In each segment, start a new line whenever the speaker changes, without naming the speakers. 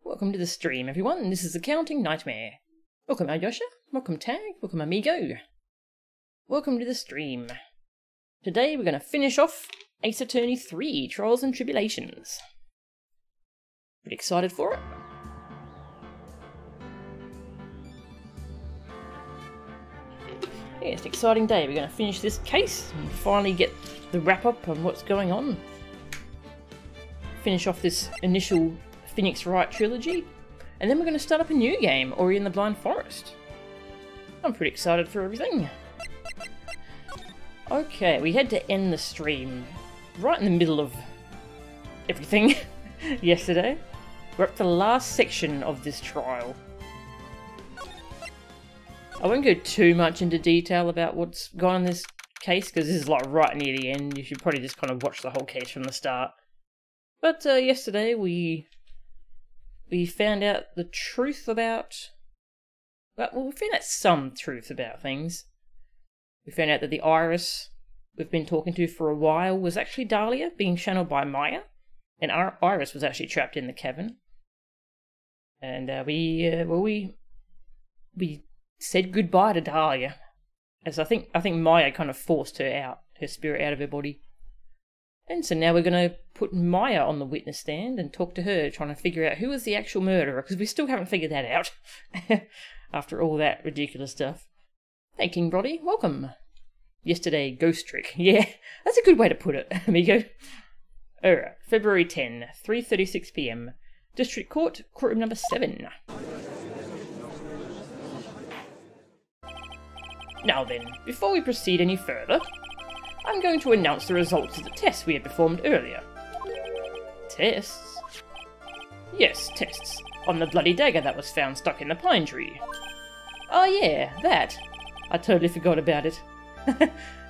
Welcome to the stream, everyone. This is Accounting Nightmare. Welcome, Alyosha. Welcome, Tag. Welcome, Amigo. Welcome to the stream. Today we're going to finish off Ace Attorney 3, Trials and Tribulations. Pretty excited for it. Yeah, it's an exciting day. We're going to finish this case and finally get the wrap-up on what's going on. Finish off this initial Phoenix Wright Trilogy, and then we're going to start up a new game, Ori and the Blind Forest. I'm pretty excited for everything. Okay, we had to end the stream right in the middle of everything yesterday. We're up to the last section of this trial. I won't go too much into detail about what's gone on in this case, because this is like right near the end. You should probably just kind of watch the whole case from the start. But yesterday we found out the truth about... Well, we found out some truth about things. We found out that the Iris we've been talking to for a while was actually Dahlia, being channeled by Maya. And our Iris was actually trapped in the cavern. And we said goodbye to Dahlia. As I think Maya kind of forced her out, her spirit out of her body. And so now we're going to put Maya on the witness stand and talk to her, trying to figure out who was the actual murderer, because we still haven't figured that out after all that ridiculous stuff. Hey, King Brody, welcome. Yesterday, ghost trick. Yeah, that's a good way to put it, amigo. Alright, February 10, 3:36 PM. District Court, courtroom number 7. Now then, before we proceed any further, I'm going to announce the results of the tests we had performed earlier. Tests? Yes, tests. On the bloody dagger that was found stuck in the pine tree. Oh yeah, that. I totally forgot about it.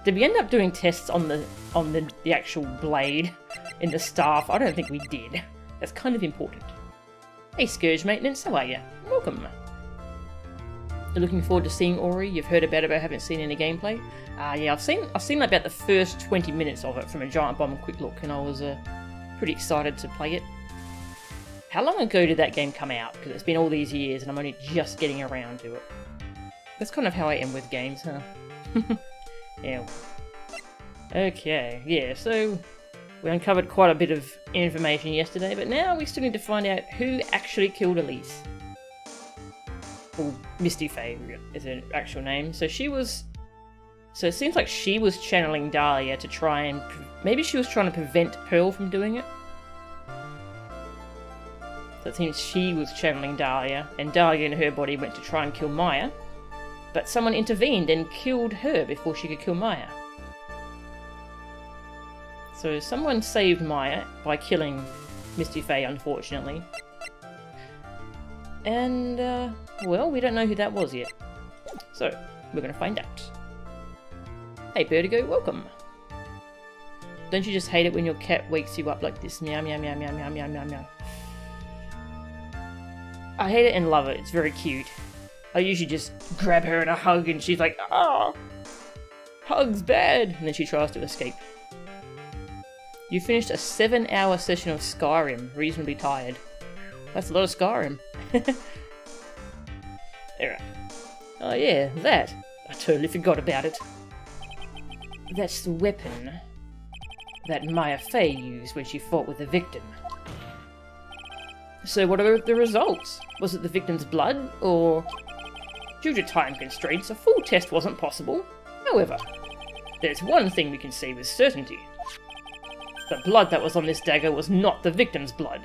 Did we end up doing tests on the actual blade in the staff? I don't think we did. That's kind of important. Hey Scourge Maintenance, how are you? Welcome. You're looking forward to seeing Ori? You've heard about it but haven't seen any gameplay? Yeah, I've seen about the first 20 minutes of it from a Giant Bomb quick look, and I was pretty excited to play it. How long ago did that game come out? Because it's been all these years and I'm only just getting around to it. That's kind of how I am with games, huh? Yeah. Okay, yeah, so we uncovered quite a bit of information yesterday, but now we still need to find out who actually killed Elise. Well, Misty Faye is her actual name. So it seems like she was channeling Dahlia to try and... Maybe she was trying to prevent Pearl from doing it? So it seems she was channeling Dahlia, and Dahlia and her body went to try and kill Maya. But someone intervened and killed her before she could kill Maya. So someone saved Maya by killing Misty Faye, unfortunately. And, well, we don't know who that was yet. So, we're going to find out. Hey, Vertigo, welcome. Don't you just hate it when your cat wakes you up like this? Meow, meow, meow, meow, meow, meow, meow, meow. I hate it and love it. It's very cute. I usually just grab her in a hug and she's like, ah, hug's bad. And then she tries to escape. You finished a 7-hour session of Skyrim, reasonably tired. That's a lot of Skyrim. Alright. Oh yeah, that. I totally forgot about it. That's the weapon that Maya Fey used when she fought with the victim. So what are the results? Was it the victim's blood, or... Due to time constraints, a full test wasn't possible. However, there's one thing we can say with certainty. The blood that was on this dagger was not the victim's blood.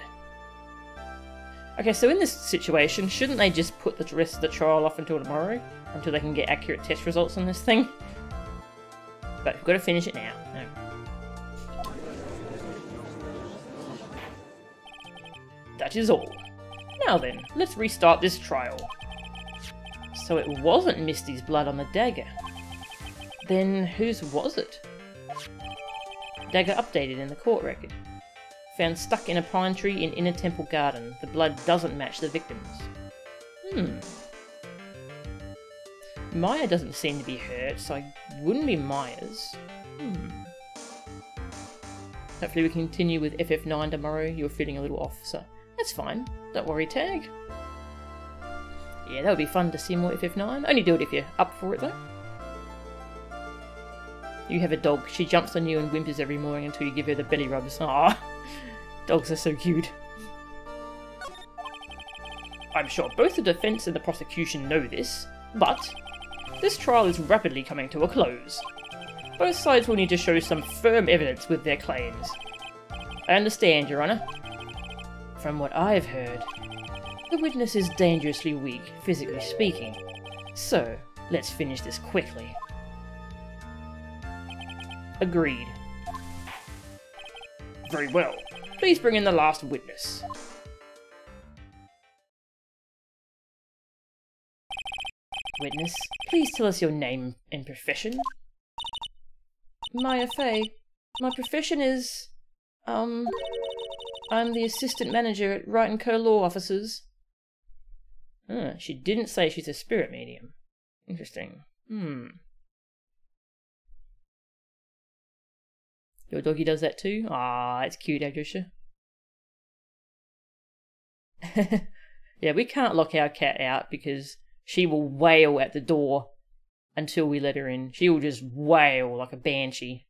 Okay, so in this situation, shouldn't they just put the rest of the trial off until tomorrow? Until they can get accurate test results on this thing? But we've got to finish it now. No. That is all. Now then, let's restart this trial. So it wasn't Misty's blood on the dagger. Then whose was it? Dagger updated in the court record. Found stuck in a pine tree in Inner Temple Garden. The blood doesn't match the victim's. Maya doesn't seem to be hurt, so it wouldn't be Maya's. Hopefully we continue with FF9 tomorrow. You're feeling a little off, so... That's fine. Don't worry, Tag. Yeah, that would be fun to sim What If 9. Only do it if you're up for it, though. You have a dog. She jumps on you and whimpers every morning until you give her the belly rubs. Aww. Dogs are so cute. I'm sure both the defence and the prosecution know this, but this trial is rapidly coming to a close. Both sides will need to show some firm evidence with their claims. I understand, Your Honour. From what I've heard, the witness is dangerously weak, physically speaking. So, let's finish this quickly. Agreed. Very well. Please bring in the last witness. Witness, please tell us your name and profession. Maya Fey. My profession is... I'm the assistant manager at Wright & Co. Law Offices. She didn't say she's a spirit medium. Interesting. Your doggy does that too? Ah, it's cute, Adrisha. Yeah, we can't lock our cat out because she will wail at the door until we let her in. She will just wail like a banshee.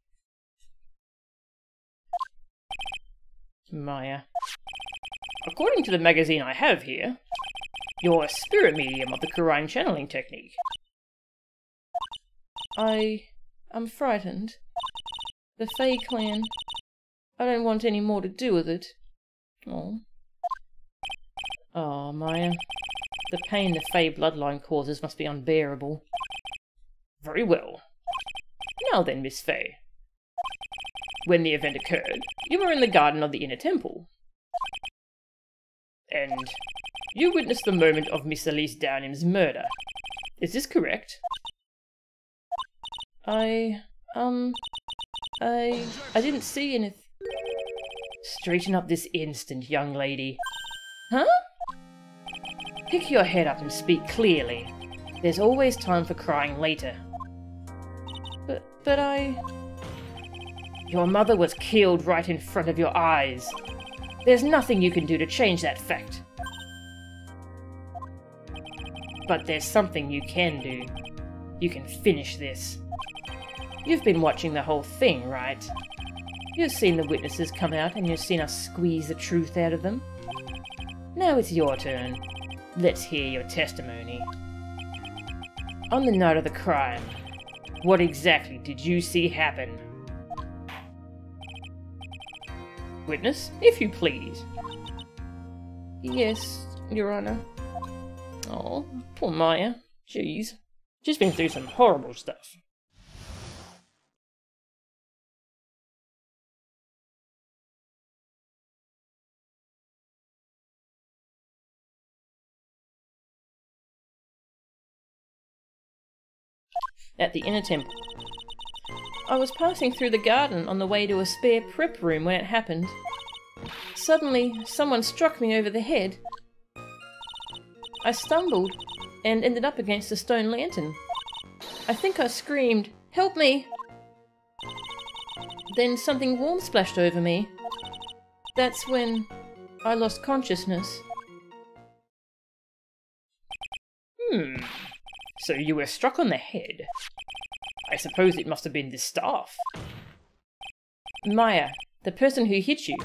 Maya. According to the magazine I have here, you're a spirit medium of the Quran channeling technique. I'm frightened. The Fae clan. I don't want any more to do with it. Oh. Oh, Maya. The pain the Fae bloodline causes must be unbearable. Very well. Now then, Miss Fae. When the event occurred, you were in the garden of the Inner Temple. And you witnessed the moment of Miss Elise Downham's murder. Is this correct? I didn't see anything. Straighten up this instant, young lady. Huh? Pick your head up and speak clearly. There's always time for crying later. But I... Your mother was killed right in front of your eyes. There's nothing you can do to change that fact. But there's something you can do. You can finish this. You've been watching the whole thing, right? You've seen the witnesses come out and you've seen us squeeze the truth out of them. Now it's your turn. Let's hear your testimony. On the night of the crime, what exactly did you see happen? Witness, if you please. Yes, Your Honour. Oh, poor Maya. Jeez. She's been through some horrible stuff. At the Inner Temple. I was passing through the garden on the way to a spare prep room when it happened. Suddenly, someone struck me over the head. I stumbled and ended up against a stone lantern. I think I screamed, "Help me!" Then something warm splashed over me. That's when I lost consciousness. So you were struck on the head. I suppose it must have been this staff. Maya, the person who hit you.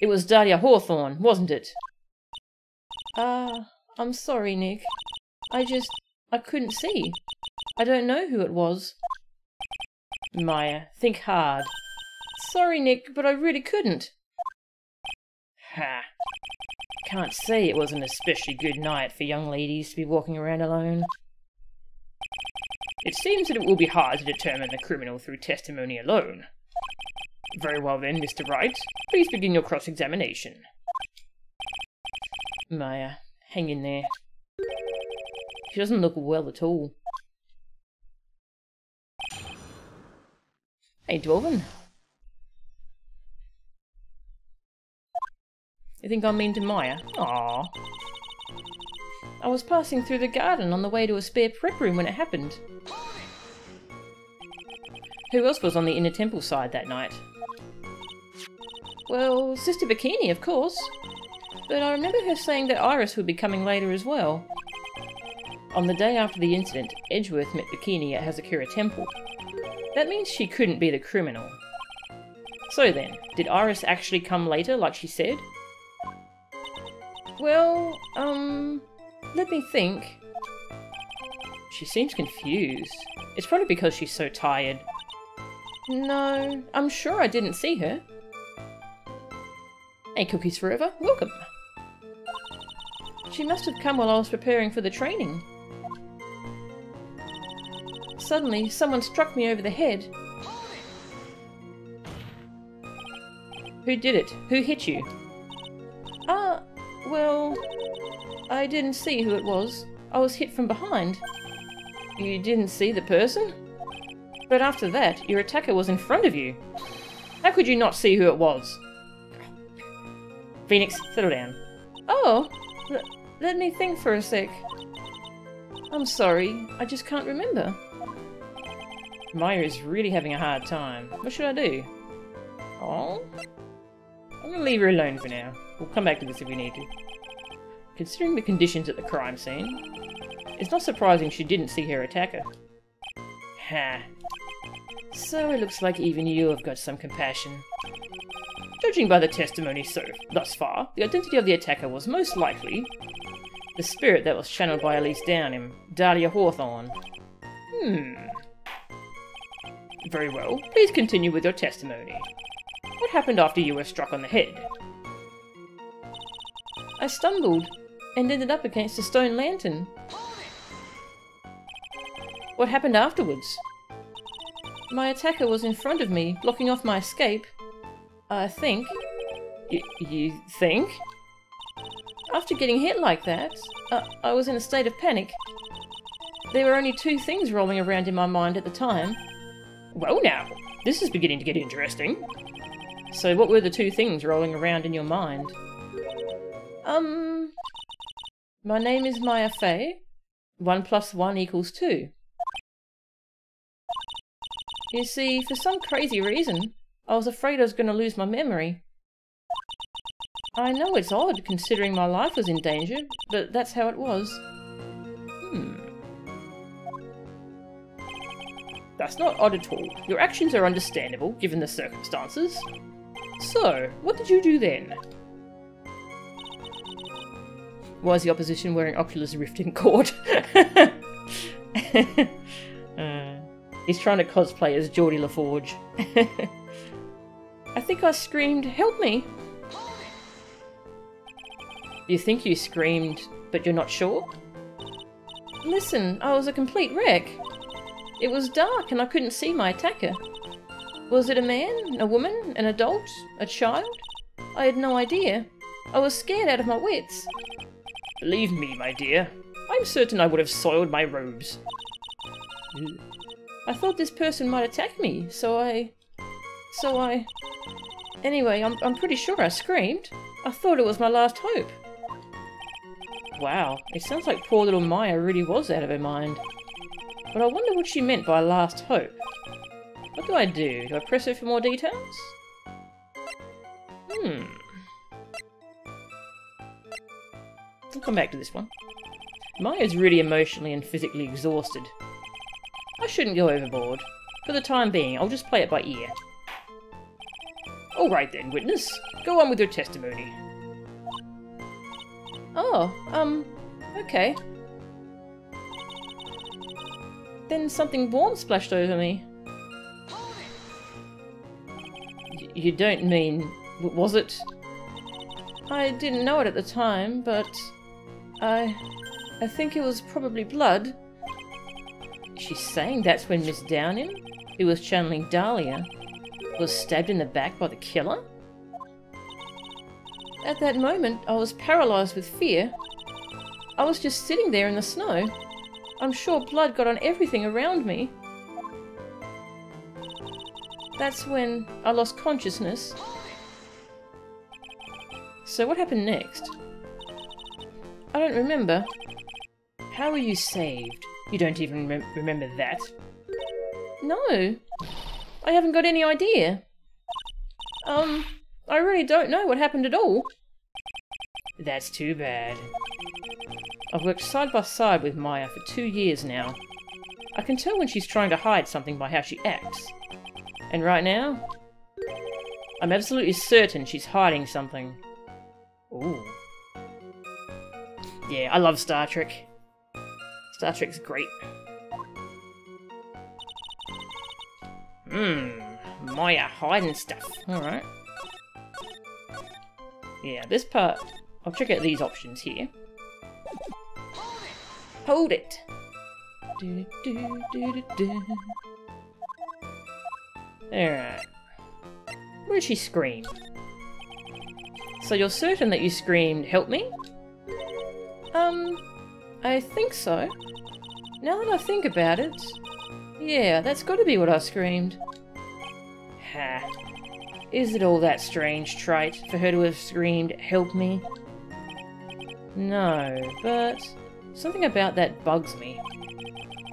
It was Dahlia Hawthorne, wasn't it? I'm sorry, Nick. I couldn't see. I don't know who it was. Maya, think hard. Sorry, Nick, but I really couldn't. Ha. Can't say it was an especially good night for young ladies to be walking around alone. It seems that it will be hard to determine the criminal through testimony alone. Very well then, Mr. Wright. Please begin your cross-examination. Maya, hang in there. She doesn't look well at all. Hey, Dwarven. You think I'm mean to Maya? Aww. I was passing through the garden on the way to a spare prep room when it happened. Who else was on the Inner Temple side that night? Well, Sister Bikini, of course. but I remember her saying that Iris would be coming later as well. On the day after the incident, Edgeworth met Bikini at Hazakura Temple. That means she couldn't be the criminal. So then, did Iris actually come later like she said? Well, let me think. She seems confused. It's probably because she's so tired. No, I'm sure I didn't see her. Hey, Cookies Forever, welcome. She must have come while I was preparing for the training. Suddenly, someone struck me over the head. Who did it? Who hit you? Well, I didn't see who it was. I was hit from behind. You didn't see the person? But after that, your attacker was in front of you. How could you not see who it was? Phoenix, settle down. Oh, let me think for a sec. I'm sorry, I just can't remember. Maya is really having a hard time. What should I do? Oh? I'm gonna leave her alone for now. We'll come back to this if we need to. Considering the conditions at the crime scene, it's not surprising she didn't see her attacker. Ha. So it looks like even you have got some compassion. Judging by the testimony thus far, the identity of the attacker was most likely the spirit that was channeled by Elise Downham, Dahlia Hawthorne. Very well, please continue with your testimony. What happened after you were struck on the head? I stumbled and ended up against a stone lantern. What happened afterwards? My attacker was in front of me, blocking off my escape. I think. You think? After getting hit like that, I was in a state of panic. There were only two things rolling around in my mind at the time. Well now, this is beginning to get interesting. So what were the two things rolling around in your mind? My name is Maya Fey. 1 + 1 = 2. You see, for some crazy reason, I was afraid I was going to lose my memory. I know it's odd, considering my life was in danger, but that's how it was. That's not odd at all. Your actions are understandable, given the circumstances. So, what did you do then? Why is the opposition wearing Oculus Rift in court? He's trying to cosplay as Geordie LaForge. I think I screamed, "Help me!" You think you screamed, but you're not sure? Listen, I was a complete wreck. It was dark and I couldn't see my attacker. Was it a man, a woman, an adult, a child? I had no idea. I was scared out of my wits. Believe me, my dear, I'm certain I would have soiled my robes. I thought this person might attack me, so I... Anyway, I'm pretty sure I screamed. I thought it was my last hope. Wow, it sounds like poor little Maya really was out of her mind. But I wonder what she meant by last hope. What do I do? Do I press her for more details? I'll come back to this one. Maya's really emotionally and physically exhausted. I shouldn't go overboard. For the time being, I'll just play it by ear. Alright then, witness. Go on with your testimony. Oh, okay. Then something warm splashed over me. You don't mean... was it? I didn't know it at the time, but... I think it was probably blood. She's saying that's when Miss Downham, who was channeling Dahlia, was stabbed in the back by the killer? At that moment, I was paralysed with fear. I was just sitting there in the snow. I'm sure blood got on everything around me. That's when I lost consciousness. So what happened next? I don't remember. How were you saved? You don't even remember that? No. I haven't got any idea. I really don't know what happened at all. That's too bad. I've worked side by side with Maya for 2 years now. I can tell when she's trying to hide something by how she acts. And right now, I'm absolutely certain she's hiding something. Ooh. Yeah, I love Star Trek. Star Trek's great. Maya hiding stuff. Alright. Yeah, this part... I'll check out these options here. Hold it! Alright. Where did she scream? So you're certain that you screamed, "Help me"? I think so. Now that I think about it... Yeah, that's gotta be what I screamed. Ha. Is it all that strange trait for her to have screamed, "Help me"? No, but... something about that bugs me.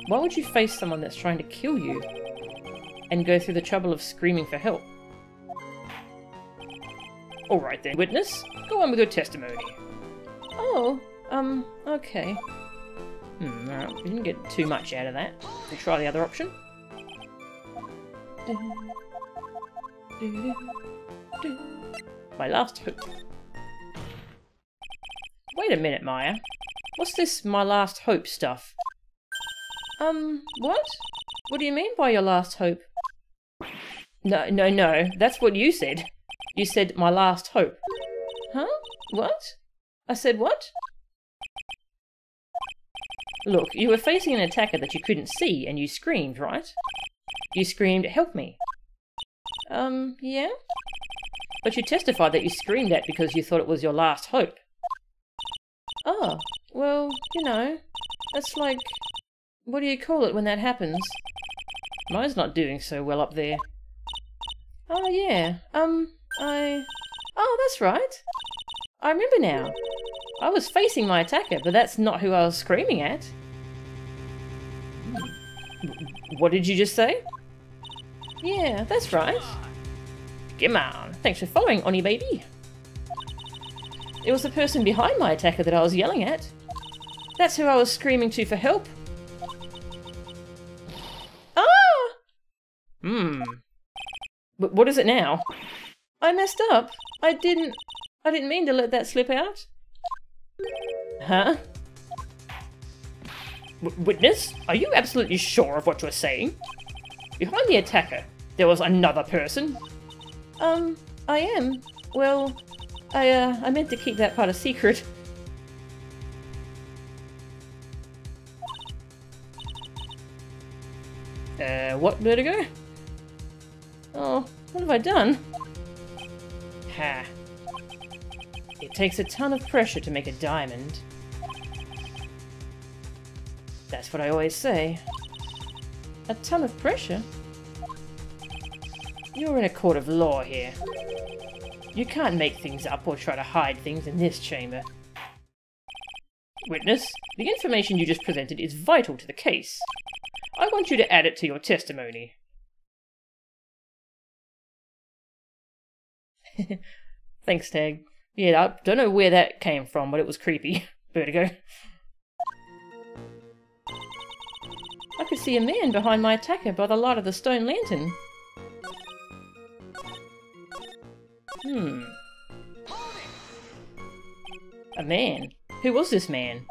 Why would you face someone that's trying to kill you and go through the trouble of screaming for help? Alright then, witness. Go on with your testimony. Oh, okay. Alright, we didn't get too much out of that. We'll try the other option. My last hope. Wait a minute, Maya. What's this my last hope stuff? What? What do you mean by your last hope? No, that's what you said. You said my last hope. Huh? What? I said what? Look, you were facing an attacker that you couldn't see and you screamed, right? You screamed, "Help me." Yeah? But you testified that you screamed that because you thought it was your last hope. Oh, well, you know, that's like... what do you call it when that happens? Mine's not doing so well up there. Oh, yeah, oh, that's right. I remember now. I was facing my attacker, but that's not who I was screaming at. What did you just say? Yeah, that's right. Come on. Thanks for following, Oni baby. It was the person behind my attacker that I was yelling at. That's who I was screaming to for help. Ah! What is it now? I messed up. I didn't mean to let that slip out. Huh? Witness, are you absolutely sure of what you're saying? Behind the attacker, there was another person. I am. Well, I meant to keep that part a secret. What, Vertigo? Oh, what have I done? Ha. It takes a ton of pressure to make a diamond. That's what I always say. A ton of pressure? You're in a court of law here. You can't make things up or try to hide things in this chamber. Witness, the information you just presented is vital to the case. I want you to add it to your testimony. Thanks, Tag. Yeah, I don't know where that came from, but it was creepy. Vertigo. I could see a man behind my attacker by the light of the stone lantern. A man? Who was this man?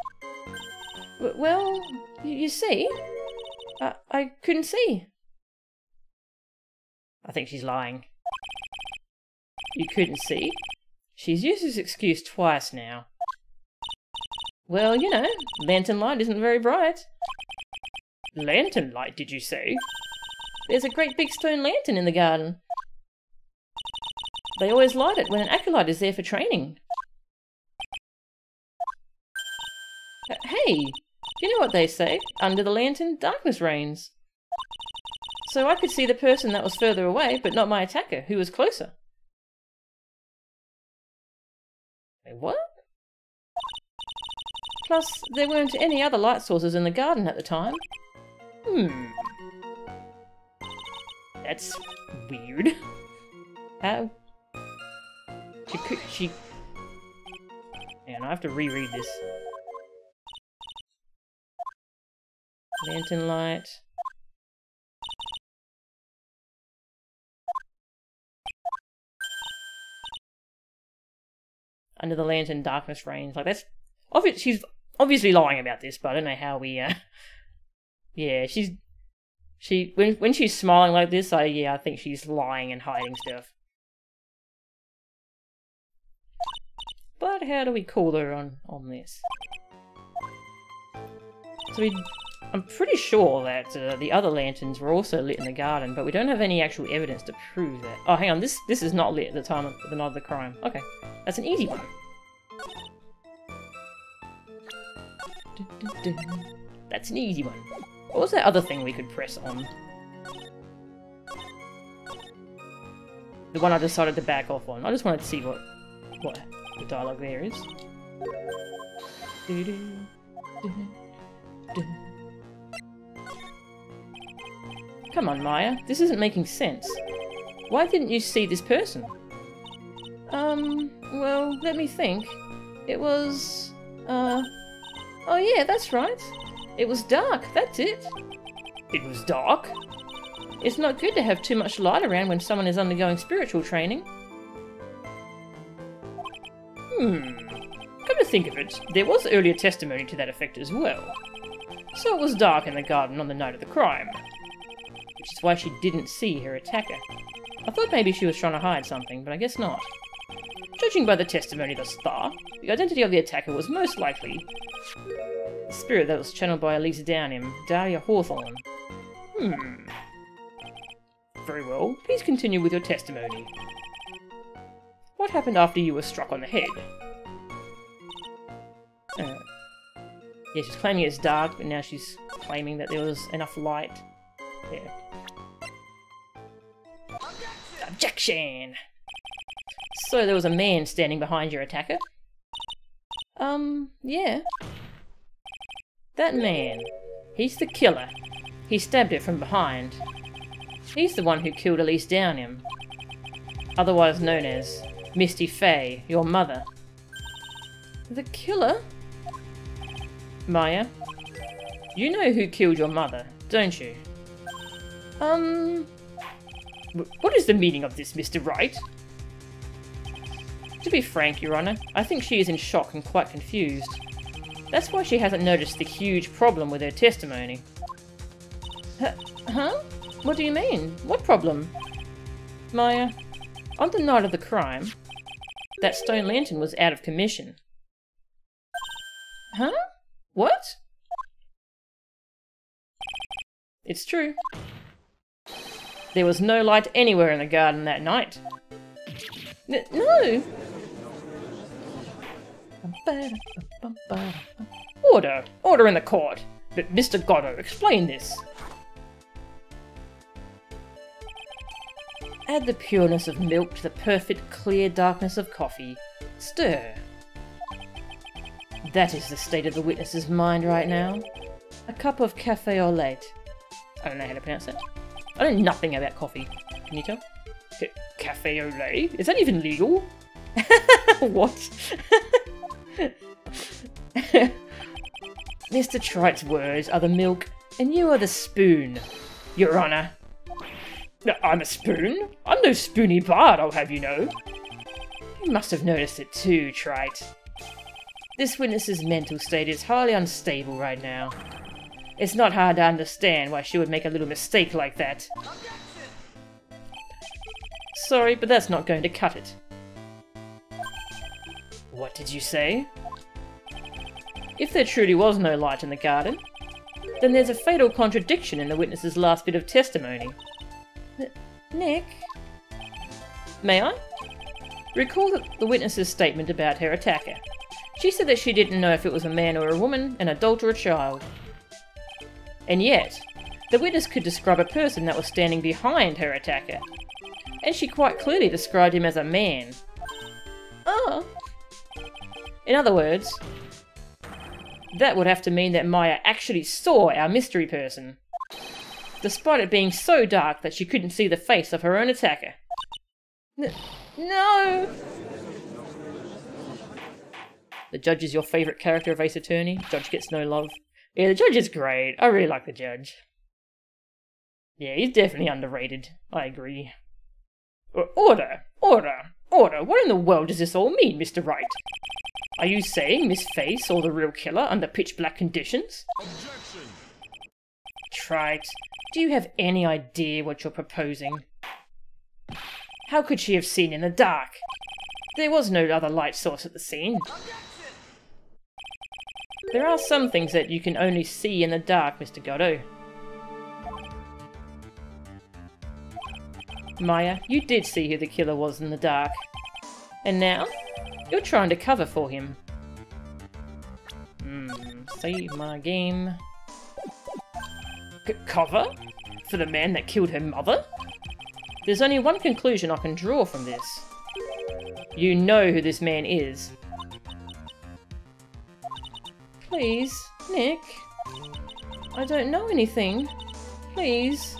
Well, you see, I couldn't see. I think she's lying. You couldn't see? She's used this excuse twice now. Well, you know, lantern light isn't very bright. Lantern light, did you say? There's a great big stone lantern in the garden. They always light it when an acolyte is there for training. Hey, you know what they say? Under the lantern, darkness reigns. So I could see the person that was further away, but not my attacker, who was closer. Wait, what? Plus, there weren't any other light sources in the garden at the time. That's weird. How? She... Man, I have to reread this. Lantern light. Under the lantern, darkness reigns. Like, that's obvious. She's obviously lying about this, but I don't know how we. Yeah, when she's smiling like this, I think she's lying and hiding stuff. But how do we call her on this? So I'm pretty sure that the other lanterns were also lit in the garden, but we don't have any actual evidence to prove that. Oh, hang on, this is not lit at the time of the night of the crime. Okay, that's an easy one. That's an easy one. What was that other thing we could press on? The one I decided to back off on. I just wanted to see what the dialogue there is. Come on, Maya. This isn't making sense. Why didn't you see this person? Well, let me think. It was... Oh yeah, that's right. It was dark, that's it. It was dark? It's not good to have too much light around when someone is undergoing spiritual training. Come to think of it, there was earlier testimony to that effect as well. So it was dark in the garden on the night of the crime. Which is why she didn't see her attacker. I thought maybe she was trying to hide something, but I guess not. Judging by the testimony thus far, the identity of the attacker was most likely the spirit that was channeled by Elise Downham, Daria Hawthorne. Very well, please continue with your testimony. What happened after you were struck on the head? Yeah, she's claiming it's dark, but now she's claiming that there was enough light. Yeah. Objection! So there was a man standing behind your attacker? Yeah. That man. He's the killer. He stabbed her from behind. He's the one who killed Elise Downham. Otherwise known as Misty Fey, your mother. The killer? Maya, you know who killed your mother, don't you? What is the meaning of this, Mr. Wright? To be frank, Your Honor, I think she is in shock and quite confused. That's why she hasn't noticed the huge problem with her testimony. Huh? What do you mean? What problem? Maya, on the night of the crime, that stone lantern was out of commission. Huh? What? It's true. There was no light anywhere in the garden that night. No! Order! Order in the court! But Mr. Godot, explain this. Add the pureness of milk to the perfect clear darkness of coffee. Stir. That is the state of the witness's mind right now. A cup of café au lait. I don't know how to pronounce that. I know nothing about coffee. Can you tell? Café au lait? Is that even legal? What? Mr. Tright's words are the milk, and you are the spoon, Your Honor. I'm a spoon? I'm no spoony bard, I'll have you know. You must have noticed it too, Trite. This witness's mental state is highly unstable right now. It's not hard to understand why she would make a little mistake like that. Sorry, but that's not going to cut it. What did you say? If there truly was no light in the garden, then there's a fatal contradiction in the witness's last bit of testimony. Nick? May I? Recall the witness's statement about her attacker. She said that she didn't know if it was a man or a woman, an adult or a child. And yet, the witness could describe a person that was standing behind her attacker. And she quite clearly described him as a man. Oh. In other words, that would have to mean that Maya actually saw our mystery person, despite it being so dark that she couldn't see the face of her own attacker. No! The judge is your favourite character of Ace Attorney. Judge gets no love. Yeah, the judge is great. I really like the judge. Yeah, he's definitely underrated. I agree. Order! Order! Order! What in the world does this all mean, Mr. Wright? Are you saying Miss Faye saw the real killer under pitch-black conditions?
Objection!
Trite, do you have any idea what you're proposing? How could she have seen in the dark? There was no other light source at the scene.
Objection!
There are some things that you can only see in the dark, Mr. Godot. Maya, you did see who the killer was in the dark. And now, you're trying to cover for him. Save my game. Cover? For the man that killed her mother? There's only one conclusion I can draw from this. You know who this man is. Please, Nick. I don't know anything. Please.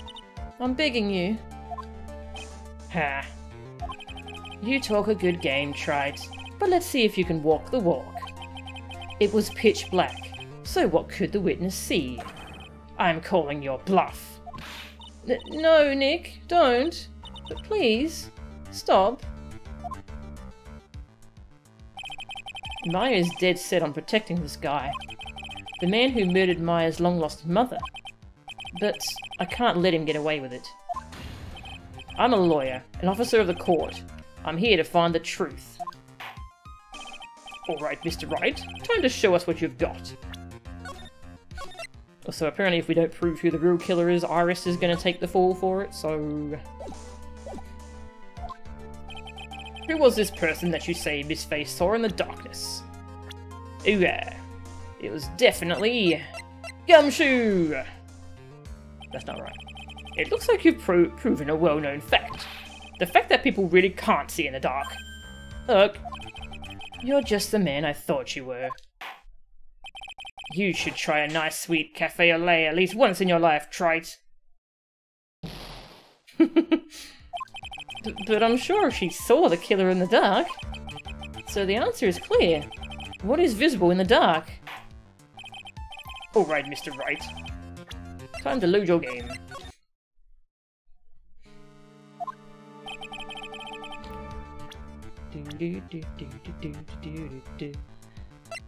I'm begging you. Ha. You talk a good game, Trite, but let's see if you can walk the walk. It was pitch black, so what could the witness see? I'm calling your bluff. No, Nick, don't. But please, stop. Maya is dead set on protecting this guy. The man who murdered Maya's long-lost mother. But I can't let him get away with it. I'm a lawyer, an officer of the court. I'm here to find the truth. Alright, Mr. Wright, time to show us what you've got. So apparently if we don't prove who the real killer is, Iris is going to take the fall for it, so... Who was this person that you say Miss Faye saw in the darkness? Ooh, yeah. It was definitely... Gumshoe! That's not right. It looks like you've proven a well-known fact. The fact that people really can't see in the dark. Look, you're just the man I thought you were. You should try a nice sweet cafe au lait at least once in your life, Trite. But I'm sure she saw the killer in the dark. So the answer is clear. What is visible in the dark? Alright, Mr. Wright. Time to load your game.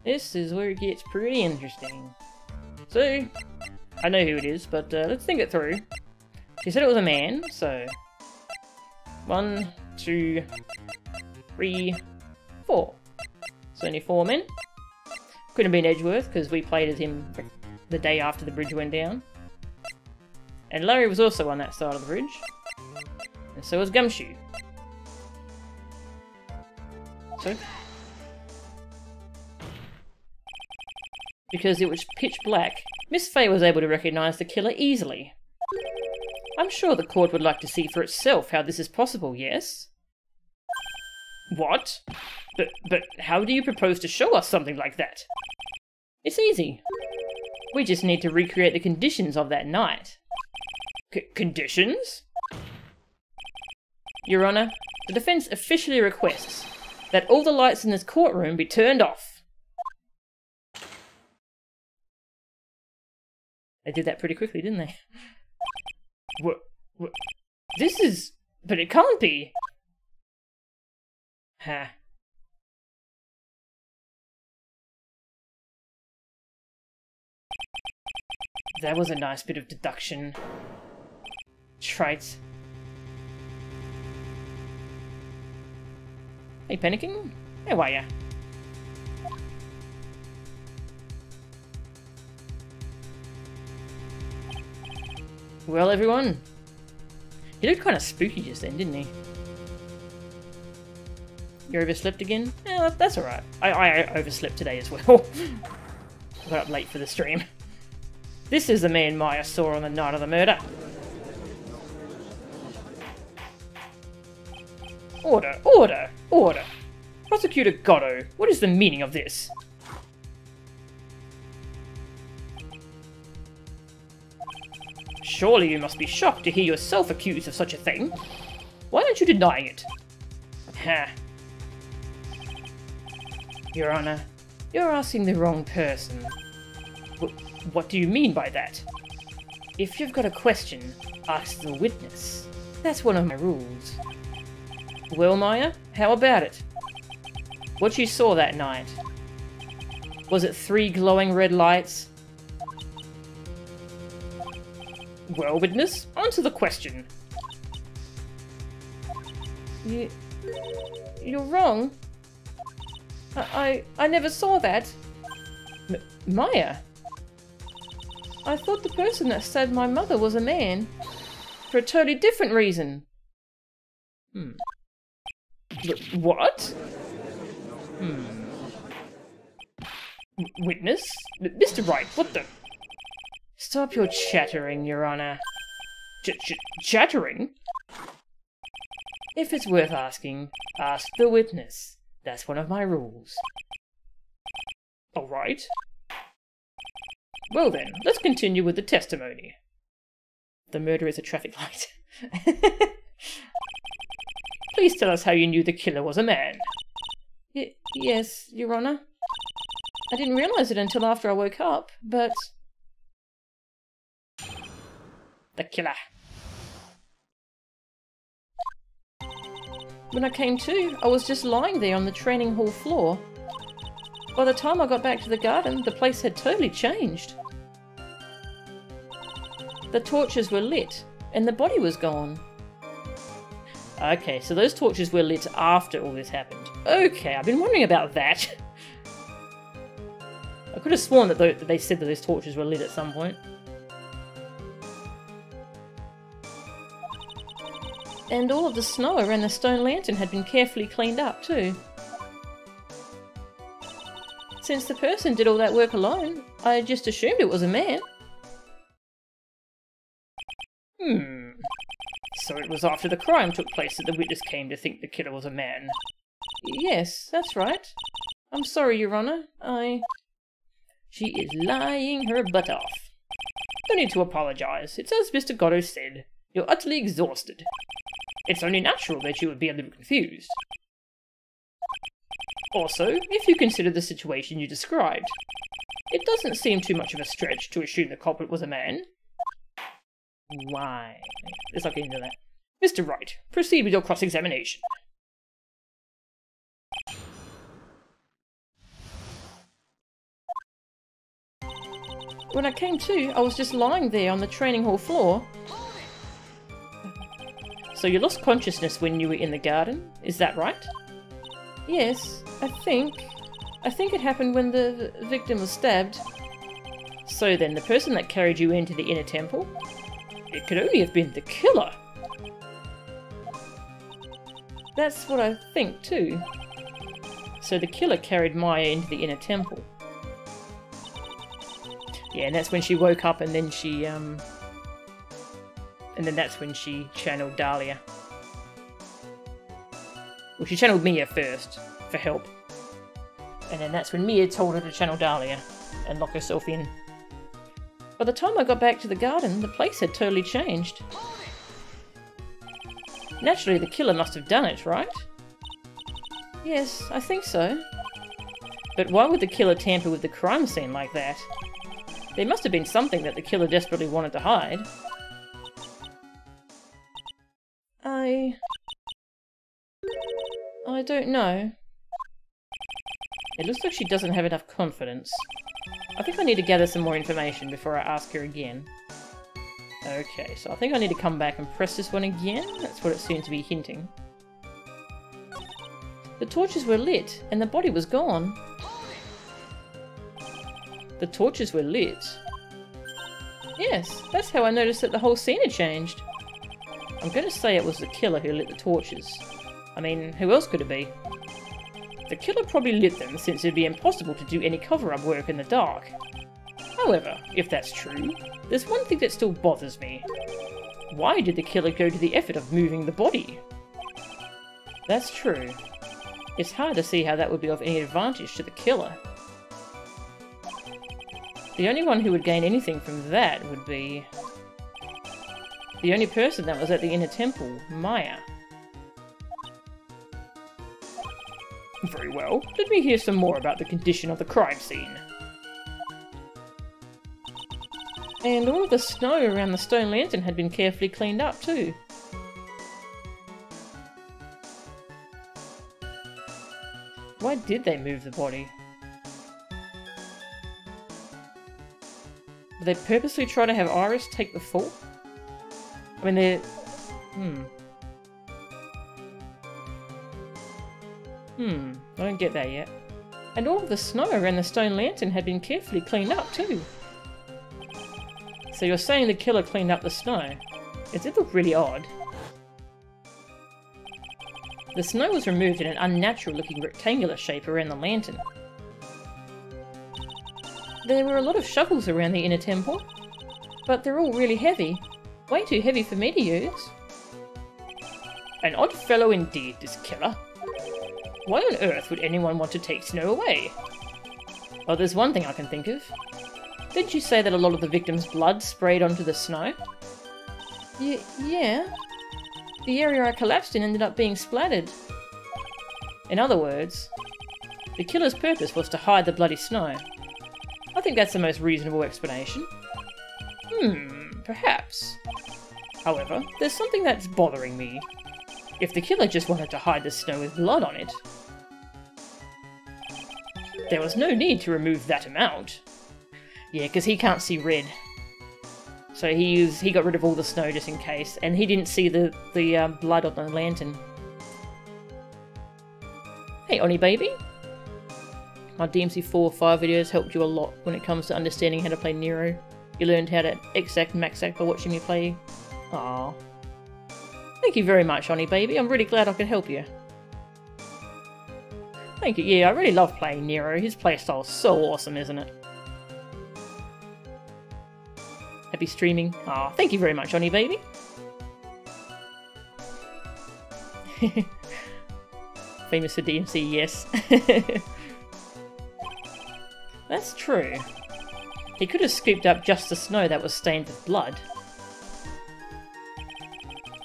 This is where it gets pretty interesting. So, I know who it is, but let's think it through. She said it was a man, so... 1, 2, 3, 4. So only 4 men. Couldn't have been Edgeworth, because we played as him the day after the bridge went down. And Larry was also on that side of the bridge. And so was Gumshoe. So... Because it was pitch black, Miss Faye was able to recognise the killer easily. I'm sure the court would like to see for itself how this is possible, yes? What? But how do you propose to show us something like that? It's easy. We just need to recreate the conditions of that night. Conditions? Your Honour, the defence officially requests that all the lights in this courtroom be turned off. They did that pretty quickly, didn't they? What? This is... But it can't be! Ha. That was a nice bit of deduction. Trite. Hey, panicking? How are ya? Well, everyone, he looked kind of spooky just then, didn't he? You overslept again? Yeah, that's alright. I overslept today as well. I got up late for the stream. This is the man Maya saw on the night of the murder. Order, order, order. Prosecutor Godot, what is the meaning of this? Surely you must be shocked to hear yourself accused of such a thing. Why aren't you denying it? Ha. Your Honour, You're asking the wrong person. What do you mean by that? If you've got a question, ask the witness. That's one of my rules. Well, Maya, how about it? What you saw that night? Was it 3 glowing red lights? Well, witness, answer the question. You're wrong. I never saw that. Maya? I thought the person that stabbed my mother was a man. For a totally different reason. What? Witness? Mr. Wright, what the... Stop your chattering, Your Honor. Chattering? If it's worth asking, ask the witness. That's one of my rules. Alright. Well then, let's continue with the testimony. The murder is a traffic light. Please tell us how you knew the killer was a man. Yes, Your Honor. I didn't realise it until after I woke up, but... The killer. When I came to, I was just lying there on the training hall floor. By the time I got back to the garden, the place had totally changed. The torches were lit, and the body was gone. Okay, so those torches were lit after all this happened. Okay, I've been wondering about that. I could have sworn that they said that those torches were lit at some point. And all of the snow around the stone lantern had been carefully cleaned up too. Since the person did all that work alone, I just assumed it was a man. So it was after the crime took place that the witness came to think the killer was a man. Yes, that's right. I'm sorry, Your Honor. She is lying her butt off. No need to apologise. It's as Mr. Godot said. You're utterly exhausted. It's only natural that you would be a little confused. Also, if you consider the situation you described, it doesn't seem too much of a stretch to assume the culprit was a man. Why? Let's not get into that. Mr. Wright, proceed with your cross-examination. When I came to, I was just lying there on the training hall floor. So you lost consciousness when you were in the garden, is that right? Yes, I think it happened when the victim was stabbed. So then, the person that carried you into the inner temple? It could only have been the killer! That's what I think too. So the killer carried Maya into the inner temple. Yeah, and that's when she woke up and then she, and then that's when she channeled Dahlia. Well, she channeled Mia first, for help. And then that's when Mia told her to channel Dahlia and lock herself in. By the time I got back to the garden, the place had totally changed. Naturally, the killer must have done it, right? Yes, I think so. But why would the killer tamper with the crime scene like that? There must have been something that the killer desperately wanted to hide. I don't know. It looks like she doesn't have enough confidence. I think I need to gather some more information before I ask her again. Okay, so I think I need to come back and press this one again. That's what it seems to be hinting. The torches were lit, and the body was gone. The torches were lit? Yes, that's how I noticed that the whole scene had changed. I'm going to say it was the killer who lit the torches. I mean, who else could it be? The killer probably lit them since it'd be impossible to do any cover-up work in the dark. However, if that's true, there's one thing that still bothers me. Why did the killer go to the effort of moving the body? That's true. It's hard to see how that would be of any advantage to the killer. The only one who would gain anything from that would be... the only person that was at the inner temple, Maya. Very well. Let me hear some more about the condition of the crime scene. And all of the snow around the stone lantern had been carefully cleaned up too. Why did they move the body? Did they purposely try to have Iris take the fall? I mean, they're... I don't get that yet. And all of the snow around the stone lantern had been carefully cleaned up too. So you're saying the killer cleaned up the snow? It did look really odd. The snow was removed in an unnatural looking rectangular shape around the lantern. There were a lot of shovels around the inner temple, but they're all really heavy. Way too heavy for me to use. An odd fellow indeed, this killer. Why on earth would anyone want to take snow away? Well, there's one thing I can think of. Didn't you say that a lot of the victims' blood sprayed onto the snow? Yeah. The area I collapsed in ended up being splattered. In other words, the killer's purpose was to hide the bloody snow. I think that's the most reasonable explanation. Perhaps. However, there's something that's bothering me. If the killer just wanted to hide the snow with blood on it, there was no need to remove that amount. Yeah, because he can't see red. So he got rid of all the snow just in case, and he didn't see the blood on the lantern. Hey, Oni baby. My DMC4 5 videos helped you a lot when it comes to understanding how to play Nero. You learned how to exact maxact by watching me play. Aww. Thank you very much, Oni baby. I'm really glad I could help you. Thank you. Yeah, I really love playing Nero. His playstyle's so awesome, isn't it? Happy streaming. Aw, thank you very much, Oni baby. Famous for DMC, yes. That's true. He could have scooped up just the snow that was stained with blood.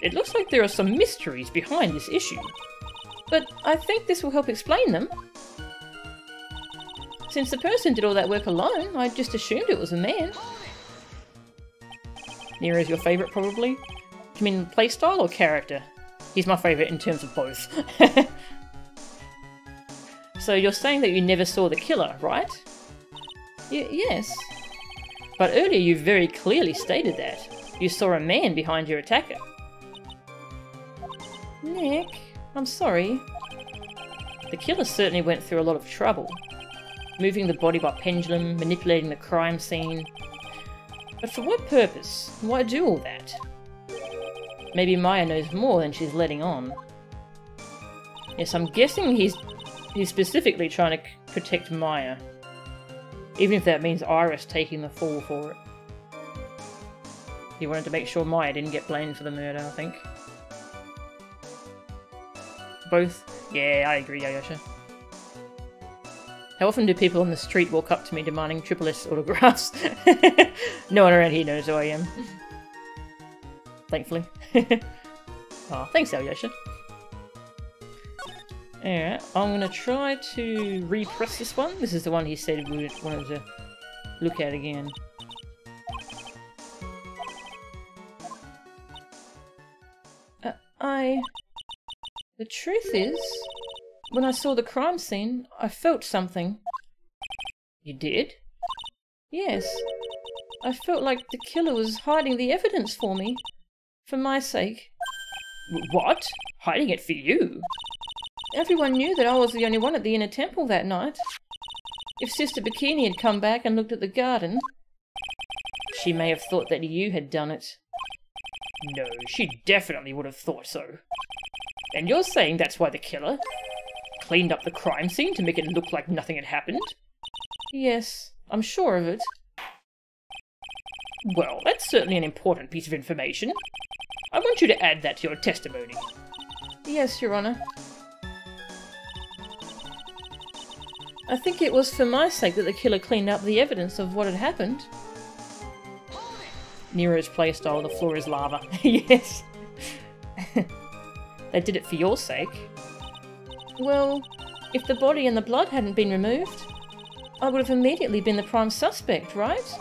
It looks like there are some mysteries behind this issue, but I think this will help explain them. Since the person did all that work alone, I just assumed it was a man. Nero's your favourite, probably? You mean playstyle or character? He's my favourite in terms of both. So you're saying that you never saw the killer, right? Yes. But earlier you very clearly stated that. You saw a man behind your attacker. Nick, I'm sorry. The killer certainly went through a lot of trouble. Moving the body by pendulum, manipulating the crime scene. But for what purpose? Why do all that? Maybe Maya knows more than she's letting on. Yes, I'm guessing he's specifically trying to protect Maya. Even if that means Iris taking the fall for it. He wanted to make sure Maya didn't get blamed for the murder, I think. Both? Yeah, I agree, Ayosha. How often do people on the street walk up to me demanding Triple S autographs? No one around here knows who I am. Thankfully. Oh, thanks, Alyosha. Alright, I'm gonna try to repress this one. This is the one he said we wanted to look at again. The truth is, when I saw the crime scene, I felt something. You did? Yes. I felt like the killer was hiding the evidence for me. For my sake. What? Hiding it for you? Everyone knew that I was the only one at the inner temple that night. If Sister Bikini had come back and looked at the garden, she may have thought that you had done it. No, she definitely would have thought so. And you're saying that's why the killer cleaned up the crime scene to make it look like nothing had happened? Yes, I'm sure of it. Well, that's certainly an important piece of information. I want you to add that to your testimony. Yes, Your Honor. I think it was for my sake that the killer cleaned up the evidence of what had happened. Nero's playstyle, the floor is lava. Yes. They did it for your sake. Well, If the body and the blood hadn't been removed, I would have immediately been the prime suspect, right?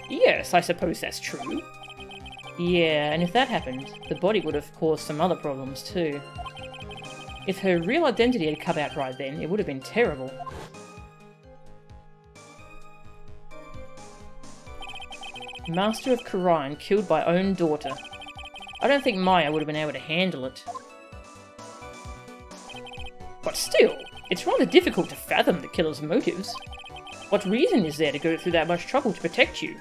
Yes, I suppose that's true. Yeah, and if that happened, the body would have caused some other problems too. If her real identity had come out right then, it would have been terrible. Master of Khura'in killed by own daughter. I don't think Maya would have been able to handle it. But still, it's rather difficult to fathom the killer's motives. What reason is there to go through that much trouble to protect you?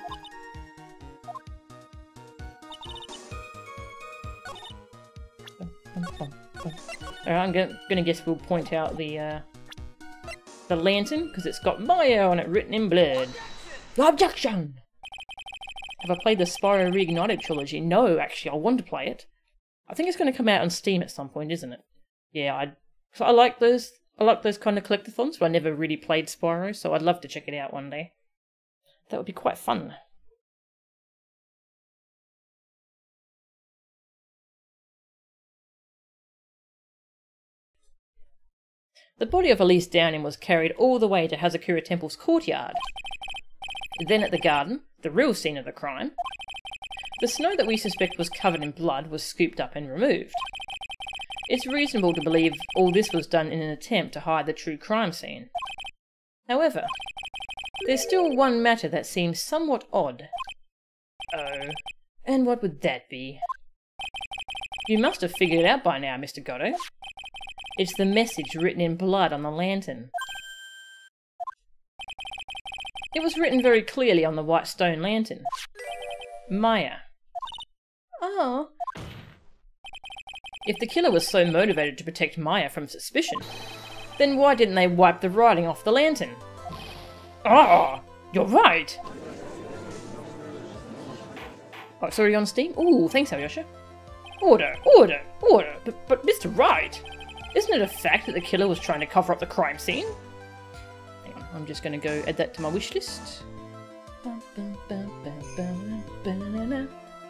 Alright, I'm gonna guess we'll point out the lantern, because it's got Maya on it written in blood. Objection! Have I played the Spyro Reignited Trilogy? No, actually, I want to play it. I think it's going to come out on Steam at some point, isn't it? Yeah, I like those kind of collectathons, but I never really played Spyro, so I'd love to check it out one day. That would be quite fun. The body of Elise Downing was carried all the way to Hazakura Temple's courtyard. Then at the garden, the real scene of the crime, the snow that we suspect was covered in blood was scooped up and removed. It's reasonable to believe all this was done in an attempt to hide the true crime scene. However, there's still one matter that seems somewhat odd. Oh, and what would that be? You must have figured it out by now, Mr. Godot. It's the message written in blood on the lantern. It was written very clearly on the white stone lantern. Maya. Oh. If the killer was so motivated to protect Maya from suspicion, then why didn't they wipe the writing off the lantern? Ah, you're right. Oh, it's already on Steam? Ooh, thanks, Alyosha. Order, order, order. But Mr. Wright, isn't it a fact that the killer was trying to cover up the crime scene? Hang on, I'm just going to go add that to my wish list.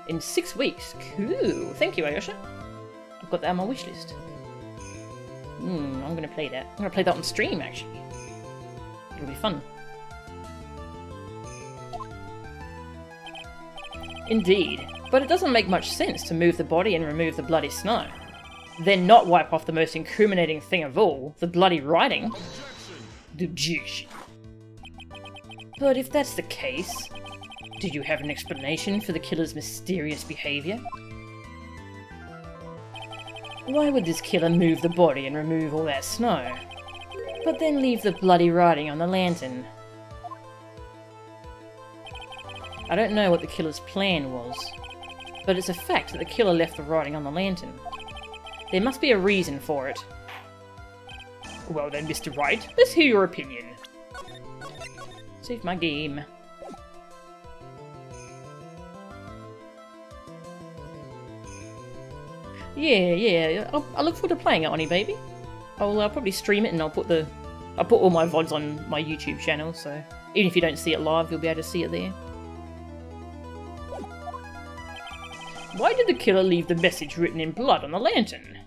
In 6 weeks. Cool. Thank you, Alyosha. I've got that on my wish list. I'm going to play that. I'm going to play that on stream, actually. It'll be fun. Indeed. But it doesn't make much sense to move the body and remove the bloody snow. Then not wipe off the most incriminating thing of all, the bloody writing. Objection. But if that's the case, do you have an explanation for the killer's mysterious behaviour? Why would this killer move the body and remove all that snow, but then leave the bloody writing on the lantern? I don't know what the killer's plan was, but it's a fact that the killer left the writing on the lantern. There must be a reason for it. Well then, Mr. Wright, let's hear your opinion. Save my game. Yeah. I look forward to playing it, honey baby. I'll probably stream it and I'll put all my VODs on my YouTube channel, so even if you don't see it live, you'll be able to see it there. Why did the killer leave the message written in blood on the lantern?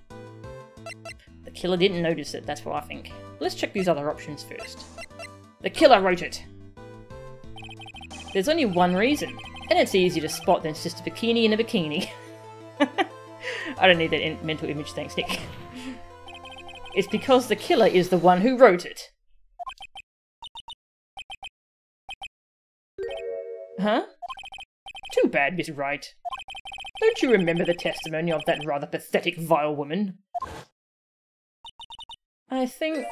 The killer didn't notice it, that's what I think. Let's check these other options first. The killer wrote it. There's only one reason, and it's easier to spot than it's just a bikini in a bikini. I don't need that mental image, thanks, Nick. It's because the killer is the one who wrote it. Huh? Too bad, Miss Wright. Don't you remember the testimony of that rather pathetic, vile woman? I think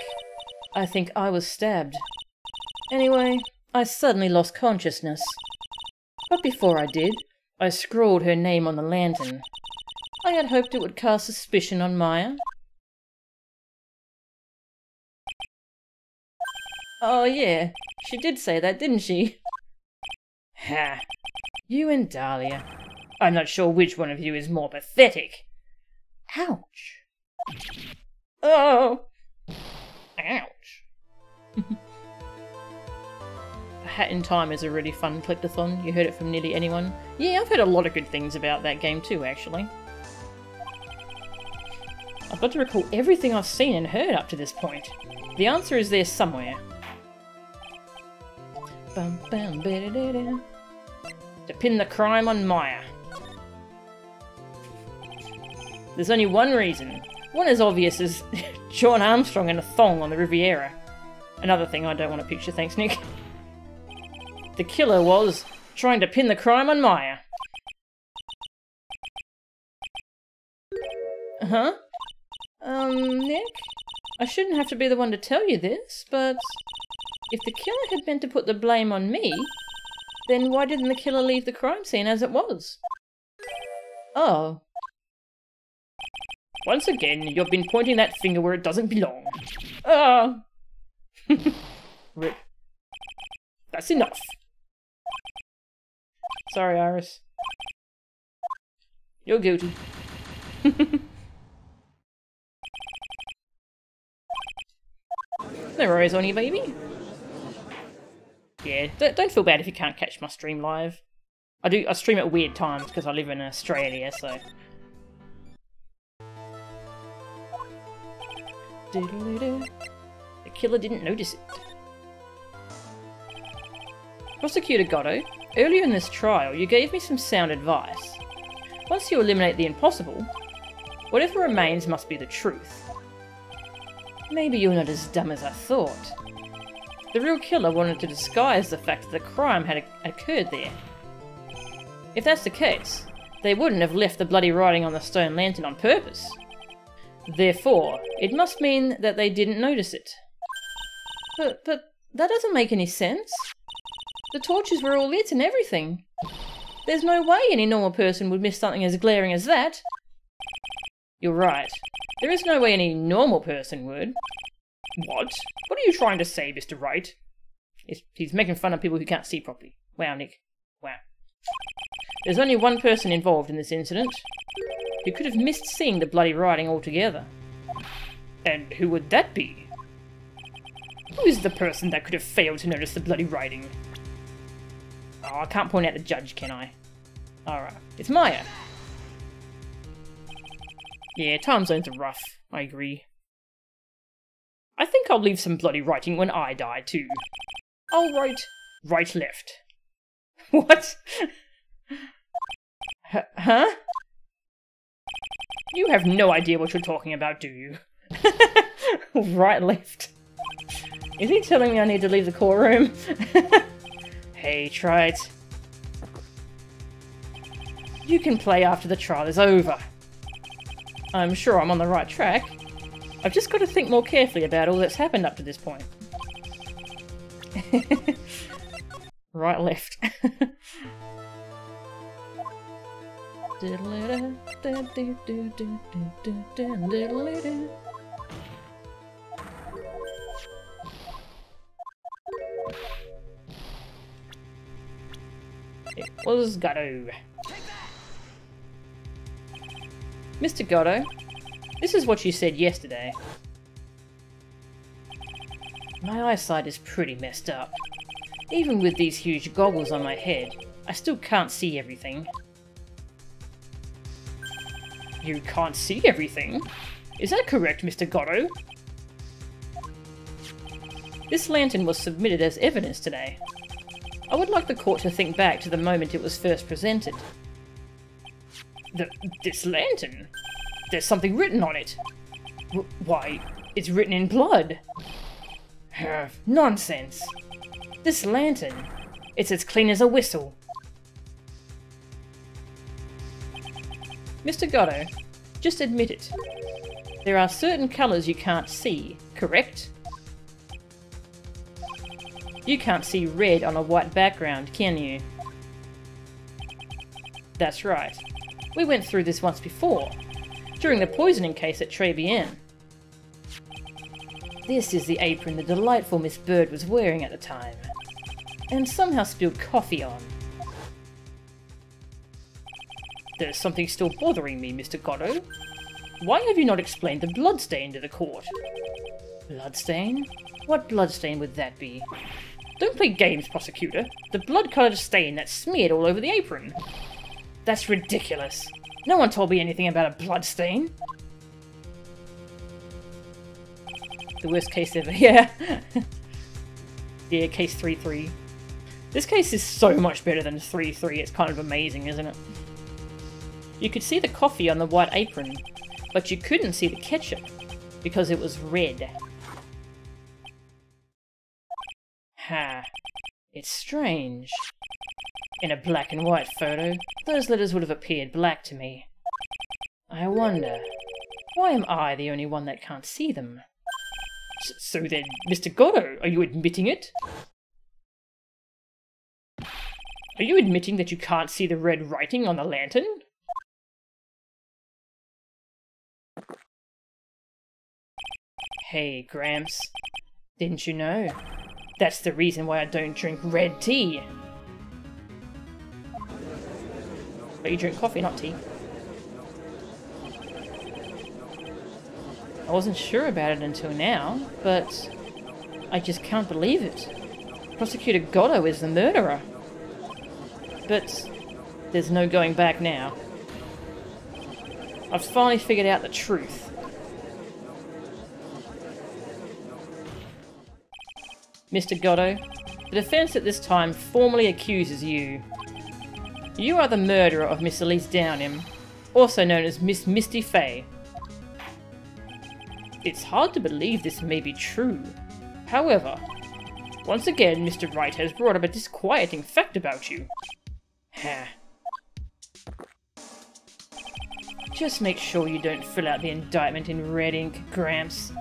I was stabbed. Anyway, I suddenly lost consciousness. But before I did, I scrawled her name on the lantern. I had hoped it would cast suspicion on Maya. Oh yeah, she did say that, didn't she? Ha! You and Dahlia. I'm not sure which one of you is more pathetic. Ouch. Oh! Ouch. A Hat in Time is a really fun collectathon. You heard it from nearly anyone. Yeah, I've heard a lot of good things about that game too, actually. I've got to recall everything I've seen and heard up to this point. The answer is there somewhere. Bum, bum, ba-da-da-da. To pin the crime on Maya. There's only one reason. One as obvious as John Armstrong in a thong on the Riviera. Another thing I don't want to picture, thanks Nick. The killer was trying to pin the crime on Maya. Huh? Nick? I shouldn't have to be the one to tell you this, but if the killer had meant to put the blame on me, then why didn't the killer leave the crime scene as it was? Oh. Once again, you've been pointing that finger where it doesn't belong. Ah. Rip. That's enough. Sorry, Iris. You're guilty. No worries on you, baby. Yeah, don't feel bad if you can't catch my stream live. I stream at weird times because I live in Australia, so... The killer didn't notice it. Prosecutor Godot, earlier in this trial you gave me some sound advice. Once you eliminate the impossible, whatever remains must be the truth. Maybe you're not as dumb as I thought. The real killer wanted to disguise the fact that the crime had occurred there. If that's the case, they wouldn't have left the bloody writing on the stone lantern on purpose. Therefore, it must mean that they didn't notice it. But that doesn't make any sense. The torches were all lit and everything. There's no way any normal person would miss something as glaring as that. You're right. There is no way any normal person would. What? What are you trying to say, Mr. Wright? He's making fun of people who can't see properly. Wow, Nick. Wow. There's only one person involved in this incident who could have missed seeing the bloody writing altogether. And who would that be? Who is the person that could have failed to notice the bloody writing? Oh, I can't point out the judge, can I? Alright, it's Maya. Yeah, time zones are rough, I agree. I think I'll leave some bloody writing when I die, too. I'll write right left. What? Huh? You have no idea what you're talking about, do you? Right left. Is he telling me I need to leave the courtroom? Hey, try it. You can play after the trial is over. I'm sure I'm on the right track. I've just got to think more carefully about all that's happened up to this point. Right, left. It was Godot. Mr. Godot, this is what you said yesterday. My eyesight is pretty messed up. Even with these huge goggles on my head, I still can't see everything. You can't see everything? Is that correct, Mr. Godot? This lantern was submitted as evidence today. I would like the court to think back to the moment it was first presented. This lantern? There's something written on it. Why, it's written in blood. Nonsense. This lantern, it's as clean as a whistle. Mr. Godot, just admit it. There are certain colours you can't see, correct? You can't see red on a white background, can you? That's right. We went through this once before, during the poisoning case at Tribulations. This is the apron the delightful Miss Bird was wearing at the time, and somehow spilled coffee on. There's something still bothering me, Mr. Godot. Why have you not explained the bloodstain to the court? Bloodstain? What bloodstain would that be? Don't play games, prosecutor. The blood-coloured stain that's smeared all over the apron. That's ridiculous. No one told me anything about a bloodstain. The worst case ever, yeah. Yeah, case 3-3. This case is so much better than 3-3, it's kind of amazing, isn't it? You could see the coffee on the white apron, but you couldn't see the ketchup, because it was red. Ha. It's strange. In a black and white photo, those letters would have appeared black to me. I wonder, why am I the only one that can't see them? So then, Mr. Godot, are you admitting it? Are you admitting that you can't see the red writing on the lantern? Hey, Gramps. Didn't you know? That's the reason why I don't drink red tea. But you drink coffee, not tea. I wasn't sure about it until now, but I just can't believe it. Prosecutor Godot is the murderer. But there's no going back now. I've finally figured out the truth. Mr. Godot, the defense at this time formally accuses you. You are the murderer of Miss Elise Downham, also known as Miss Misty Fey. It's hard to believe this may be true. However, once again Mr. Wright has brought up a disquieting fact about you. Ha. Just make sure you don't fill out the indictment in red ink, Gramps.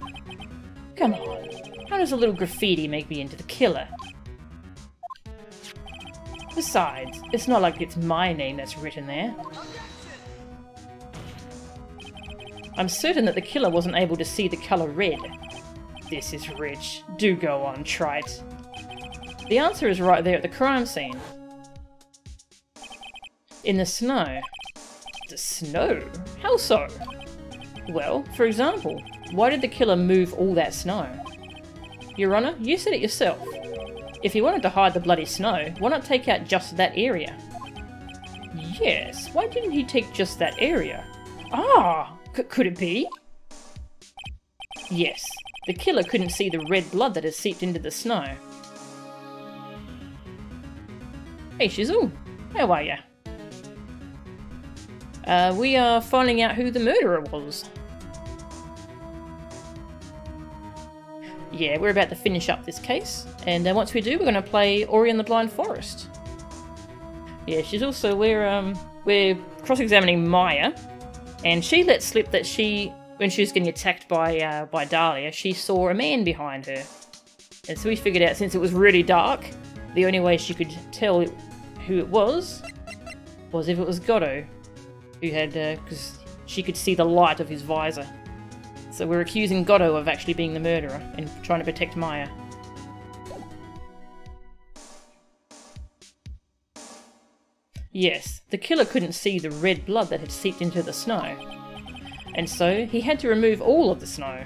Come on. How does a little graffiti make me into the killer? Besides, it's not like it's my name that's written there. I'm certain that the killer wasn't able to see the colour red. This is rich. Do go on, try it. The answer is right there at the crime scene. In the snow. The snow? How so? Well, for example, why did the killer move all that snow? Your Honour, you said it yourself. If he wanted to hide the bloody snow, why not take out just that area? Yes, why didn't he take just that area? Ah! Could it be? Yes, the killer couldn't see the red blood that has seeped into the snow. Hey Shizzle, how are ya? We are finding out who the murderer was. Yeah, we're about to finish up this case, and once we do, we're going to play Ori and the Blind Forest. Yeah, she's also, we're cross-examining Maya, and she let slip that when she was getting attacked by Dahlia, she saw a man behind her. And so we figured out, since it was really dark, the only way she could tell who it was if it was Godot, who had, because she could see the light of his visor. So we're accusing Godot of actually being the murderer and trying to protect Maya. Yes, the killer couldn't see the red blood that had seeped into the snow, and so he had to remove all of the snow.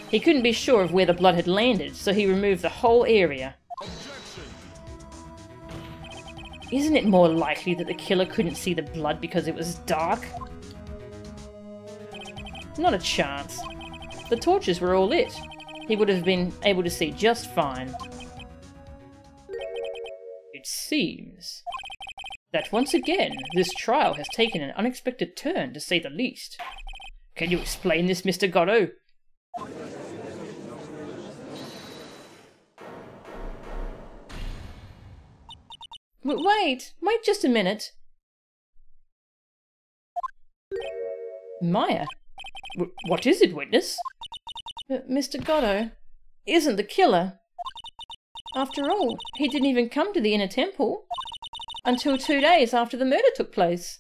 He couldn't be sure of where the blood had landed, so he removed the whole area. Isn't it more likely that the killer couldn't see the blood because it was dark? Not a chance. The torches were all lit. He would have been able to see just fine. It seems that once again, this trial has taken an unexpected turn, to say the least. Can you explain this, Mr. Godot? Wait just a minute. Maya? What is it, witness? Mr. Godot isn't the killer. After all, he didn't even come to the inner temple until 2 days after the murder took place.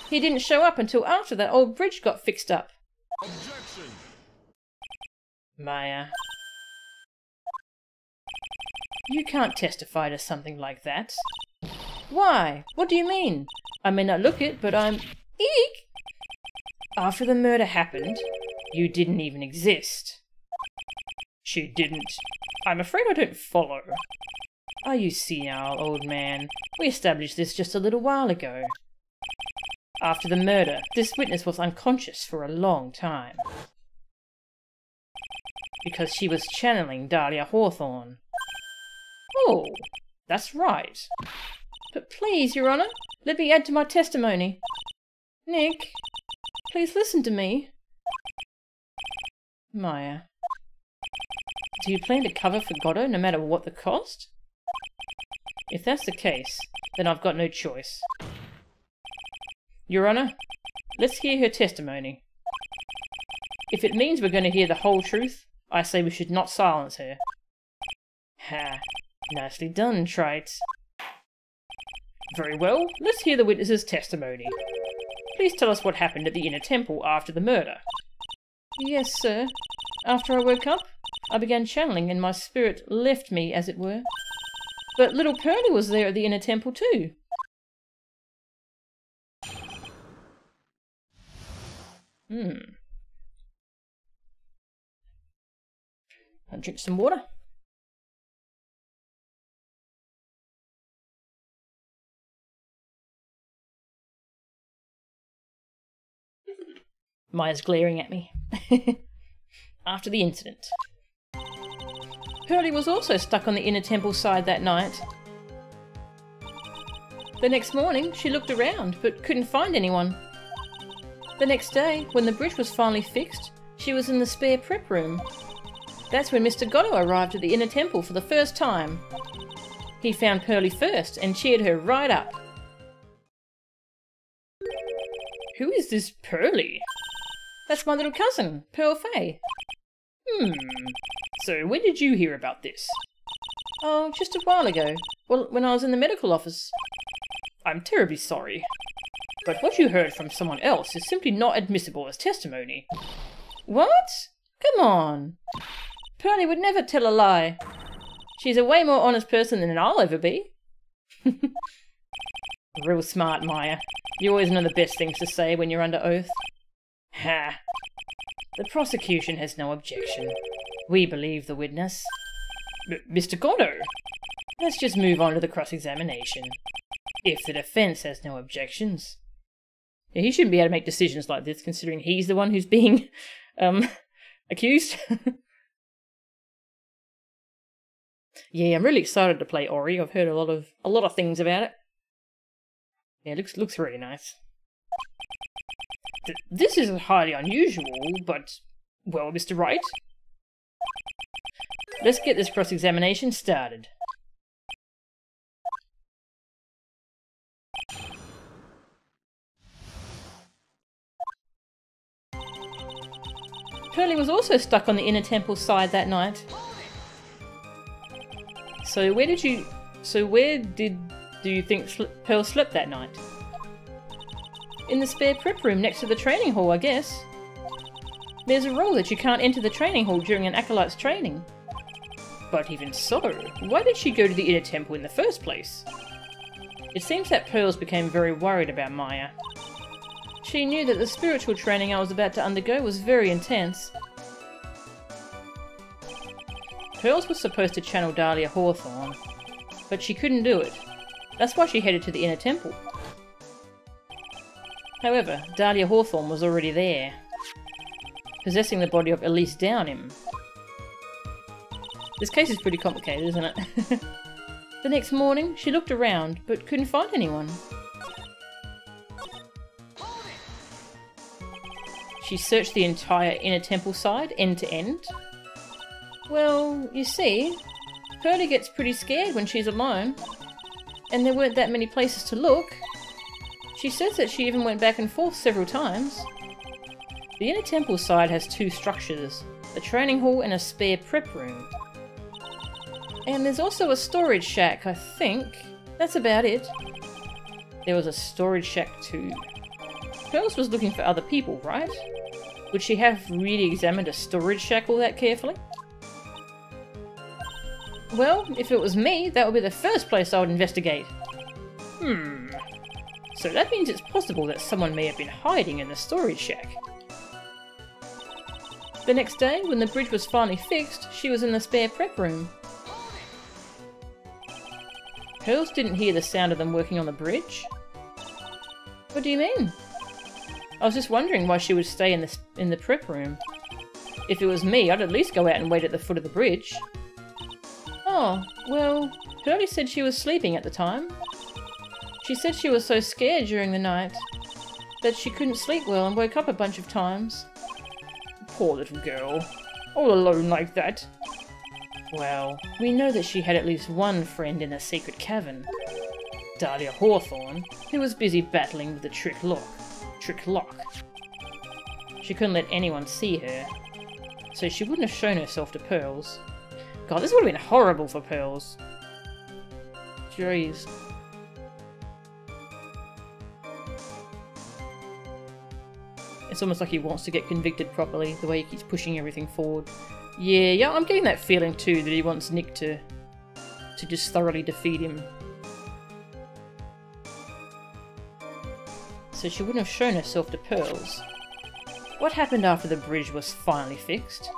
He didn't show up until after that old bridge got fixed up. Objection! Maya, you can't testify to something like that. Why? What do you mean? I may not look it, but I'm... Eek! After the murder happened, you didn't even exist. She didn't. I'm afraid I don't follow. Are you senile, old man? We established this just a little while ago. After the murder, this witness was unconscious for a long time. because she was channeling Dahlia Hawthorne. Oh, that's right. But please, Your Honour, let me add to my testimony. Nick, please listen to me. Maya, do you plan to cover for Godot no matter what the cost? If that's the case, then I've got no choice. Your Honour, let's hear her testimony. If it means we're going to hear the whole truth, I say we should not silence her. Ha, nicely done, Trite. Very well, let's hear the witness's testimony. Please tell us what happened at the Inner Temple after the murder. Yes, sir. After I woke up, I began channeling and my spirit left me, as it were. But little Pearlie was there at the Inner Temple too. I'll drink some water. Maya's glaring at me. After the incident. Pearlie was also stuck on the Inner Temple side that night. The next morning, she looked around, but couldn't find anyone. The next day, when the bridge was finally fixed, she was in the spare prep room. That's when Mr. Godot arrived at the Inner Temple for the first time. He found Pearlie first and cheered her right up. Who is this Pearlie? That's my little cousin, Pearl Fay. So when did you hear about this? Oh, just a while ago. Well, when I was in the medical office. I'm terribly sorry. But what you heard from someone else is simply not admissible as testimony. What? Come on. Pearlie would never tell a lie. She's a way more honest person than I'll ever be. Real smart, Maya. You always know the best things to say when you're under oath. Ha! The prosecution has no objection. We believe the witness. Mr. Godot! Let's just move on to the cross-examination. If the defence has no objections. Yeah, he shouldn't be able to make decisions like this, considering he's the one who's being, accused. Yeah, I'm really excited to play Ori. I've heard a lot of things about it. Yeah, it looks really nice. This is highly unusual, but, well, Mr. Wright, let's get this cross-examination started. Pearlie was also stuck on the Inner Temple side that night. So where do you think Pearl slept that night? In the spare prep room next to the training hall, I guess. There's a rule that you can't enter the training hall during an acolyte's training. But even so, why did she go to the Inner Temple in the first place? It seems that Pearls became very worried about Maya. She knew that the spiritual training I was about to undergo was very intense. Pearls was supposed to channel Dahlia Hawthorne, but she couldn't do it. That's why she headed to the Inner Temple. However, Dahlia Hawthorne was already there, possessing the body of Elise Downham. This case is pretty complicated, isn't it? The next morning, she looked around, but couldn't find anyone. She searched the entire Inner Temple side, end to end. Well, you see, Pearlie gets pretty scared when she's alone, and there weren't that many places to look. She says that she even went back and forth several times. The Inner Temple side has two structures, a training hall and a spare prep room. And there's also a storage shack, I think. That's about it. There was a storage shack too. Pearls was looking for other people, right? Would she have really examined a storage shack all that carefully? Well, if it was me, that would be the first place I would investigate. So that means it's possible that someone may have been hiding in the storage shack. The next day, when the bridge was finally fixed, she was in the spare prep room. Pearls didn't hear the sound of them working on the bridge. What do you mean? I was just wondering why she would stay in the prep room. If it was me, I'd at least go out and wait at the foot of the bridge. Oh, well, Pearlie said she was sleeping at the time. She said she was so scared during the night that she couldn't sleep well and woke up a bunch of times. Poor little girl. All alone like that. Well, we know that she had at least one friend in the secret cavern. Dahlia Hawthorne, who was busy battling with the trick lock. She couldn't let anyone see her, so she wouldn't have shown herself to Pearls. God, this would have been horrible for Pearls. Jeez. It's almost like he wants to get convicted properly, the way he keeps pushing everything forward. Yeah, I'm getting that feeling too, that he wants Nick to just thoroughly defeat him. So she wouldn't have shown herself to Pearls. What happened after the bridge was finally fixed?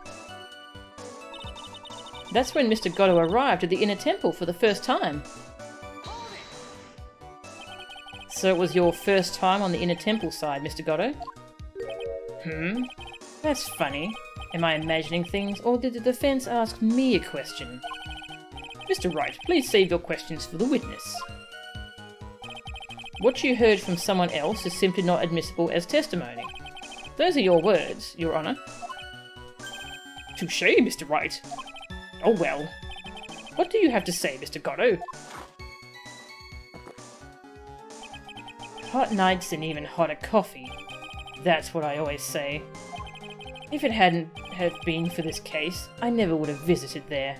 That's when Mr. Godot arrived at the Inner Temple for the first time. So it was your first time on the Inner Temple side, Mr. Godot? That's funny. Am I imagining things, or did the defense ask me a question? Mr. Wright, please save your questions for the witness. What you heard from someone else is simply not admissible as testimony. Those are your words, Your Honour. Touché, Mr. Wright. Oh well. What do you have to say, Mr. Godot? Hot nights and even hotter coffee. That's what I always say. If it hadn't have been for this case, I never would have visited there.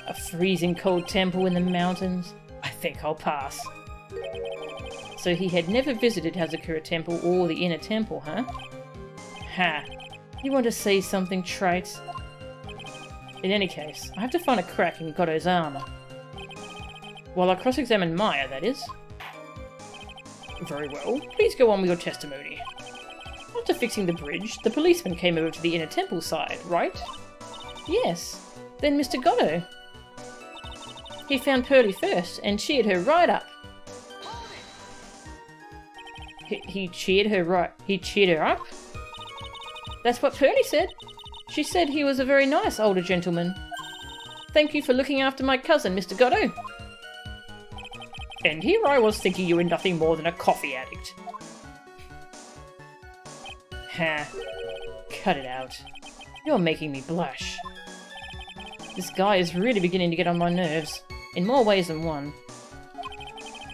A freezing cold temple in the mountains? I think I'll pass. So he had never visited Hazakura Temple or the Inner Temple, huh? Ha! You want to say something trite? In any case, I have to find a crack in Godot's armour. While I cross-examine Maya, that is. Very well, please go on with your testimony. After fixing the bridge, the policeman came over to the Inner Temple side, right? Yes. Then Mr. Godot. He found Pearlie first and cheered her right up. He cheered her up? That's what Pearlie said. She said he was a very nice older gentleman. Thank you for looking after my cousin, Mr. Godot. And here I was thinking you were nothing more than a coffee addict. Ha. Cut it out. You're making me blush. This guy is really beginning to get on my nerves, in more ways than one.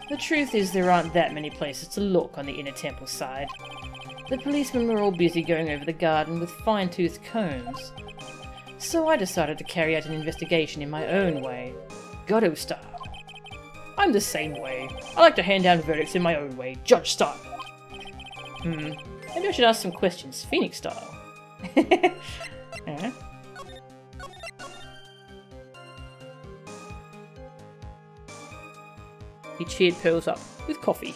The truth is there aren't that many places to look on the Inner Temple side. The policemen were all busy going over the garden with fine-toothed combs. So I decided to carry out an investigation in my own way, Godot style. I'm the same way. I like to hand down verdicts in my own way, judge style. Maybe I should ask some questions, Phoenix style. He cheered Pearls up with coffee.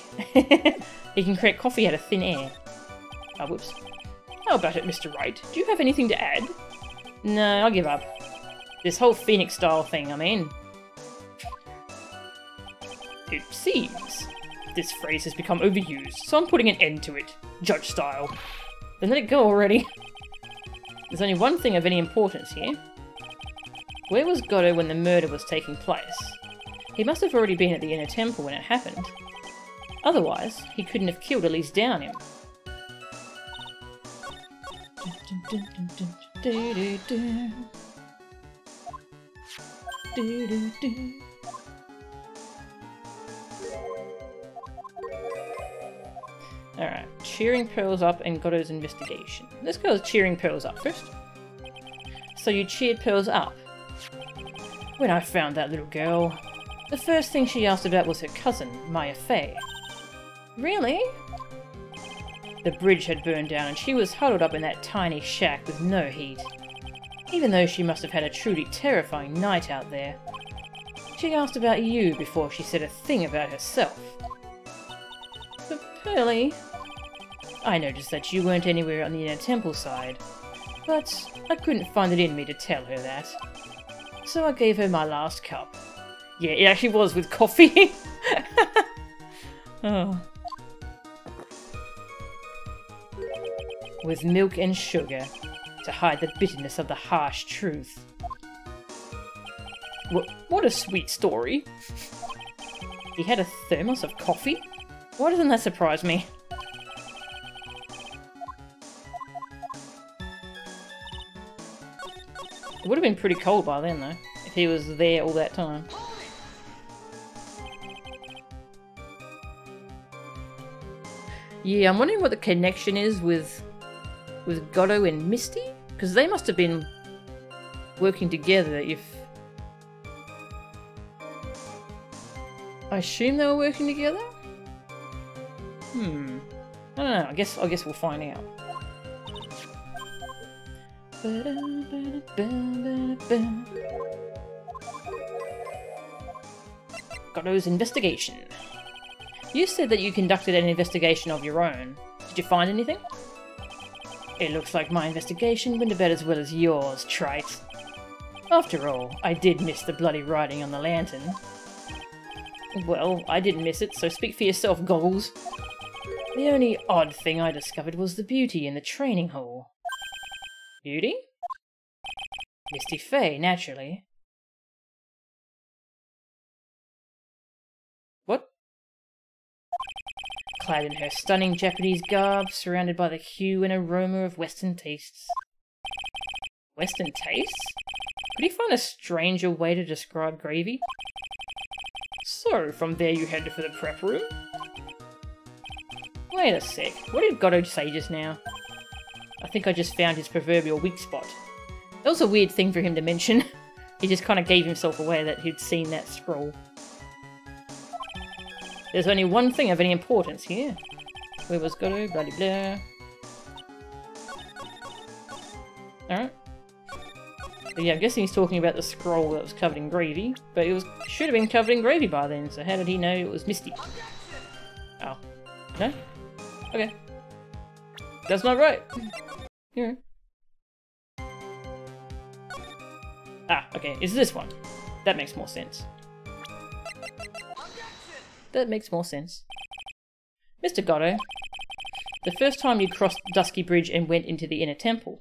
He can create coffee out of thin air. Oh, whoops. How about it, Mr. Wright? Do you have anything to add? No, I'll give up. This whole Phoenix style thing, I mean. It seems this phrase has become overused, so I'm putting an end to it. Judge style. Then let it go already. There's only one thing of any importance here. Where was Godot when the murder was taking place? He must have already been at the Inner Temple when it happened. Otherwise, he couldn't have killed Elise Down him. Alright, cheering Pearls up and Godot's investigation. Let's go with cheering Pearls up first. So you cheered Pearls up. When I found that little girl, the first thing she asked about was her cousin, Maya Fey. Really? The bridge had burned down and she was huddled up in that tiny shack with no heat. Even though she must have had a truly terrifying night out there. She asked about you before she said a thing about herself. But Pearlie, I noticed that you weren't anywhere on the Inner Temple side, but I couldn't find it in me to tell her that. So I gave her my last cup. Yeah, it actually was with coffee. Oh. With milk and sugar. to hide the bitterness of the harsh truth. What a sweet story. He had a thermos of coffee? Why doesn't that surprise me? It would have been pretty cold by then, though, if he was there all that time. Yeah, I'm wondering what the connection is with Godot and Misty? Because they must have been working together if... I assume they were working together? I don't know, I guess we'll find out. Godot's investigation. You said that you conducted an investigation of your own. Did you find anything? It looks like my investigation went about as well as yours, trite. After all, I did miss the bloody writing on the lantern. Well, I didn't miss it, so speak for yourself, Goggles. The only odd thing I discovered was the beauty in the training hall. Beauty? Misty Faye, naturally. What? Clad in her stunning Japanese garb, surrounded by the hue and aroma of Western tastes. Western tastes? Could he find a stranger way to describe gravy? So, from there you headed for the prep room? Wait a sec, what did Godot say just now? I think I just found his proverbial weak spot. That was a weird thing for him to mention. He just kind of gave himself away that he'd seen that scroll. There's only one thing of any importance here. Where was Godot? Blah blah blah. Alright. But yeah, I'm guessing he's talking about the scroll that was covered in gravy, but it should have been covered in gravy by then, so how did he know it was Misty? Oh. No? Okay. That's not right. Yeah. Ah, okay, it's this one. That makes more sense. That makes more sense. Mr. Godot, the first time you crossed Dusky Bridge and went into the inner temple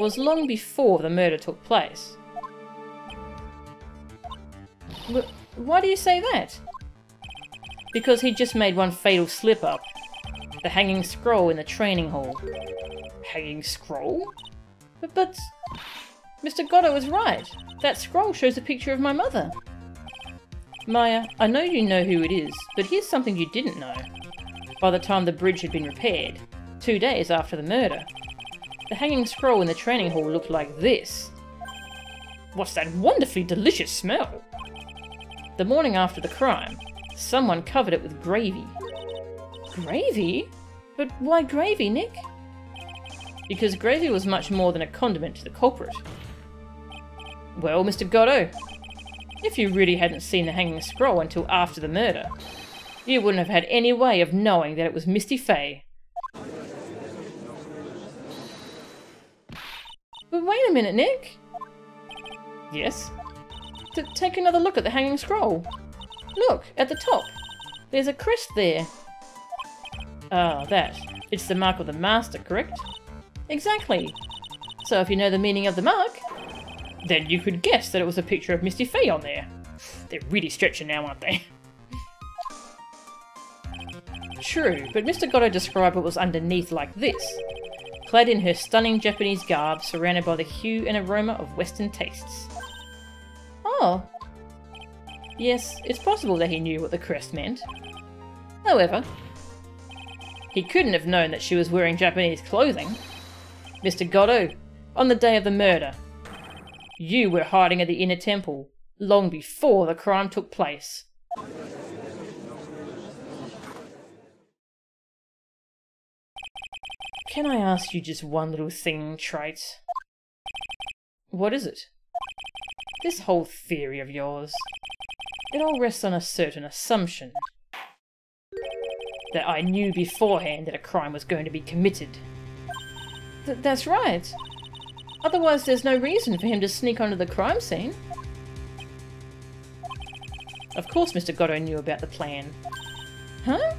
was long before the murder took place. Why do you say that? Because he just made one fatal slip-up. The hanging scroll in the training hall. Hanging scroll? But Mr. Godot was right. That scroll shows a picture of my mother. Maya, I know you know who it is, but here's something you didn't know. By the time the bridge had been repaired, 2 days after the murder, the hanging scroll in the training hall looked like this. What's that wonderfully delicious smell? The morning after the crime, someone covered it with gravy. Gravy? But why gravy, Nick? Because gravy was much more than a condiment to the culprit. Well, Mr. Godot, if you really hadn't seen the hanging scroll until after the murder, you wouldn't have had any way of knowing that it was Misty Faye. But wait a minute, Nick! Yes? Take another look at the hanging scroll. Look, at the top. There's a crest there. Ah, that. It's the mark of the master, correct? Exactly. So if you know the meaning of the mark, then you could guess that it was a picture of Misty Faye on there. They're really stretching now, aren't they? True, but Mr. Godot described what was underneath like this. Clad in her stunning Japanese garb, surrounded by the hue and aroma of Western tastes. Oh. Yes, it's possible that he knew what the crest meant. However, he couldn't have known that she was wearing Japanese clothing. Mr. Godot, on the day of the murder, you were hiding at the inner temple, long before the crime took place. Can I ask you just one little thing, Trite? What is it? This whole theory of yours, it all rests on a certain assumption. That I knew beforehand that a crime was going to be committed. That's right. Otherwise there's no reason for him to sneak onto the crime scene. Of course Mr. Godot knew about the plan. Huh?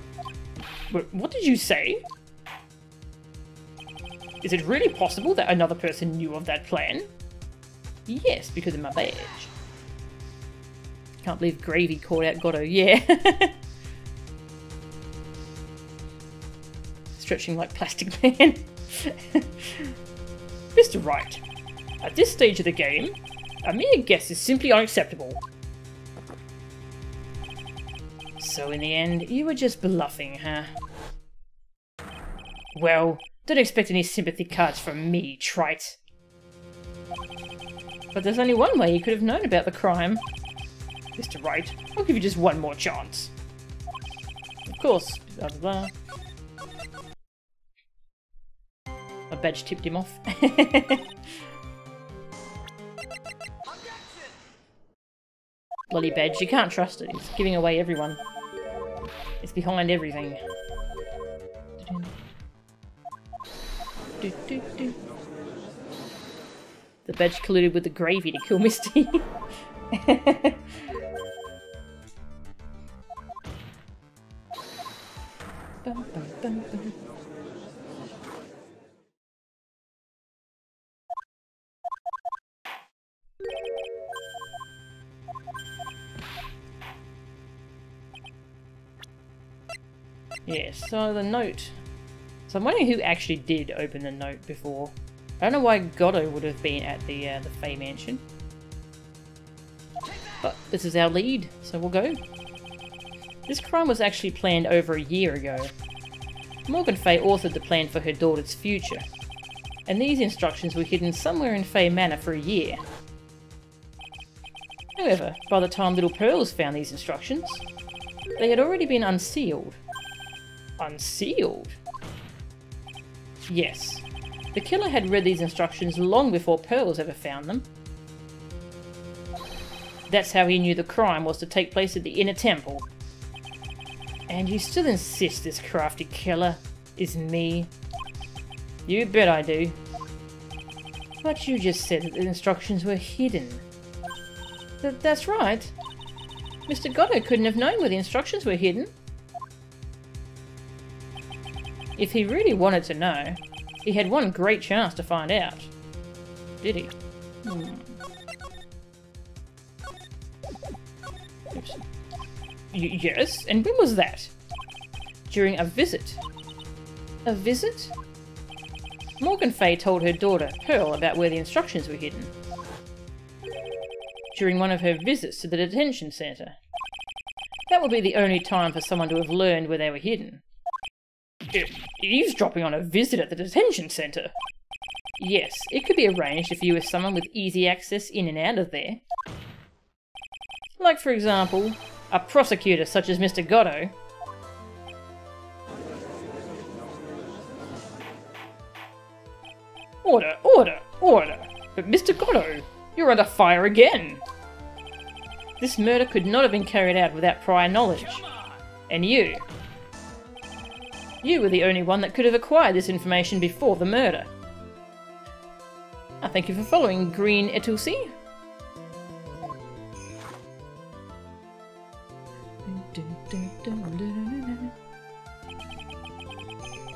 What did you say? Is it really possible that another person knew of that plan? Yes, because of my badge. Can't believe Gravy called out Godot. Yeah. Stretching like Plastic Man. Mr. Wright, at this stage of the game, a mere guess is simply unacceptable. So in the end, you were just bluffing, huh? Well, don't expect any sympathy cards from me, trite. But there's only one way you could have known about the crime. Mr. Wright, I'll give you just one more chance. Of course, blah blah blah. My badge tipped him off. Bloody badge, you can't trust it. It's giving away everyone. It's behind everything. The badge colluded with the Gravy to kill Misty. Bum, bum, bum, bum. Yes, so the note. So I'm wondering who actually did open the note before. I don't know why Godot would have been at the Fae Mansion. But this is our lead, so we'll go. This crime was actually planned over a year ago. Morgan Fae authored the plan for her daughter's future, and these instructions were hidden somewhere in Fae Manor for a year. However, by the time little Pearls found these instructions, they had already been unsealed. Unsealed? Yes. The killer had read these instructions long before Pearls ever found them. That's how he knew the crime was to take place at the Inner Temple. And you still insist this crafty killer is me? You bet I do. But you just said that the instructions were hidden. That's right. Mr. Godot couldn't have known where the instructions were hidden. If he really wanted to know, he had one great chance to find out. Did he? Oops. Yes, and when was that? During a visit. A visit? Morgan Fae told her daughter, Pearl, about where the instructions were hidden. During one of her visits to the detention centre. That would be the only time for someone to have learned where they were hidden. Eavesdropping on a visit at the detention centre? Yes, it could be arranged if you were someone with easy access in and out of there. Like, for example, a prosecutor such as Mr. Godot. Order, order, order! But Mr. Godot, you're under fire again! This murder could not have been carried out without prior knowledge. And you were the only one that could have acquired this information before the murder. I thank you for following, Green Etulsi.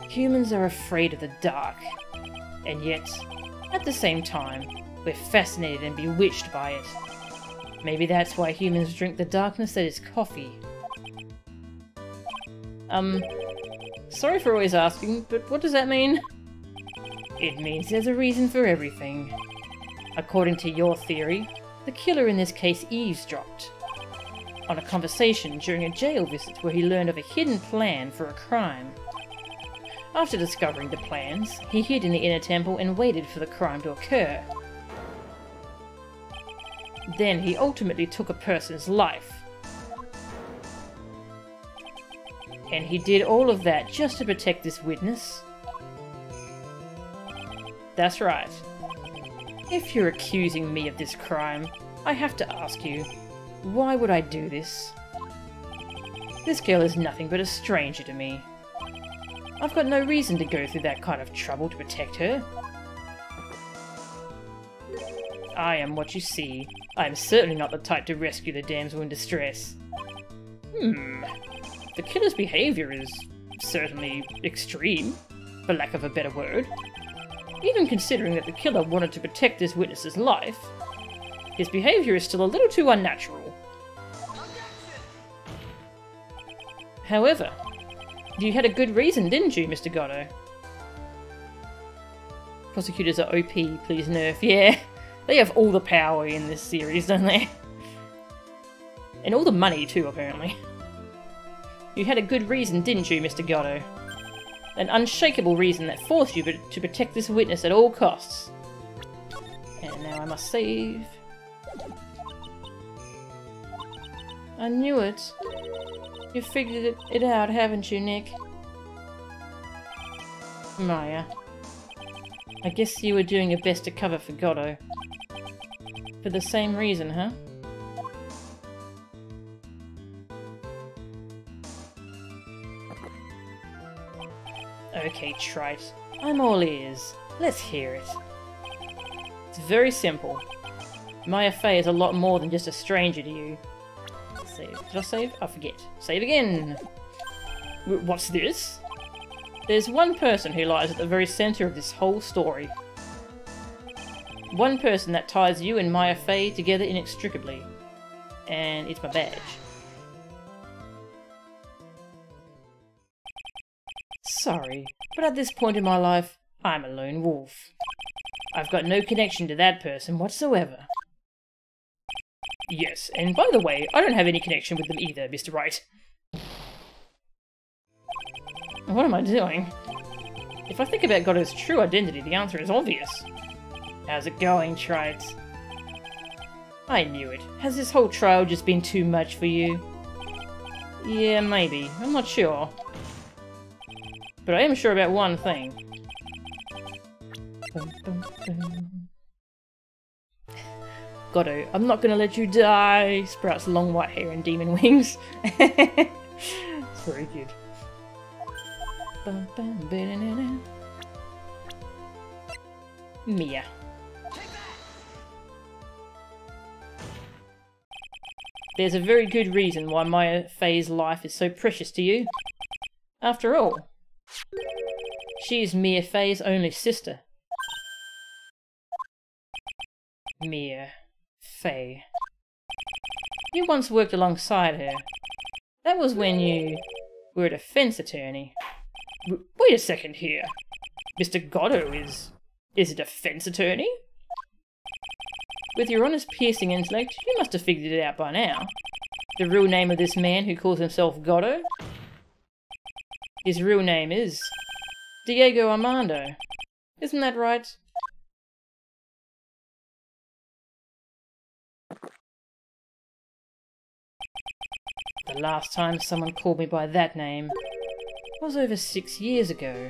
Humans are afraid of the dark, and yet, at the same time, we're fascinated and bewitched by it. Maybe that's why humans drink the darkness that is coffee. Sorry for always asking, but what does that mean? It means there's a reason for everything. According to your theory, the killer in this case eavesdropped on a conversation during a jail visit where he learned of a hidden plan for a crime. After discovering the plans, he hid in the Inner Temple and waited for the crime to occur. Then he ultimately took a person's life. And he did all of that just to protect this witness? That's right. If you're accusing me of this crime, I have to ask you, why would I do this? This girl is nothing but a stranger to me. I've got no reason to go through that kind of trouble to protect her. I am what you see. I am certainly not the type to rescue the damsel in distress. The killer's behaviour is certainly extreme, for lack of a better word. Even considering that the killer wanted to protect this witness's life, his behaviour is still a little too unnatural. However, you had a good reason, didn't you, Mr. Godot? Prosecutors are OP, please nerf. Yeah, they have all the power in this series, don't they? And all the money too, apparently. You had a good reason, didn't you, Mr. Godot? An unshakable reason that forced you to protect this witness at all costs. And now I must save. I knew it. You figured it out, haven't you, Nick? Maya. I guess you were doing your best to cover for Godot. For the same reason, huh? Okay, Trite. I'm all ears. Let's hear it. It's very simple. Maya Fey is a lot more than just a stranger to you. Save. Did I save? I forget. Save again! What's this? There's one person who lies at the very centre of this whole story. One person that ties you and Maya Fey together inextricably. And it's my badge. Sorry, but at this point in my life, I'm a lone wolf. I've got no connection to that person whatsoever. Yes, and by the way, I don't have any connection with them either, Mr. Wright. What am I doing? If I think about Godot's true identity, the answer is obvious. How's it going, Trite? I knew it. Has this whole trial just been too much for you? Yeah, maybe. I'm not sure. But I am sure about one thing. Godot, I'm not gonna let you die! Sprouts long white hair and demon wings. It's very good. Mia. There's a very good reason why Maya Fey's life is so precious to you. After all, she is Mia Fey's only sister. Mia Fey. You once worked alongside her. That was when you were a defense attorney. Wait a second here. Mr. Godot is a defense attorney? With your honest piercing intellect, you must have figured it out by now. The real name of this man who calls himself Godot? His real name is Diego Armando. Isn't that right? The last time someone called me by that name was over 6 years ago.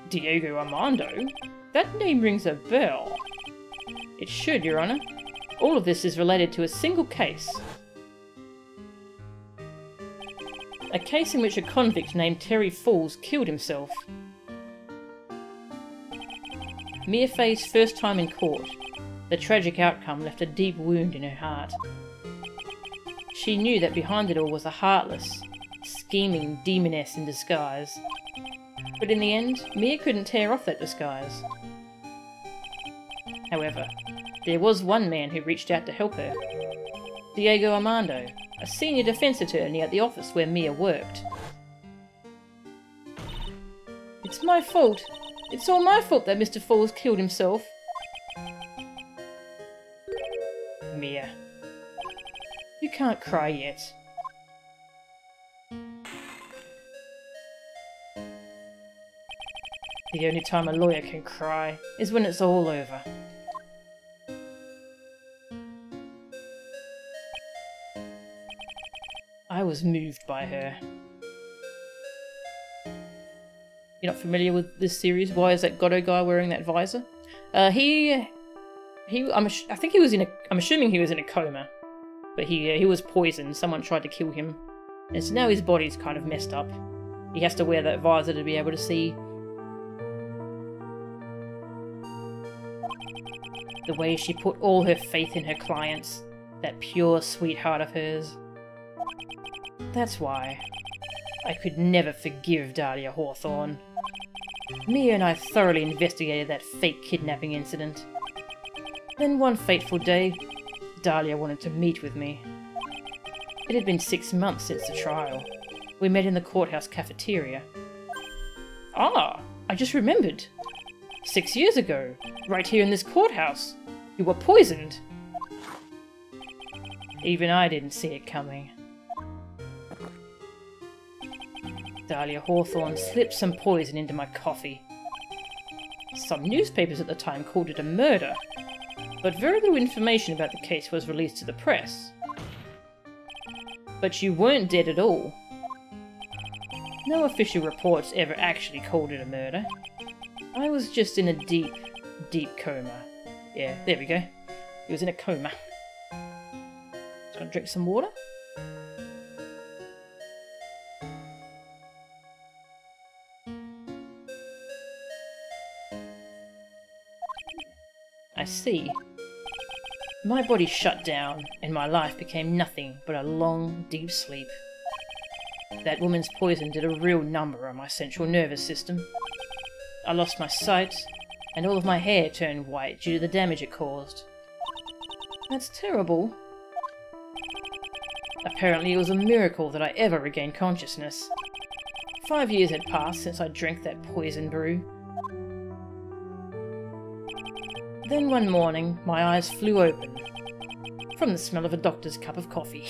Diego Armando? That name rings a bell. It should, Your Honor. All of this is related to a single case. A case in which a convict named Terry Falls killed himself. Mia Fey's first time in court, the tragic outcome left a deep wound in her heart. She knew that behind it all was a heartless, scheming demoness in disguise. But in the end, Mia couldn't tear off that disguise. However, there was one man who reached out to help her. Diego Armando, a senior defense attorney at the office where Mia worked. It's my fault. It's all my fault that Mr. Falls killed himself. Mia. You can't cry yet. The only time a lawyer can cry is when it's all over. I was moved by her. You're not familiar with this series? Why is that Godot guy wearing that visor? I'm assuming he was in a coma, but he was poisoned. Someone tried to kill him, and so now his body's kind of messed up. He has to wear that visor to be able to see. The way she put all her faith in her clients, that pure sweetheart of hers. That's why I could never forgive Dahlia Hawthorne. Mia and I thoroughly investigated that fake kidnapping incident. Then one fateful day, Dahlia wanted to meet with me. It had been 6 months since the trial. We met in the courthouse cafeteria. Ah, I just remembered. 6 years ago, right here in this courthouse, you were poisoned. Even I didn't see it coming. Dahlia Hawthorne slipped some poison into my coffee. Some newspapers at the time called it a murder, but very little information about the case was released to the press. But you weren't dead at all. No official reports ever actually called it a murder. I was just in a deep, deep coma. Yeah, there we go. He was in a coma. Just gonna drink some water. I see. My body shut down, and my life became nothing but a long, deep sleep. That woman's poison did a real number on my central nervous system. I lost my sight, and all of my hair turned white due to the damage it caused. That's terrible. Apparently it was a miracle that I ever regained consciousness. 5 years had passed since I drank that poison brew. Then one morning, my eyes flew open from the smell of a doctor's cup of coffee.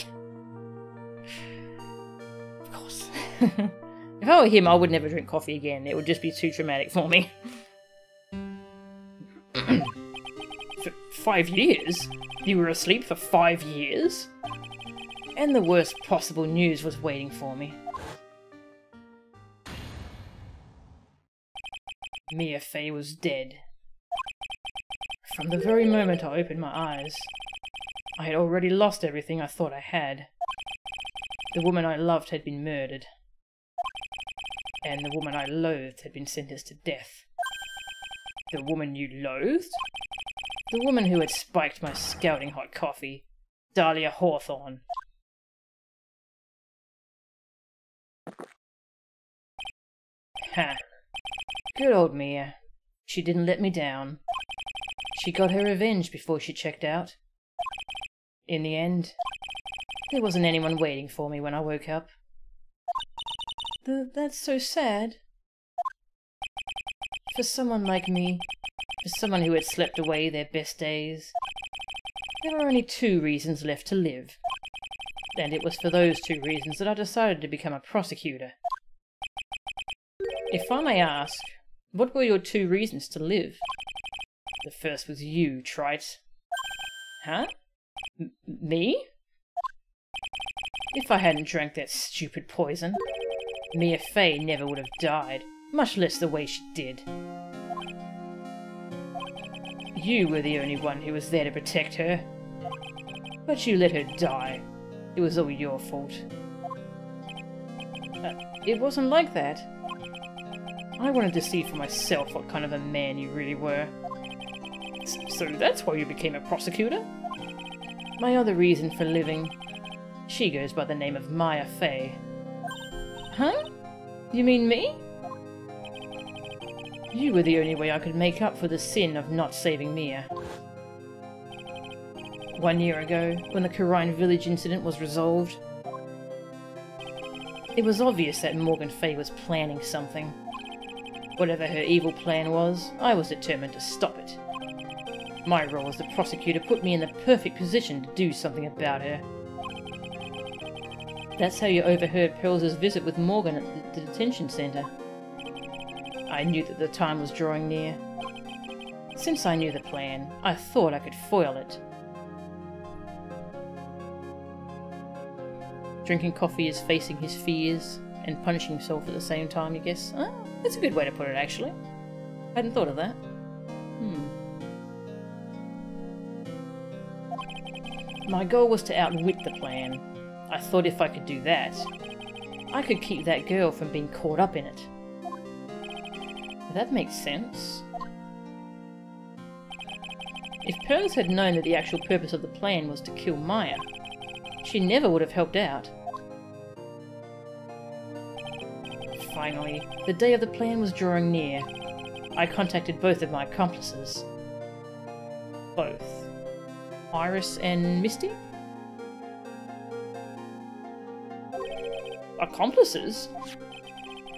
Of course. If I were him, I would never drink coffee again. It would just be too traumatic for me. For 5 years? You were asleep for 5 years? And the worst possible news was waiting for me. Mia Fey was dead. From the very moment I opened my eyes, I had already lost everything I thought I had. The woman I loved had been murdered. And the woman I loathed had been sentenced to death. The woman you loathed? The woman who had spiked my scalding hot coffee. Dahlia Hawthorne. Ha. Good old Mia. She didn't let me down. She got her revenge before she checked out. In the end, there wasn't anyone waiting for me when I woke up. That's so sad. For someone like me, for someone who had slept away their best days, there were only 2 reasons left to live. And it was for those 2 reasons that I decided to become a prosecutor. If I may ask, what were your 2 reasons to live? The first was you, trite. Huh? Me? If I hadn't drank that stupid poison, Mia Fey never would have died, much less the way she did. You were the only one who was there to protect her. But you let her die. It was all your fault. It wasn't like that. I wanted to see for myself what kind of a man you really were. So that's why you became a prosecutor? My other reason for living, she goes by the name of Mia Fey. Huh? You mean me? You were the only way I could make up for the sin of not saving Mia. 1 year ago, when the Karine village incident was resolved, it was obvious that Morgan Fey was planning something. Whatever her evil plan was, I was determined to stop it. My role as the prosecutor put me in the perfect position to do something about her. That's how you overheard Pearls' visit with Morgan at the detention center. I knew that the time was drawing near. Since I knew the plan, I thought I could foil it. Drinking coffee is facing his fears and punishing himself at the same time, I guess. Oh, that's a good way to put it, actually. I hadn't thought of that. My goal was to outwit the plan. I thought if I could do that, I could keep that girl from being caught up in it. That makes sense. If Pearls had known that the actual purpose of the plan was to kill Maya, she never would have helped out. Finally, the day of the plan was drawing near. I contacted both of my accomplices. Both. Iris and Misty? Accomplices?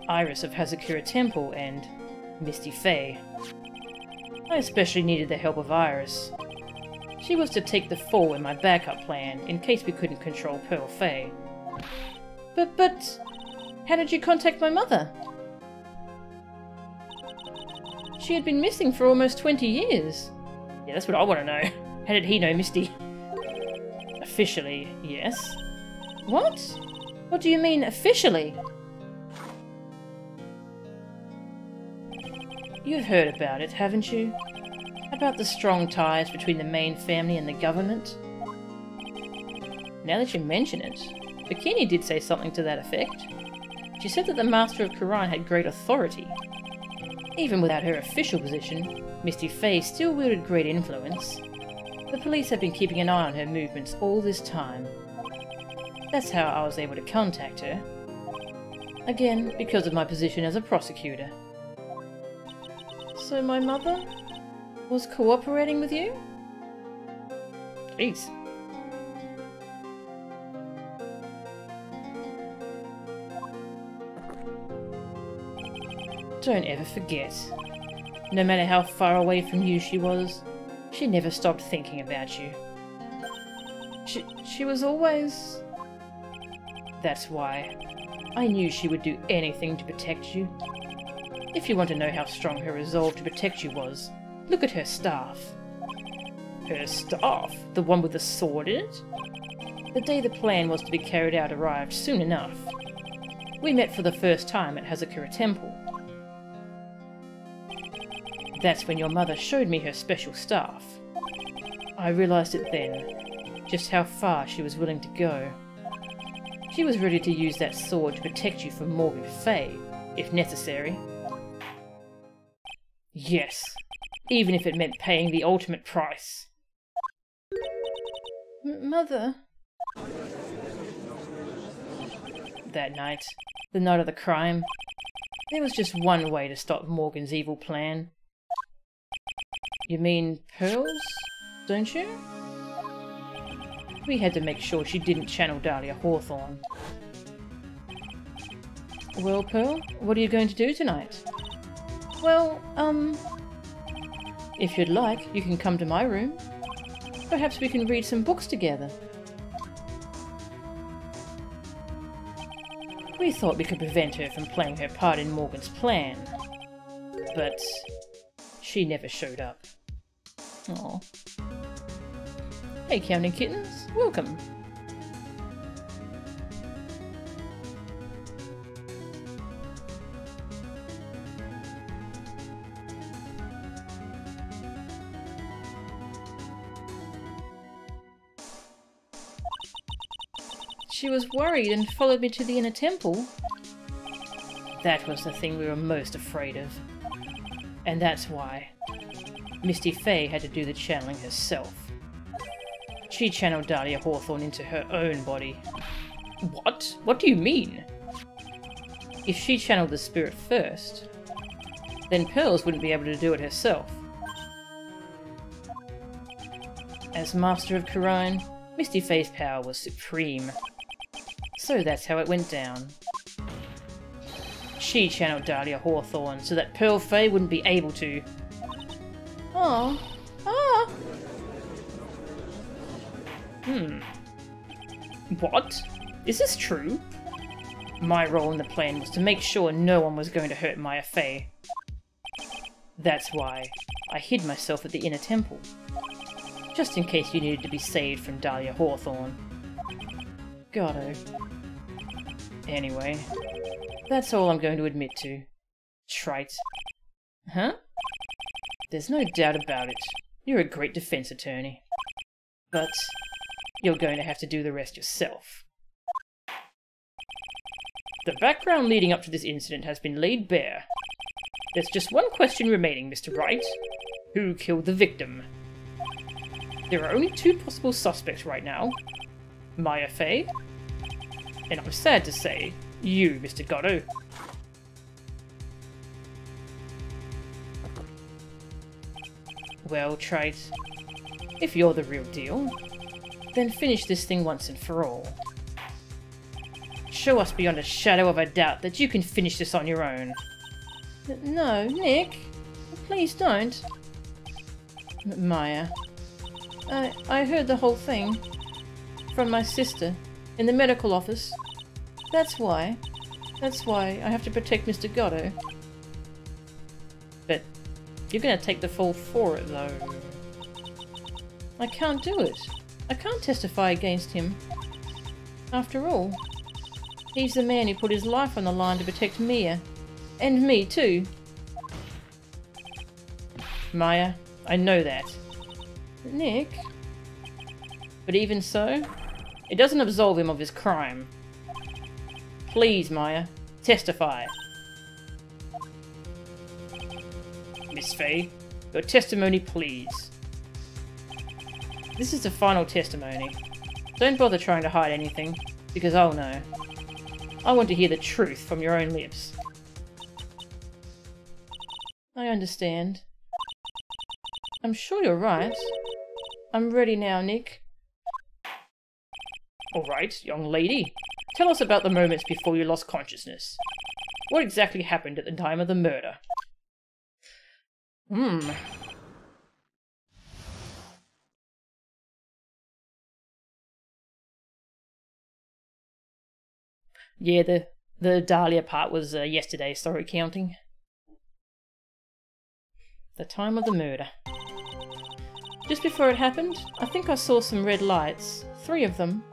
Iris of Hahahah Temple and Misty Faye. I especially needed the help of Iris. She was to take the fall in my backup plan, in case we couldn't control Pearl Faye. But... how did you contact my mother? She had been missing for almost 20 years. Yeah, that's what I want to know. How did he know Misty? Officially, yes. What? What do you mean, officially? You've heard about it, haven't you? About the strong ties between the main family and the government? Now that you mention it, Bikini did say something to that effect. She said that the Master of Quran had great authority. Even without her official position, Misty Faye still wielded great influence. The police have been keeping an eye on her movements all this time. That's how I was able to contact her. Again, because of my position as a prosecutor. So my mother was cooperating with you? Jeez. Don't ever forget. No matter how far away from you she was, she never stopped thinking about you. She was always... That's why. I knew she would do anything to protect you. If you want to know how strong her resolve to protect you was, look at her staff. Her staff? The one with the sword in it? The day the plan was to be carried out arrived soon enough. We met for the first time at Hahahah Temple. That's when your mother showed me her special staff. I realized it then, just how far she was willing to go. She was ready to use that sword to protect you from Morgan Faye, if necessary. Yes, even if it meant paying the ultimate price. Mother... That night, the night of the crime, there was just one way to stop Morgan's evil plan. You mean Pearl's, don't you? We had to make sure she didn't channel Dahlia Hawthorne. Well, Pearl, what are you going to do tonight? Well, if you'd like, you can come to my room. Perhaps we can read some books together. We thought we could prevent her from playing her part in Morgan's plan. But she never showed up. Aw. Hey, Counting Kittens, welcome. She was worried and followed me to the inner temple. That was the thing we were most afraid of. And that's why Misty Faye had to do the channeling herself. She channeled Dahlia Hawthorne into her own body. What? What do you mean? If she channeled the spirit first, then Pearls wouldn't be able to do it herself. As Master of Quran, Misty Faye's power was supreme. So that's how it went down. She channeled Dahlia Hawthorne so that Pearl Faye wouldn't be able to. Oh. Ah! What? Is this true? My role in the plan was to make sure no one was going to hurt Maya Faye. That's why I hid myself at the inner temple. Just in case you needed to be saved from Dahlia Hawthorne. Godot. Anyway, that's all I'm going to admit to. Trite. Huh? There's no doubt about it. You're a great defense attorney. But you're going to have to do the rest yourself. The background leading up to this incident has been laid bare. There's just one question remaining, Mr. Wright. Who killed the victim? There are only two possible suspects right now. Maya Faye, and I'm sad to say, you, Mr. Godot. Well, Trite, if you're the real deal, then finish this thing once and for all. Show us beyond a shadow of a doubt that you can finish this on your own. No, Nick. Please don't. Maya. I heard the whole thing. From my sister. In the medical office. That's why. That's why I have to protect Mr. Godot. But you're gonna take the fall for it, though. I can't do it. I can't testify against him. After all, he's the man who put his life on the line to protect Mia. And me, too. Maya, I know that. Nick? But even so, it doesn't absolve him of his crime. Please, Maya, testify. Miss Faye, your testimony, please. This is the final testimony. Don't bother trying to hide anything, because I'll know. I want to hear the truth from your own lips. I understand. I'm sure you're right. I'm ready now, Nick. Alright, young lady. Tell us about the moments before you lost consciousness. What exactly happened at the time of the murder? Yeah, the Dahlia part was yesterday's story counting. The time of the murder. Just before it happened, I think I saw some red lights. 3 of them.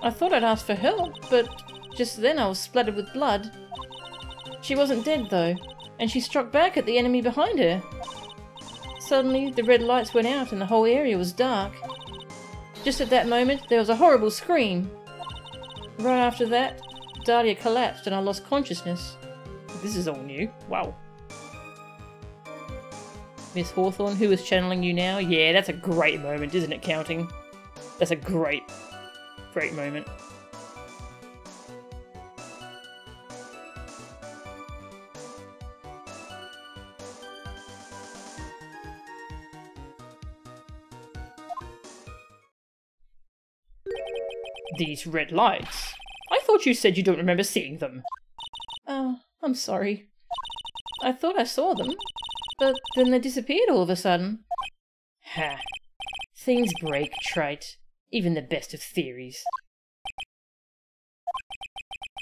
I thought I'd ask for help, but just then I was splattered with blood. She wasn't dead though, and she struck back at the enemy behind her. Suddenly, the red lights went out and the whole area was dark. Just at that moment, there was a horrible scream. Right after that, Dahlia collapsed and I lost consciousness. This is all new. Wow. Miss Hawthorne, who is channeling you now? Yeah, that's a great moment, isn't it, counting? That's a great moment. These red lights. I thought you said you don't remember seeing them. Oh, I'm sorry. I thought I saw them, but then they disappeared all of a sudden. Ha. Things break, Trite. Even the best of theories.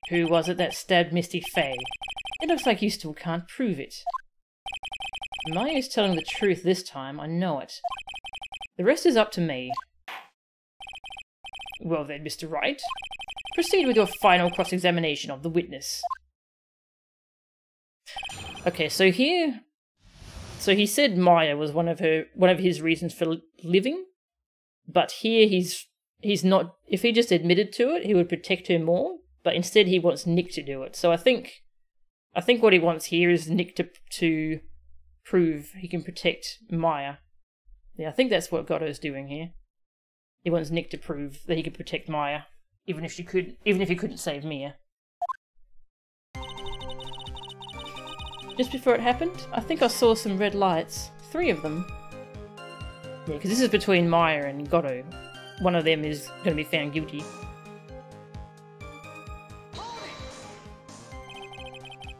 Who was it that stabbed Misty Faye? It looks like you still can't prove it. Maya's telling the truth this time, I know it. The rest is up to me. Well then, Mr. Wright, proceed with your final cross-examination of the witness. Okay, so he said Maya was one of his reasons for living, but here he's not. If he just admitted to it, he would protect her more. But instead, he wants Nick to do it. So I think what he wants here is Nick to prove he can protect Maya. Yeah, I think that's what Godot's doing here. He wants Nick to prove that he could protect Maya, even if he couldn't save Mia. Just before it happened, I think I saw some red lights. 3 of them. Yeah, because this is between Maya and Godot. One of them is going to be found guilty.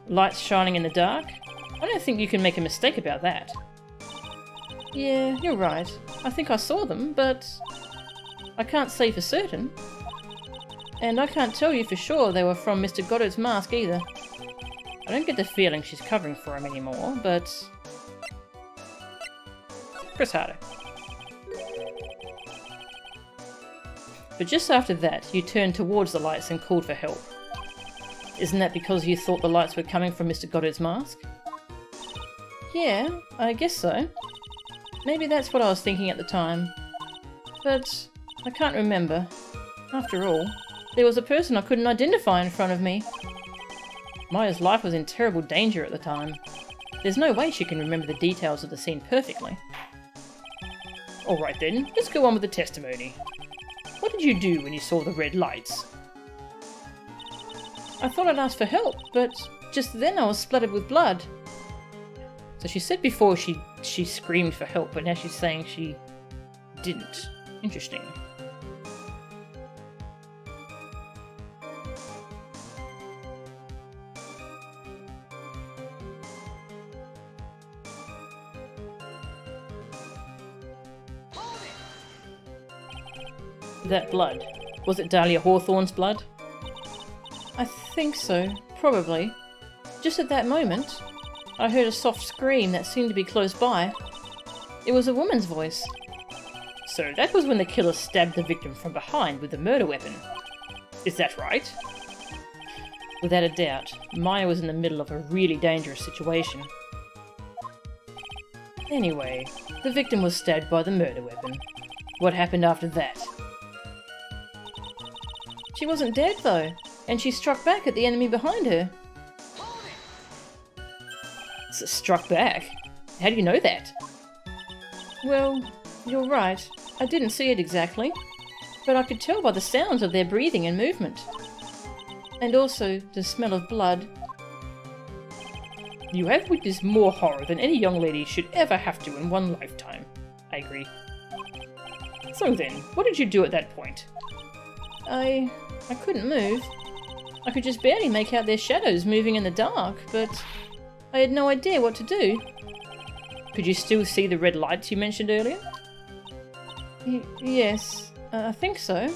Lights shining in the dark? I don't think you can make a mistake about that. Yeah, you're right. I think I saw them, but I can't say for certain. And I can't tell you for sure they were from Mr. Godot's mask either. I don't get the feeling she's covering for him anymore, but... press harder. But just after that, you turned towards the lights and called for help. Isn't that because you thought the lights were coming from Mr. Godot's mask? Yeah, I guess so. Maybe that's what I was thinking at the time. But I can't remember. After all, there was a person I couldn't identify in front of me. Maya's life was in terrible danger at the time. There's no way she can remember the details of the scene perfectly. Alright then, let's go on with the testimony. What did you do when you saw the red lights? I thought I'd ask for help, but just then I was splattered with blood. So she said before she screamed for help, but now she's saying she didn't. Interesting. That blood. Was it Dahlia Hawthorne's blood? I think so. Probably. Just at that moment, I heard a soft scream that seemed to be close by. It was a woman's voice. So that was when the killer stabbed the victim from behind with the murder weapon. Is that right? Without a doubt, Maya was in the middle of a really dangerous situation. Anyway, the victim was stabbed by the murder weapon. What happened after that? She wasn't dead though, and she struck back at the enemy behind her. Struck back? How do you know that? Well, you're right. I didn't see it exactly, but I could tell by the sounds of their breathing and movement. And also the smell of blood. You have witnessed more horror than any young lady should ever have to in one lifetime. I agree. So then, what did you do at that point? I couldn't move. I could just barely make out their shadows moving in the dark, but I had no idea what to do. Could you still see the red lights you mentioned earlier? Yes, I think so.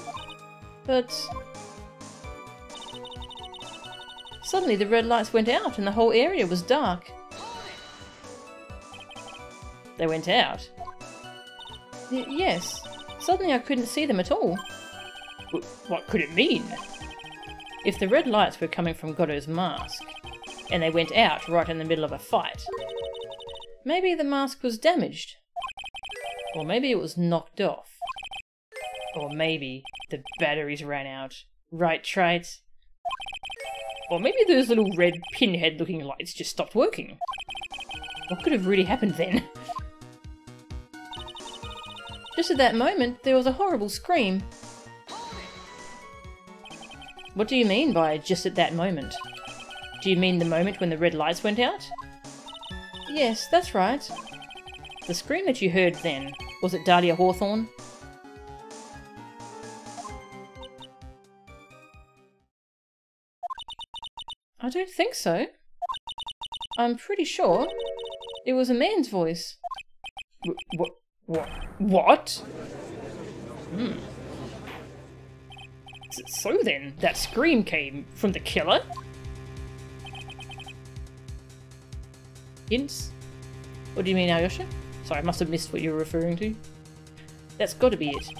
But suddenly the red lights went out and the whole area was dark. They went out? Yes. Suddenly I couldn't see them at all. What could it mean? If the red lights were coming from Godot's mask, and they went out right in the middle of a fight, maybe the mask was damaged. Or maybe it was knocked off. Or maybe the batteries ran out. Right, traits? Or maybe those little red pinhead looking lights just stopped working. What could have really happened then? Just at that moment, there was a horrible scream. What do you mean by just at that moment? Do you mean the moment when the red lights went out? Yes, that's right. The scream that you heard then, was it Dahlia Hawthorne? I don't think so. I'm pretty sure it was a man's voice. What? So then, that scream came from the killer? Hints? What do you mean, Alyosha? Sorry, I must have missed what you were referring to. That's gotta be it.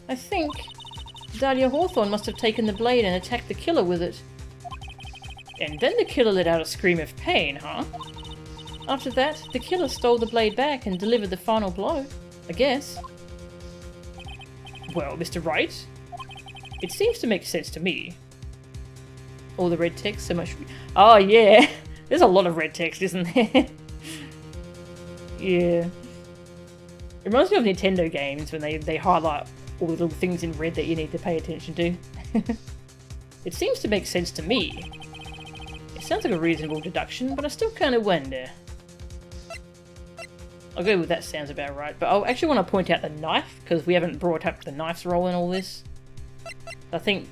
I think Dahlia Hawthorne must have taken the blade and attacked the killer with it. And then the killer let out a scream of pain, huh? After that, the killer stole the blade back and delivered the final blow, I guess. Well, Mr. Wright, it seems to make sense to me. All the red text, so much... Oh, yeah! There's a lot of red text, isn't there? Yeah. It reminds me of Nintendo games when they highlight all the little things in red that you need to pay attention to. It seems to make sense to me. It sounds like a reasonable deduction, but I still kind of wonder. I'll go with that sounds about right, but I actually want to point out the knife, because we haven't brought up the knife's role in all this. I think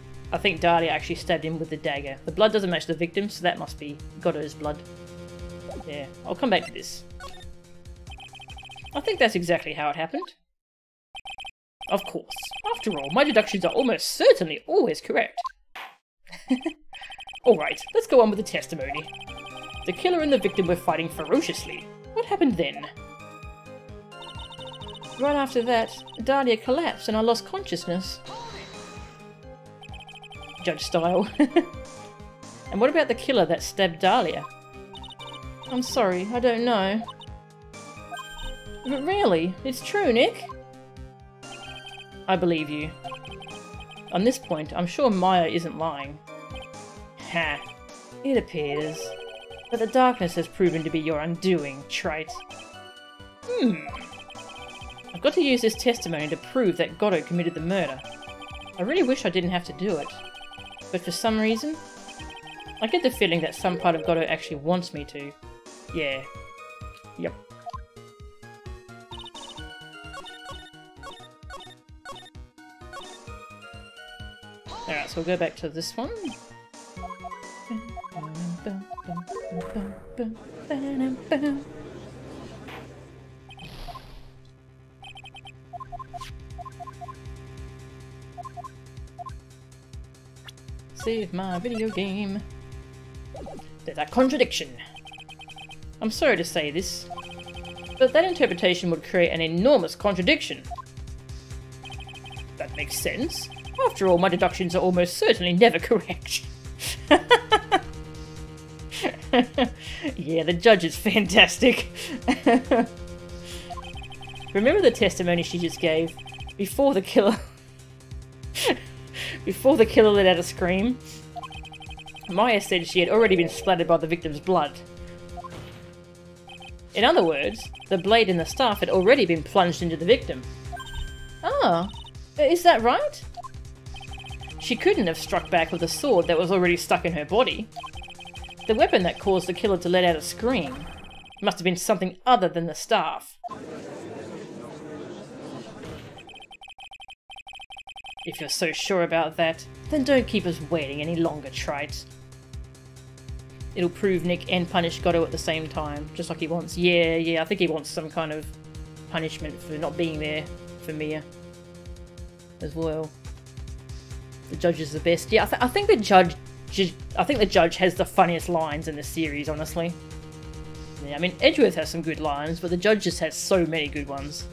Dahlia actually stabbed him with the dagger. The blood doesn't match the victim, so that must be Godot's blood. Yeah, I'll come back to this. I think that's exactly how it happened. Of course. After all, my deductions are almost certainly always correct. Alright, let's go on with the testimony. The killer and the victim were fighting ferociously. What happened then? Right after that, Dahlia collapsed and I lost consciousness. Judge style. And what about the killer that stabbed Dahlia? I'm sorry, I don't know. But really, it's true, Nick? I believe you. On this point, I'm sure Maya isn't lying. Ha! It appears. But the darkness has proven to be your undoing, trite. I've got to use this testimony to prove that Godot committed the murder. I really wish I didn't have to do it. But for some reason, I get the feeling that some part of Godot actually wants me to. Yeah. Yep. Alright, so we'll go back to this one. Save my video game. There's a contradiction. I'm sorry to say this, but that interpretation would create an enormous contradiction. That makes sense. After all, my deductions are almost certainly never correct. Yeah, the judge is fantastic. Remember the testimony she just gave? Before the killer... Before the killer let out a scream, Maya said she had already been splattered by the victim's blood. In other words, the blade and the staff had already been plunged into the victim. Ah, is that right? She couldn't have struck back with a sword that was already stuck in her body. The weapon that caused the killer to let out a scream must have been something other than the staff. If you're so sure about that, then don't keep us waiting any longer, Trite. It'll prove Nick and punish Godot at the same time, just like he wants. Yeah, I think he wants some kind of punishment for not being there for Mia as well. The judge is the best. Yeah, I think the judge has the funniest lines in the series, honestly. Yeah, I mean, Edgeworth has some good lines, but the judge just has so many good ones.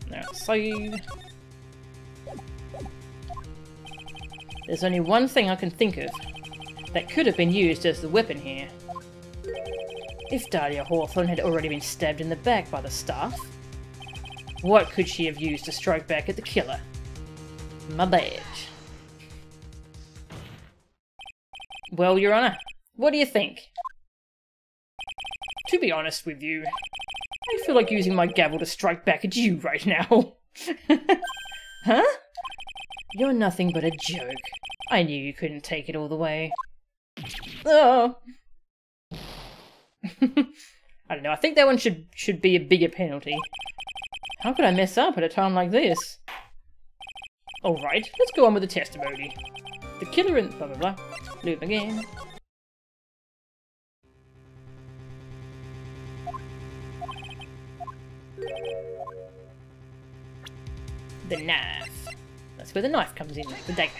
Now, save. There's only one thing I can think of that could have been used as the weapon here. If Dahlia Hawthorne had already been stabbed in the back by the staff, what could she have used to strike back at the killer? My badge. Well, Your Honor, what do you think? To be honest with you, I feel like using my gavel to strike back at you right now. Huh? You're nothing but a joke. I knew you couldn't take it all the way. Oh. I don't know, I think that one should be a bigger penalty. How could I mess up at a time like this? Alright, let's go on with the testimony. The killer and blah blah blah. Loop again. The knife. That's where the knife comes in, the dagger.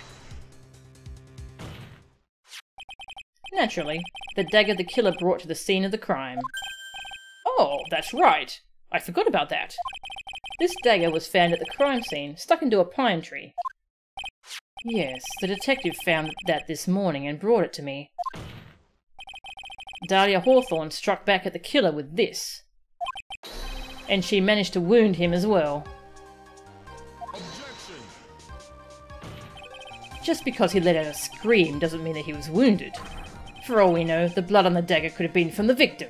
Naturally, the dagger the killer brought to the scene of the crime. Oh, that's right. I forgot about that. This dagger was found at the crime scene, stuck into a pine tree. Yes, the detective found that this morning and brought it to me. Dahlia Hawthorne struck back at the killer with this. And she managed to wound him as well. Objection. Just because he let out a scream doesn't mean that he was wounded. For all we know, the blood on the dagger could have been from the victim.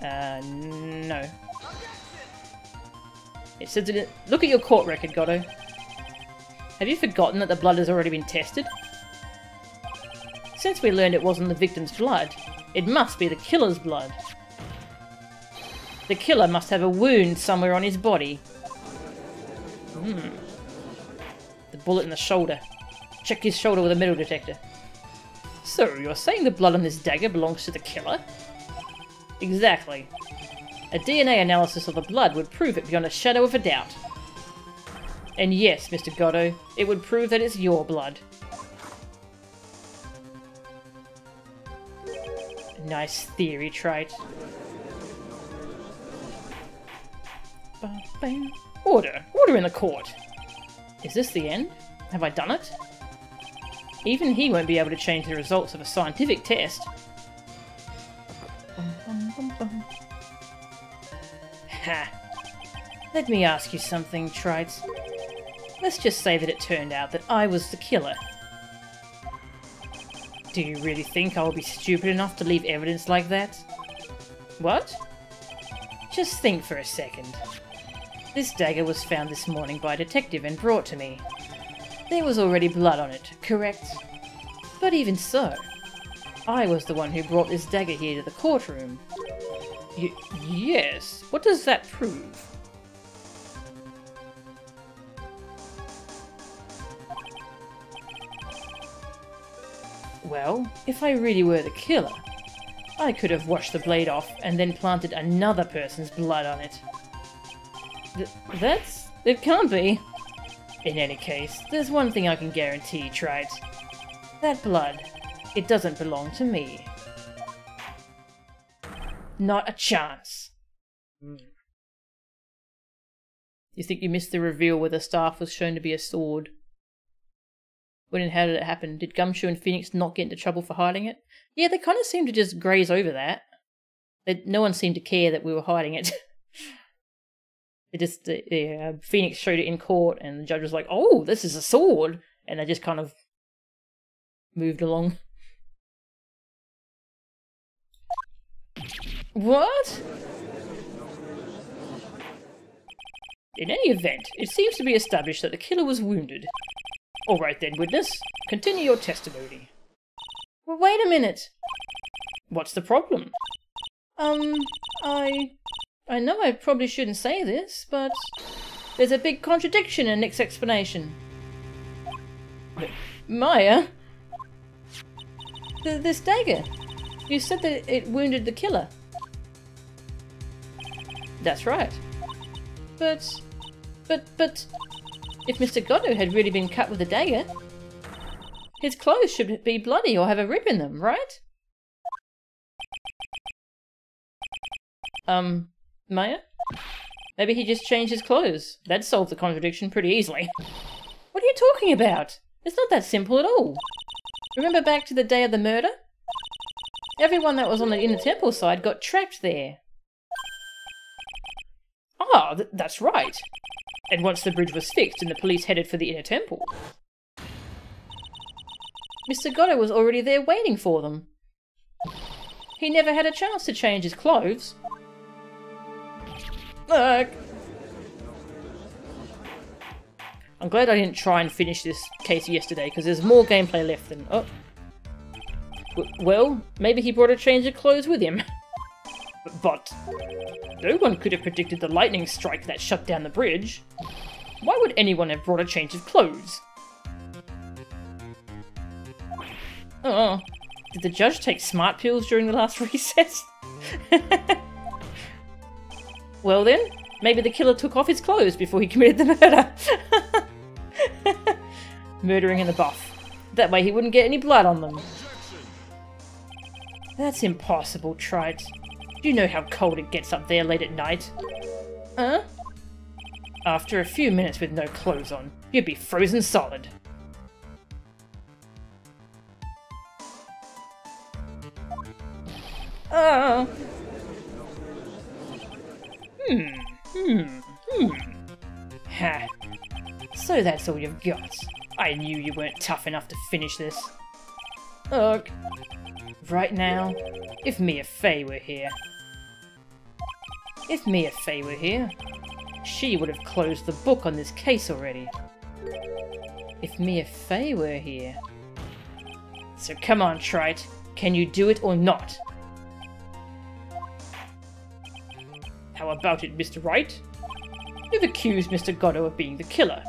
No. It says it. Look at your court record, Godot. Have you forgotten that the blood has already been tested? Since we learned it wasn't the victim's blood, it must be the killer's blood. The killer must have a wound somewhere on his body. The bullet in the shoulder. Check his shoulder with a metal detector. So, you're saying the blood on this dagger belongs to the killer? Exactly. A DNA analysis of the blood would prove it beyond a shadow of a doubt. And yes, Mr. Godot, it would prove that it's your blood. Nice theory, Trite. Order! Order in the court! Is this the end? Have I done it? Even he won't be able to change the results of a scientific test. Ha! Let me ask you something, Trite. Let's just say that it turned out that I was the killer. Do you really think I will be stupid enough to leave evidence like that? What? Just think for a second. This dagger was found this morning by a detective and brought to me. There was already blood on it, correct? But even so, I was the one who brought this dagger here to the courtroom. Yes, what does that prove? Well, if I really were the killer, I could have washed the blade off and then planted another person's blood on it. It can't be. In any case, there's one thing I can guarantee, Trite. That blood, it doesn't belong to me. Not a chance. You think you missed the reveal where the staff was shown to be a sword? When and how did it happen? Did Gumshoe and Phoenix not get into trouble for hiding it? Yeah, they kind of seemed to just graze over that. No one seemed to care that we were hiding it. Phoenix showed it in court and the judge was like, oh, this is a sword! And they just kind of moved along. What? In any event, it seems to be established that the killer was wounded. Alright then, witness. Continue your testimony. Well, wait a minute. What's the problem? I know I probably shouldn't say this, but there's a big contradiction in Nick's explanation. Maya? This dagger. You said that it wounded the killer. That's right. But... if Mr. Godot had really been cut with a dagger, his clothes should be bloody or have a rip in them, right? Maya? Maybe he just changed his clothes. That'd solve the contradiction pretty easily. What are you talking about? It's not that simple at all. Remember back to the day of the murder? Everyone that was on the inner temple side got trapped there. Ah, that's right. And once the bridge was fixed and the police headed for the inner temple, Mr. Godot was already there waiting for them. He never had a chance to change his clothes. I'm glad I didn't try and finish this case yesterday, because there's more gameplay left than... Oh. Well, maybe he brought a change of clothes with him. But no one could have predicted the lightning strike that shut down the bridge. Why would anyone have brought a change of clothes? Oh, did the judge take smart pills during the last recess? Well then, maybe the killer took off his clothes before he committed the murder. Murdering in the buff. That way he wouldn't get any blood on them. That's impossible, Trite. Do you know how cold it gets up there late at night? Huh? After a few minutes with no clothes on, you'd be frozen solid. Ha. So that's all you've got. I knew you weren't tough enough to finish this. Ugh. Right now, if Mia Fey were here... she would have closed the book on this case already. If Mia Fey were here... So come on, Trite. Can you do it or not? How about it, Mr. Wright? You've accused Mr. Godot of being the killer.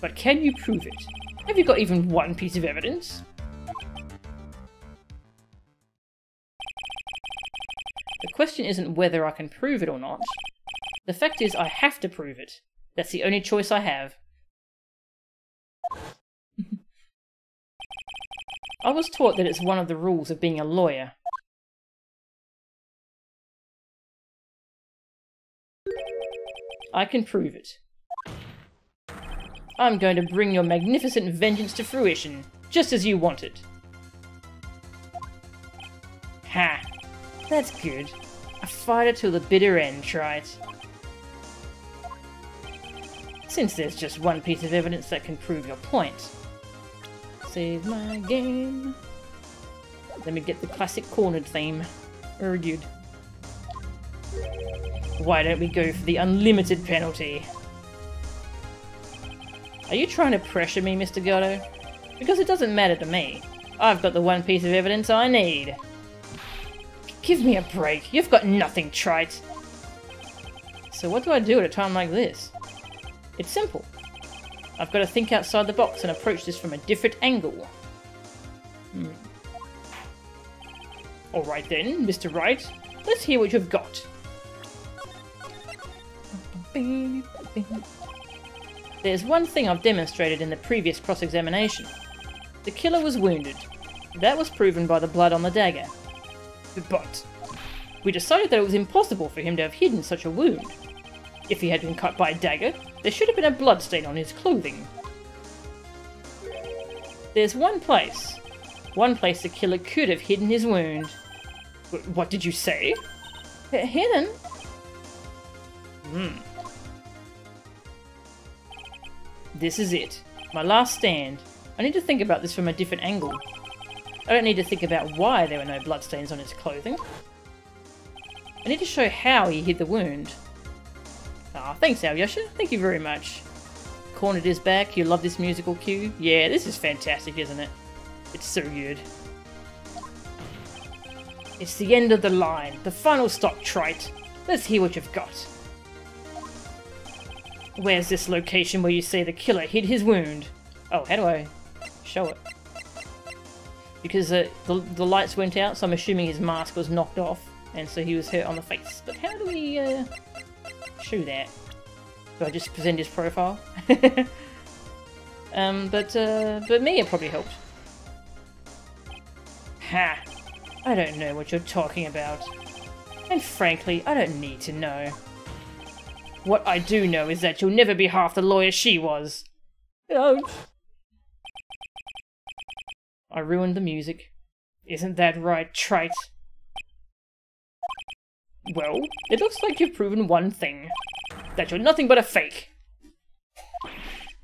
But can you prove it? Have you got even one piece of evidence? The question isn't whether I can prove it or not. The fact is I have to prove it. That's the only choice I have. I was taught that it's one of the rules of being a lawyer. I can prove it. I'm going to bring your magnificent vengeance to fruition, just as you wanted. Ha! That's good. A fighter till the bitter end, Trite. Since there's just one piece of evidence that can prove your point. Save my game. Let me get the classic cornered theme. Argued. Why don't we go for the unlimited penalty? Are you trying to pressure me, Mr. Godot? Because it doesn't matter to me. I've got the one piece of evidence I need. Give me a break. You've got nothing, trite. So what do I do at a time like this? It's simple. I've got to think outside the box and approach this from a different angle. Alright then, Mr. Wright. Let's hear what you've got. There's one thing I've demonstrated in the previous cross-examination. The killer was wounded. That was proven by the blood on the dagger. But we decided that it was impossible for him to have hidden such a wound. If he had been cut by a dagger, there should have been a bloodstain on his clothing. There's one place the killer could have hidden his wound. What did you say? Hidden? This is it. My last stand. I need to think about this from a different angle. I don't need to think about why there were no bloodstains on his clothing. I need to show how he hid the wound. Ah, thanks, Alyosha. Thank you very much. Cornered his back. You love this musical cue? Yeah, this is fantastic, isn't it? It's so good. It's the end of the line. The final stop, trite. Let's hear what you've got. Where's this location where you say the killer hid his wound? Oh, how do I show it? Because the lights went out, so I'm assuming his mask was knocked off, and so he was hurt on the face. But how do we show that? Do I just present his profile? But me, it probably helped. Ha! I don't know what you're talking about. And frankly, I don't need to know. What I do know is that you'll never be half the lawyer she was. Ouch. I ruined the music. Isn't that right, trite? Well, it looks like you've proven one thing. That you're nothing but a fake.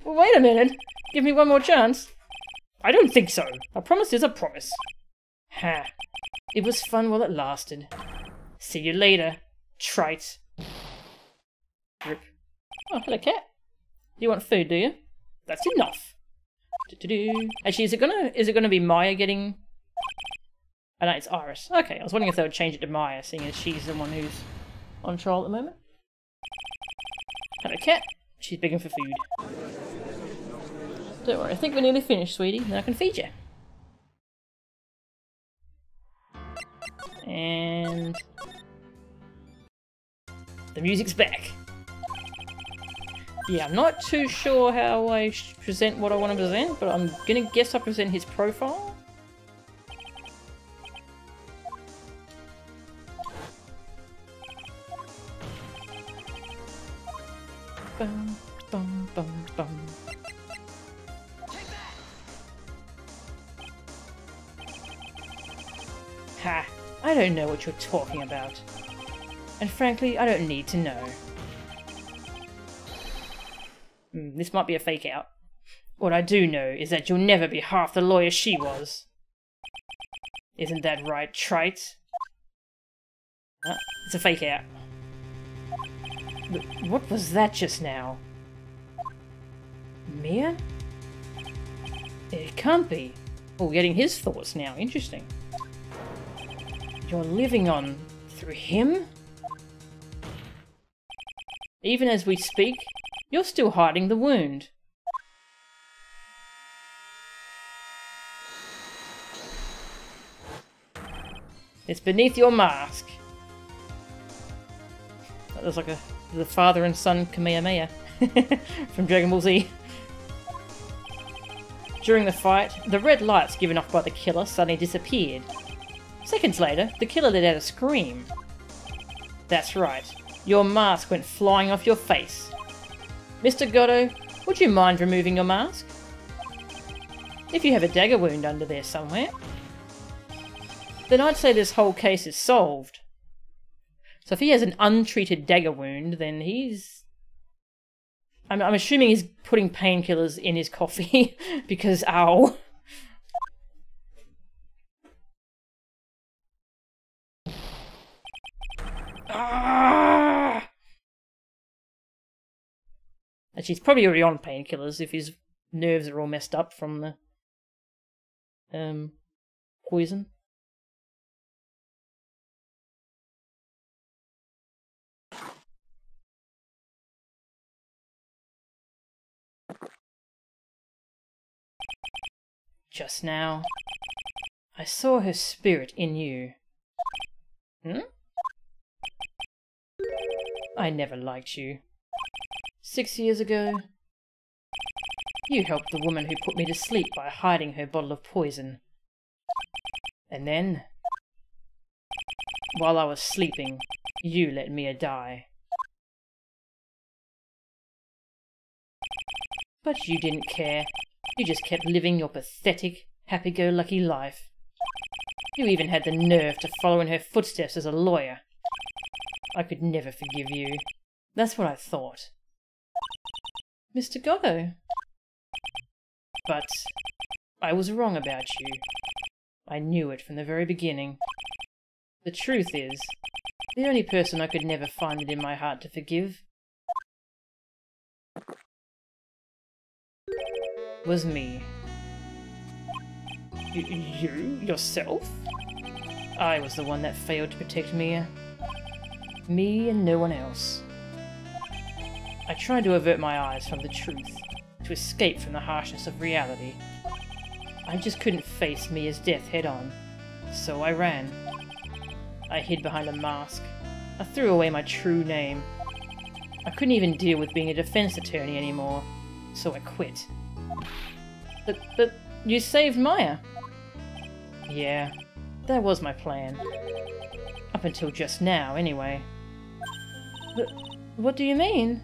Well, wait a minute. Give me one more chance. I don't think so. A promise is a promise. Ha. It was fun while it lasted. See you later, trite. Rip. Oh, hello, cat. You want food, do you? That's enough. Actually, is it gonna be Maya getting? Oh no, it's Iris. Okay, I was wondering if they would change it to Maya, seeing as she's the one who's on trial at the moment. Hello, cat. She's begging for food. Don't worry, I think we're nearly finished, sweetie. Then I can feed you. And the music's back. Yeah, I'm not too sure how I present what I want to present, but I'm gonna guess I present his profile. Bum, bum, bum, bum. Ha! I don't know what you're talking about. And frankly, I don't need to know. This might be a fake out. What I do know is that you'll never be half the lawyer she was. Isn't that right, trite? It's a fake out. What was that just now? Mia? It can't be. Oh, we're getting his thoughts now. Interesting. You're living on through him? Even as we speak, you're still hiding the wound. It's beneath your mask. That was like the father and son Kamehameha from Dragon Ball Z. During the fight, the red lights given off by the killer suddenly disappeared. Seconds later, the killer let out a scream. That's right, your mask went flying off your face. Mr. Godot, would you mind removing your mask? If you have a dagger wound under there somewhere, then I'd say this whole case is solved. So if he has an untreated dagger wound, then he's... I'm assuming he's putting painkillers in his coffee, because ow. Ah! And she's probably already on painkillers if his nerves are all messed up from the poison. Just now, I saw her spirit in you. Hmm? I never liked you. 6 years ago, you helped the woman who put me to sleep by hiding her bottle of poison. And then, while I was sleeping, you let Mia die. But you didn't care. You just kept living your pathetic, happy-go-lucky life. You even had the nerve to follow in her footsteps as a lawyer. I could never forgive you. That's what I thought. Mr. Godot. But I was wrong about you. I knew it from the very beginning. The truth is, the only person I could never find it in my heart to forgive was me. You? Yourself? I was the one that failed to protect Mia. Me and no one else. I tried to avert my eyes from the truth, to escape from the harshness of reality. I just couldn't face Mia's death head-on, so I ran. I hid behind a mask. I threw away my true name. I couldn't even deal with being a defense attorney anymore, so I quit. But you saved Maya. Yeah, that was my plan. Up until just now, anyway. But what do you mean?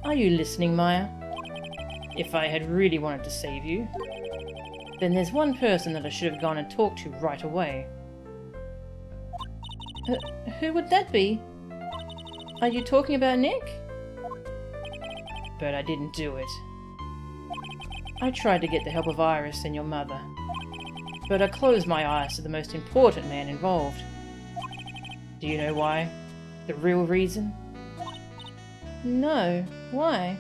Are you listening, Maya? If I had really wanted to save you, then there's one person that I should have gone and talked to right away. Who would that be? Are you talking about Nick? But I didn't do it. I tried to get the help of Iris and your mother, but I closed my eyes to the most important man involved. Do you know why? The real reason? No. Why?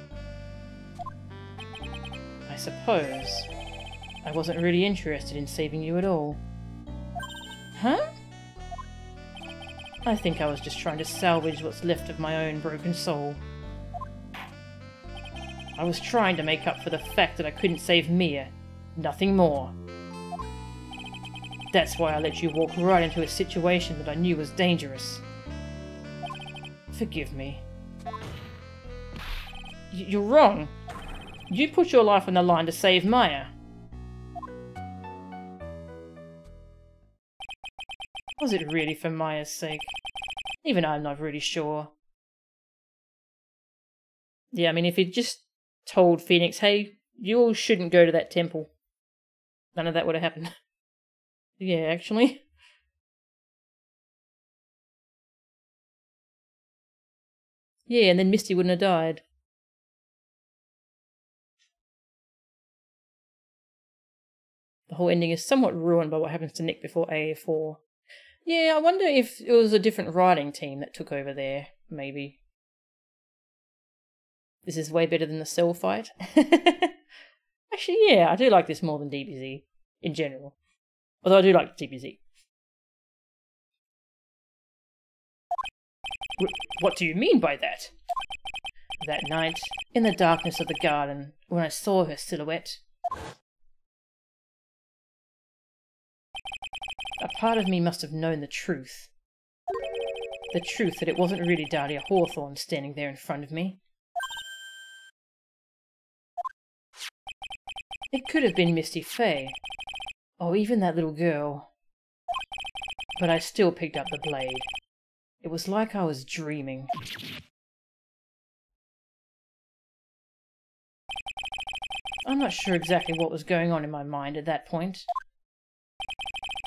I suppose I wasn't really interested in saving you at all. Huh? I think I was just trying to salvage what's left of my own broken soul. I was trying to make up for the fact that I couldn't save Mia. Nothing more. That's why I let you walk right into a situation that I knew was dangerous. Forgive me. You're wrong. You put your life on the line to save Maya. Was it really for Maya's sake? Even I'm not really sure. Yeah, I mean, if he'd just told Phoenix, hey, you all shouldn't go to that temple, none of that would have happened. Yeah, actually. Yeah, and then Misty wouldn't have died. The whole ending is somewhat ruined by what happens to Nick before AA4. Yeah, I wonder if it was a different writing team that took over there, maybe. This is way better than the Cell fight. Actually, yeah, I do like this more than DBZ, in general. Although I do like DBZ. What do you mean by that? That night, in the darkness of the garden, when I saw her silhouette, a part of me must have known the truth. The truth that it wasn't really Dahlia Hawthorne standing there in front of me. It could have been Misty Faye, or even that little girl. But I still picked up the blade. It was like I was dreaming. I'm not sure exactly what was going on in my mind at that point.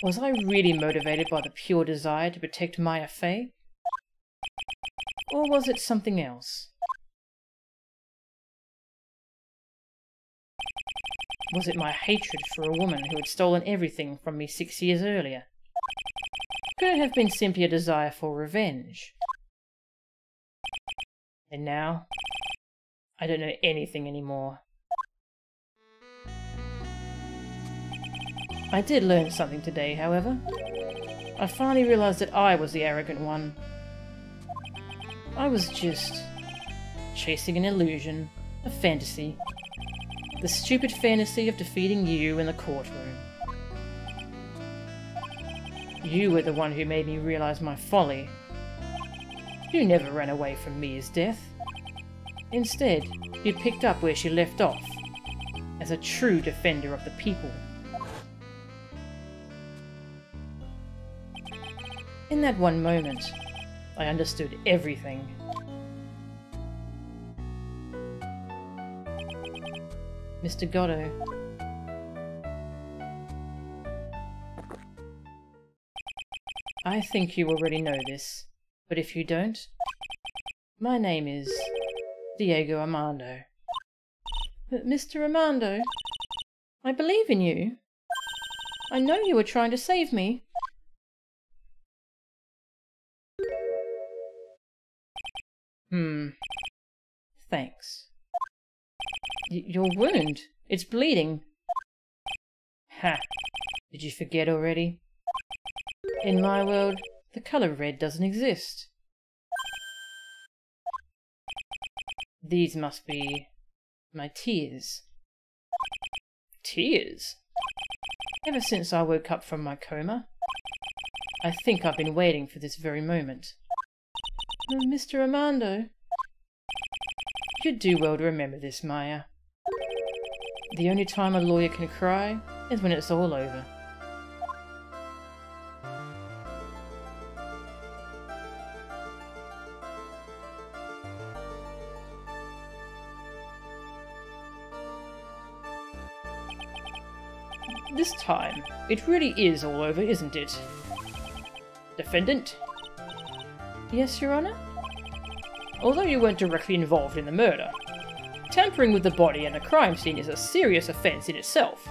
Was I really motivated by the pure desire to protect Maya Faye? Or was it something else? Was it my hatred for a woman who had stolen everything from me 6 years earlier? Could it have been simply a desire for revenge? And now, I don't know anything anymore. I did learn something today, however. I finally realized that I was the arrogant one. I was just chasing an illusion, a fantasy. The stupid fantasy of defeating you in the courtroom. You were the one who made me realize my folly. You never ran away from Mia's death. Instead, you picked up where she left off, as a true defender of the people. In that one moment, I understood everything. Mr. Godot. I think you already know this, but if you don't, my name is Diego Armando. But Mr. Armando, I believe in you. I know you were trying to save me. Thanks. Your wound. It's bleeding. Ha! Did you forget already? In my world, the colour red doesn't exist. These must be my tears. Tears? Ever since I woke up from my coma, I think I've been waiting for this very moment. Mr. Armando, you'd do well to remember this, Maya. The only time a lawyer can cry is when it's all over. This time, it really is all over, isn't it? Defendant? Yes, Your Honor? Although you weren't directly involved in the murder, tampering with the body and the crime scene is a serious offence in itself.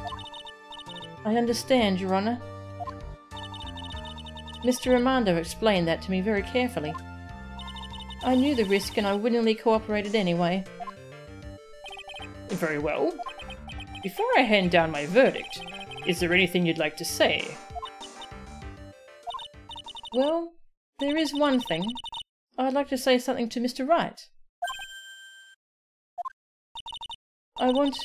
I understand, Your Honor. Mr. Armando explained that to me very carefully. I knew the risk and I willingly cooperated anyway. Very well. Before I hand down my verdict, is there anything you'd like to say? Well, there is one thing. I'd like to say something to Mr. Wright. I want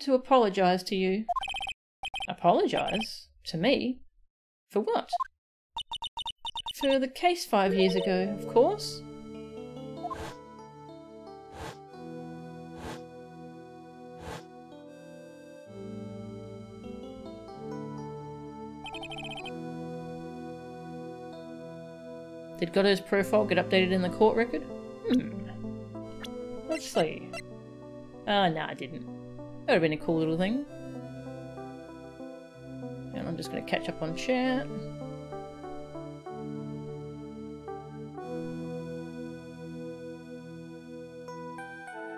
to apologise to you. Apologise? To me? For what? For the case 5 years ago, of course. Did Godot's profile get updated in the court record? Let's see. Nah, it didn't. That would have been a cool little thing. And I'm just going to catch up on chat.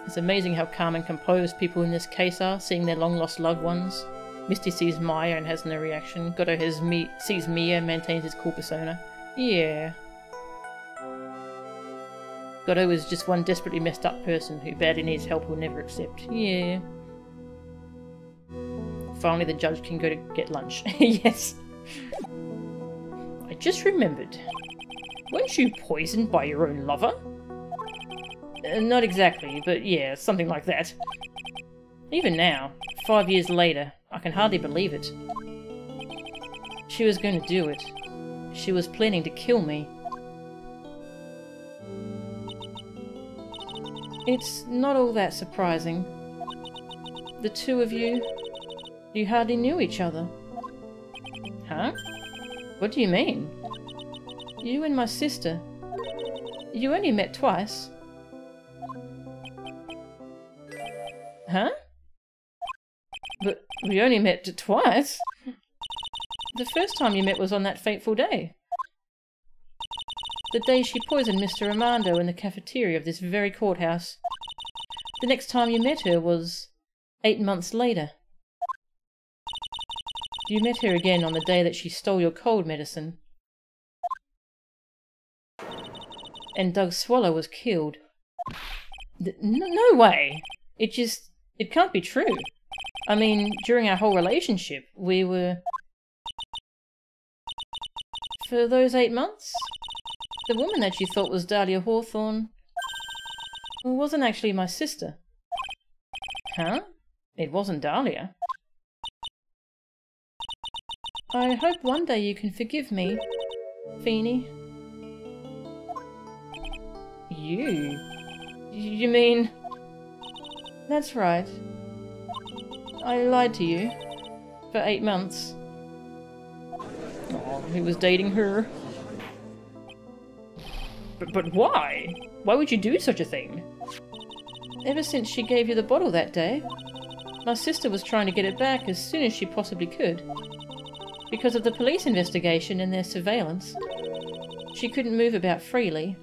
It's amazing how calm and composed people in this case are, seeing their long-lost loved ones. Misty sees Maya and has no reaction. Godot sees Mia and maintains his cool persona. Yeah. Godot is just one desperately messed up person who badly needs help will never accept. Yeah. Finally the judge can go to get lunch. Yes. I just remembered. Weren't you poisoned by your own lover? Not exactly, but yeah, something like that. Even now, 5 years later, I can hardly believe it. She was going to do it. She was planning to kill me. It's not all that surprising. The two of you hardly knew each other. Huh? What do you mean? You and my sister. You only met twice. Huh? But we only met twice? The first time you met was on that fateful day. The day she poisoned Mr. Armando in the cafeteria of this very courthouse. The next time you met her was 8 months later. You met her again on the day that she stole your cold medicine. and Doug Swallow was killed. No way! It can't be true. I mean, during our whole relationship, we were... For those 8 months? The woman that you thought was Dahlia Hawthorne wasn't actually my sister. Huh? It wasn't Dahlia. I hope one day you can forgive me, Feeny. You mean... That's right. I lied to you. For 8 months. Oh, he was dating her. But why? Why would you do such a thing? Ever since she gave you the bottle that day, my sister was trying to get it back as soon as she possibly could. Because of the police investigation and their surveillance, she couldn't move about freely.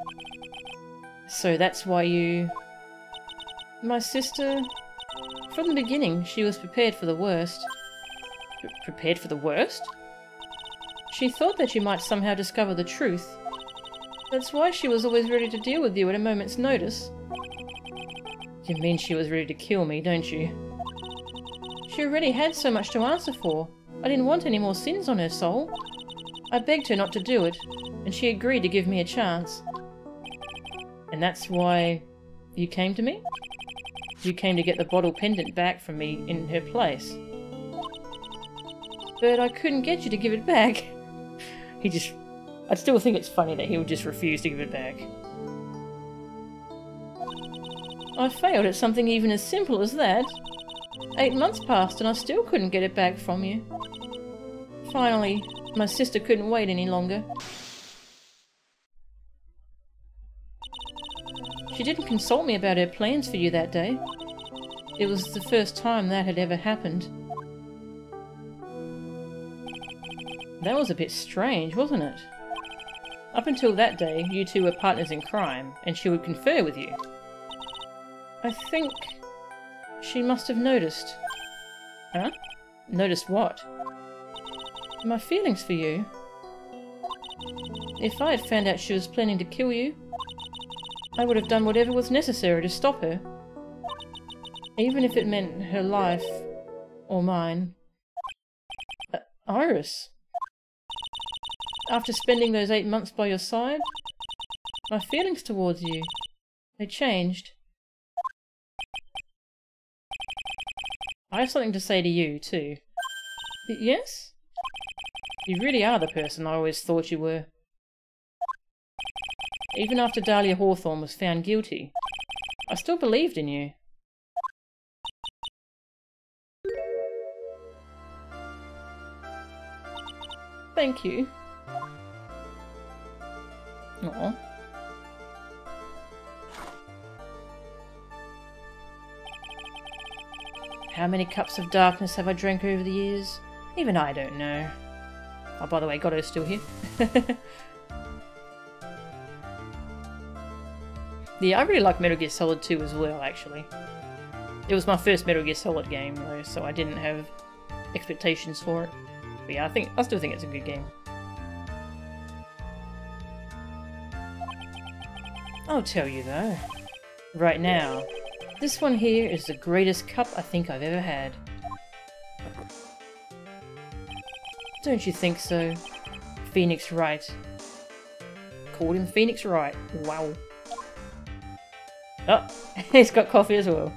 So that's why you... My sister... From the beginning, she was prepared for the worst. Prepared for the worst? She thought that you might somehow discover the truth. That's why she was always ready to deal with you at a moment's notice. You mean she was ready to kill me, don't you? She already had so much to answer for. I didn't want any more sins on her soul. I begged her not to do it, and she agreed to give me a chance. And that's why you came to me? You came to get the bottle pendant back from me in her place. But I couldn't get you to give it back. I still think it's funny that he would just refuse to give it back. I failed at something even as simple as that. 8 months passed and I still couldn't get it back from you. Finally, my sister couldn't wait any longer. She didn't consult me about her plans for you that day. It was the first time that had ever happened. That was a bit strange, wasn't it? Up until that day, you two were partners in crime, and she would confer with you. I think she must have noticed. Huh? Noticed what? My feelings for you. If I had found out she was planning to kill you, I would have done whatever was necessary to stop her. Even if it meant her life, or mine. Iris. After spending those 8 months by your side, my feelings towards you, they changed. I have something to say to you, too. Yes? You really are the person I always thought you were. Even after Dahlia Hawthorne was found guilty, I still believed in you. Thank you. Aww. How many cups of darkness have I drank over the years? Even I don't know. Oh, by the way, Godot's still here. Yeah, I really like Metal Gear Solid 2 as well, actually. It was my first Metal Gear Solid game, though, so I didn't have expectations for it. But yeah, I still think it's a good game. I'll tell you though. Right now, this one here is the greatest cup I think I've ever had. Don't you think so? Phoenix Wright. Called him Phoenix Wright. Wow. Oh, he's got coffee as well.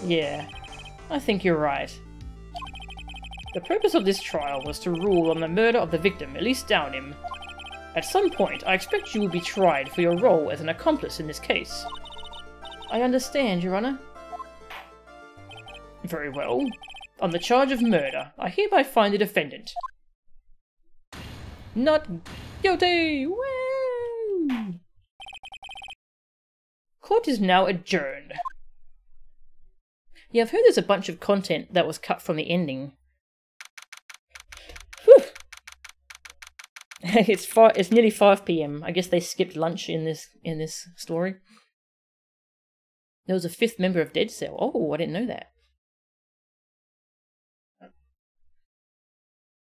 Yeah, I think you're right. The purpose of this trial was to rule on the murder of the victim, Elise Downham. At some point, I expect you will be tried for your role as an accomplice in this case. I understand, Your Honor. Very well. On the charge of murder, I hereby find the defendant not guilty! Woo! Court is now adjourned. Yeah, I've heard there's a bunch of content that was cut from the ending. Whew. It's nearly 5 PM. I guess they skipped lunch in this story. There was a 5th member of Dead Cell. Oh, I didn't know that.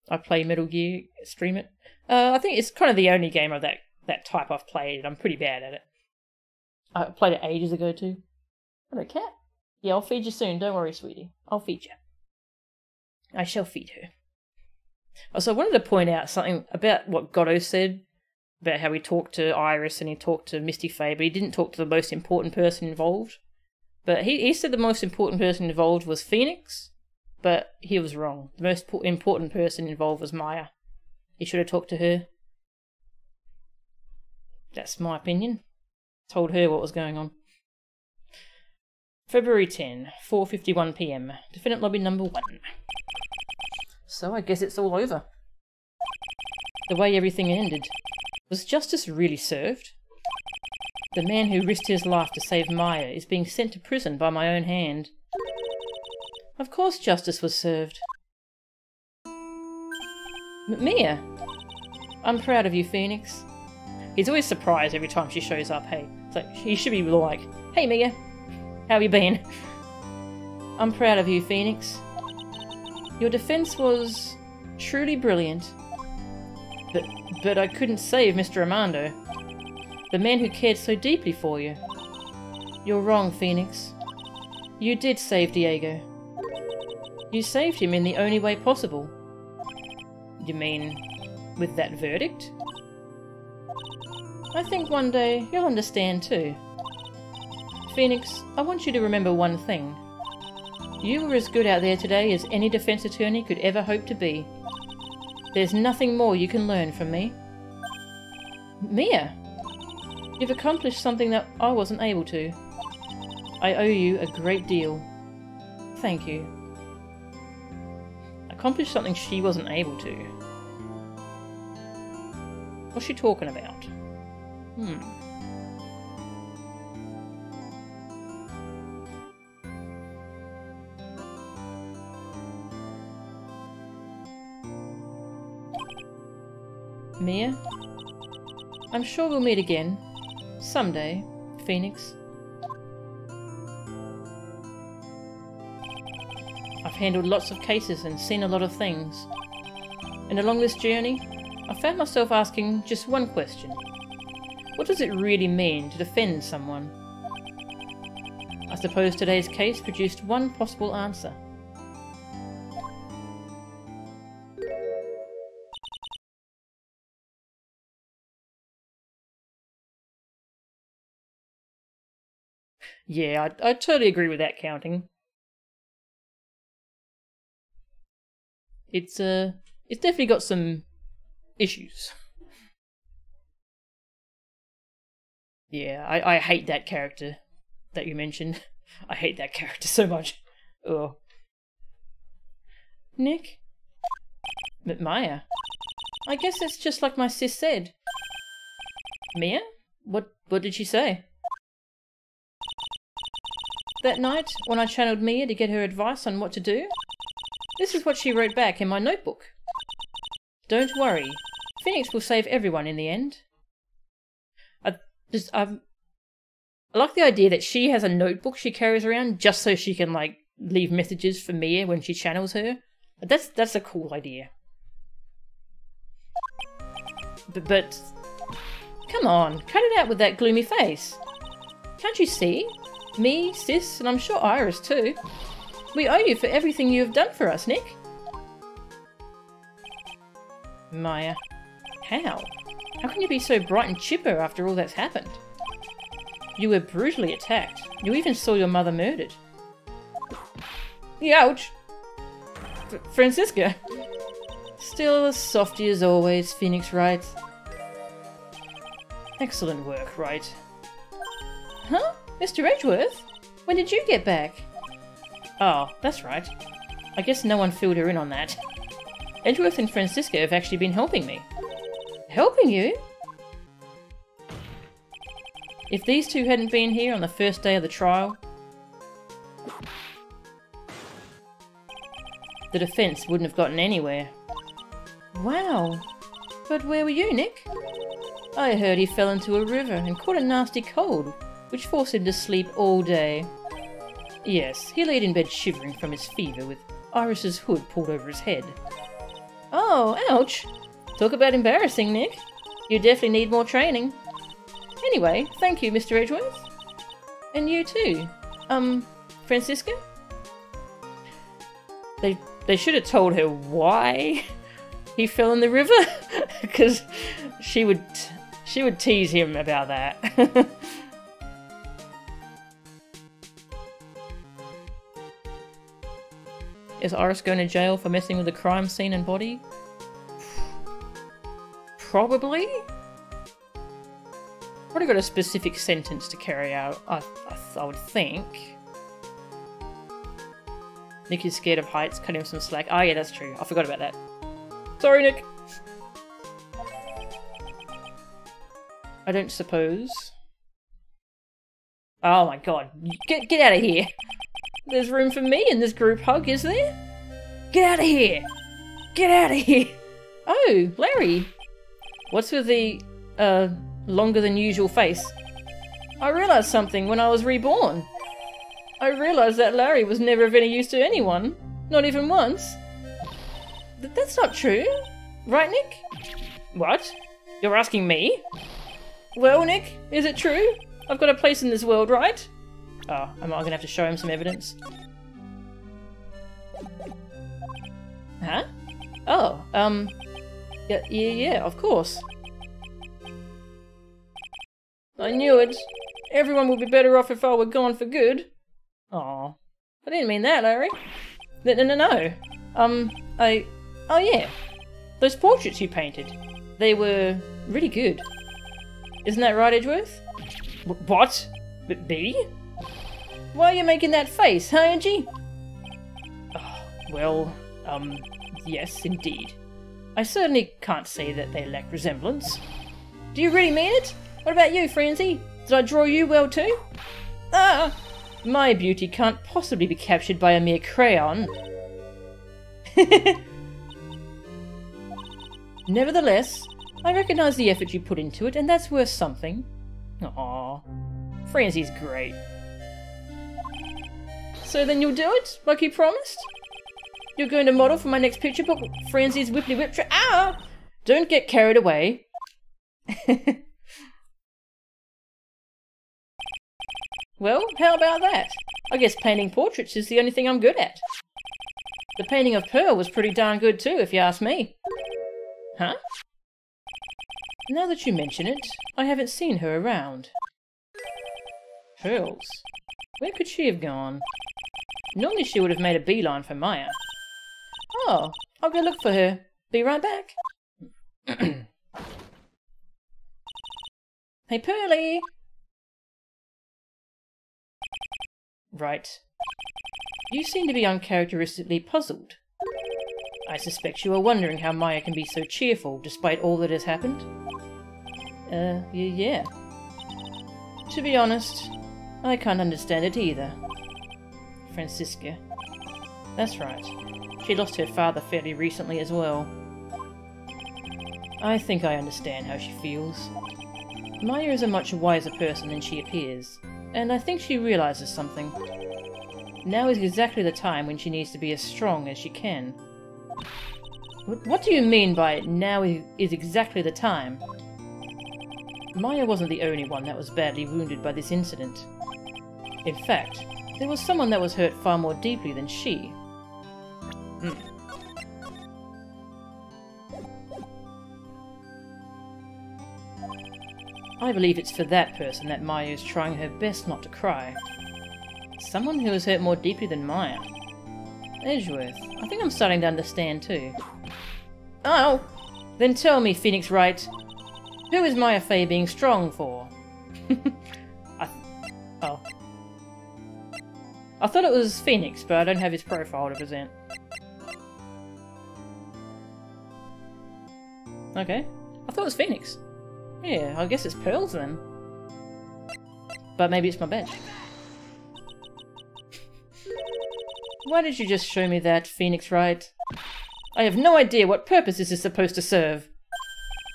I play Metal Gear, stream it. I think it's kind of the only game of that that type I've played, and I'm pretty bad at it. I played it ages ago too. Hello, cat. Yeah, I'll feed you soon. Don't worry, sweetie. I'll feed you. I shall feed her. Also, I wanted to point out something about what Godot said, about how he talked to Iris and he talked to Misty Faye, but he didn't talk to the most important person involved. But he said the most important person involved was Phoenix, but he was wrong. The most important person involved was Maya. He should have talked to her. That's my opinion. Told her what was going on. February 10, 4:51 PM. Defendant lobby number 1. So I guess it's all over. The way everything ended. Was justice really served? The man who risked his life to save Maya is being sent to prison by my own hand. Of course justice was served. Mia! I'm proud of you, Phoenix. He's always surprised every time she shows up, hey. It's like, he should be like, hey Mia, how have you been? I'm proud of you, Phoenix. Your defense was truly brilliant. But I couldn't save Mr. Armando, the man who cared so deeply for you. You're wrong, Phoenix. You did save Diego. You saved him in the only way possible. You mean, with that verdict? I think one day you'll understand too. Phoenix, I want you to remember one thing. You were as good out there today as any defense attorney could ever hope to be. There's nothing more you can learn from me. Mia! You've accomplished something that I wasn't able to. I owe you a great deal. Thank you. Accomplished something she wasn't able to. What's she talking about? Mia? I'm sure we'll meet again. Someday, Phoenix. I've handled lots of cases and seen a lot of things. And along this journey, I found myself asking just one question. What does it really mean to defend someone? I suppose today's case produced one possible answer. Yeah, I totally agree with that counting. It's definitely got some issues. Yeah, I hate that character that you mentioned. I hate that character so much. Ugh. Nick? Maya? I guess it's just like my sis said. Mia? What did she say? That night, when I channeled Mia to get her advice on what to do, this is what she wrote back in my notebook. Don't worry, Phoenix will save everyone in the end. I like the idea that she has a notebook she carries around just so she can, like, leave messages for Mia when she channels her. That's a cool idea. But come on, cut it out with that gloomy face. Can't you see? Me, Sis, and I'm sure Iris too. We owe you for everything you have done for us, Nick. Maya. How? How can you be so bright and chipper after all that's happened? You were brutally attacked. You even saw your mother murdered. Ouch! Francisca. Still as softy as always, Phoenix Wright. Excellent work, Wright. Huh? Mr. Edgeworth? When did you get back? Oh, that's right. I guess no one filled her in on that. Edgeworth and Francisca have actually been helping me. Helping you? If these two hadn't been here on the first day of the trial, the defense wouldn't have gotten anywhere. Wow. But where were you, Nick? I heard he fell into a river and caught a nasty cold, which forced him to sleep all day. Yes, he laid in bed shivering from his fever with Iris's hood pulled over his head. Oh, ouch! Talk about embarrassing, Nick. You definitely need more training. Anyway, thank you, Mr. Edgeworth. And you too. Francisca? They should have told her why he fell in the river, because she would tease him about that. Is Iris going to jail for messing with the crime scene and body? Probably. Probably got a specific sentence to carry out, I would think. Nick is scared of heights, cut him some slack. Oh yeah, that's true. I forgot about that. Sorry, Nick. I don't suppose. Oh my god. Get out of here. There's room for me in this group hug, is there? Get out of here! Get out of here! Oh, Larry. What's with the, longer than usual face? I realised something when I was reborn. I realised that Larry was never of any use to anyone. Not even once. That's not true. Right, Nick? What? You're asking me? Well, Nick, is it true? I've got a place in this world, right? Oh, am I gonna have to show him some evidence? Huh? Oh, yeah, of course. I knew it. Everyone would be better off if I were gone for good. Aw. I didn't mean that, Larry. No. Oh yeah. Those portraits you painted. They were really good. Isn't that right, Edgeworth? What? Me? Why are you making that face, huh, Edgy? Oh, well, yes, indeed. I certainly can't say that they lack resemblance. Do you really mean it? What about you, Francie? Did I draw you well too? Ah! My beauty can't possibly be captured by a mere crayon. Nevertheless, I recognise the effort you put into it, and that's worth something. Aww. Francie's great. So then you'll do it, like you promised? You're going to model for my next picture book, Francie's Whipply Whip Trick. Ah! Don't get carried away. Well, how about that? I guess painting portraits is the only thing I'm good at. The painting of Pearl was pretty darn good too, if you ask me. Huh? Now that you mention it, I haven't seen her around. Pearls? Where could she have gone? Normally she would have made a beeline for Maya. Oh, I'll go look for her. Be right back. Hey, Pearly! Right. You seem to be uncharacteristically puzzled. I suspect you are wondering how Maya can be so cheerful despite all that has happened. Yeah. To be honest, I can't understand it either. Francisca. That's right. She lost her father fairly recently as well. I think I understand how she feels. Maya is a much wiser person than she appears, and I think she realizes something. Now is exactly the time when she needs to be as strong as she can. What do you mean by now is exactly the time? Maya wasn't the only one that was badly wounded by this incident. In fact, there was someone that was hurt far more deeply than she. I believe it's for that person that Maya is trying her best not to cry. Someone who was hurt more deeply than Maya. Edgeworth, I think I'm starting to understand too. Oh! Then tell me, Phoenix Wright, who is Maya Fey being strong for? I thought it was Phoenix, but I don't have his profile to present. Okay. I thought it was Phoenix. Yeah, I guess it's Pearls then. But maybe it's my badge. Why did you just show me that, Phoenix Wright? I have no idea what purpose this is supposed to serve.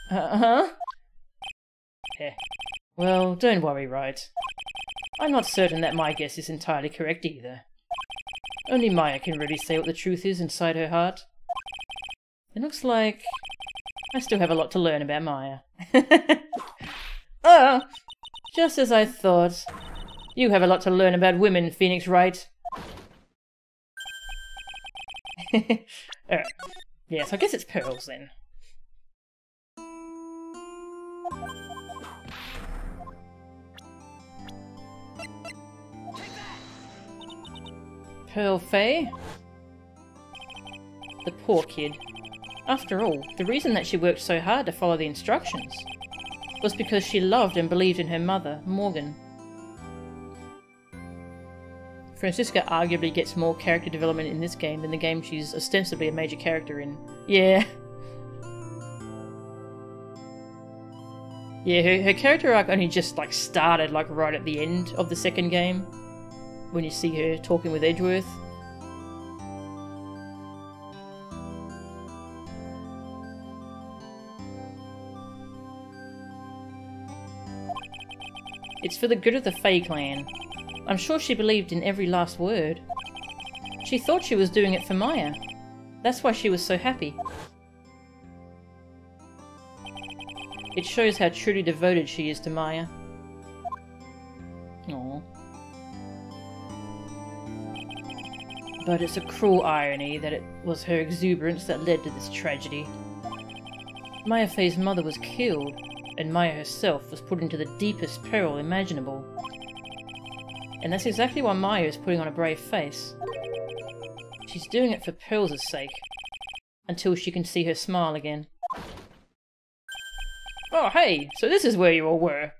Huh? Yeah. Well, don't worry, Wright. I'm not certain that my guess is entirely correct either. Only Maya can really say what the truth is inside her heart. It looks like I still have a lot to learn about Maya. Oh, just as I thought. You have a lot to learn about women, Phoenix Wright. Alright. Yes, I guess it's pearls then. Pearl Faye? The poor kid. After all, the reason that she worked so hard to follow the instructions was because she loved and believed in her mother, Morgan. Francisca arguably gets more character development in this game than the game she's ostensibly a major character in. Yeah. Yeah, her character arc only just like started like right at the end of the second game, when you see her talking with Edgeworth. It's for the good of the Fae clan. I'm sure she believed in every last word. She thought she was doing it for Maya. That's why she was so happy. It shows how truly devoted she is to Maya. Aww. But it's a cruel irony that it was her exuberance that led to this tragedy. Maya Faye's mother was killed, and Maya herself was put into the deepest peril imaginable. And that's exactly why Maya is putting on a brave face. She's doing it for Pearls' sake, until she can see her smile again. Oh hey, so this is where you all were.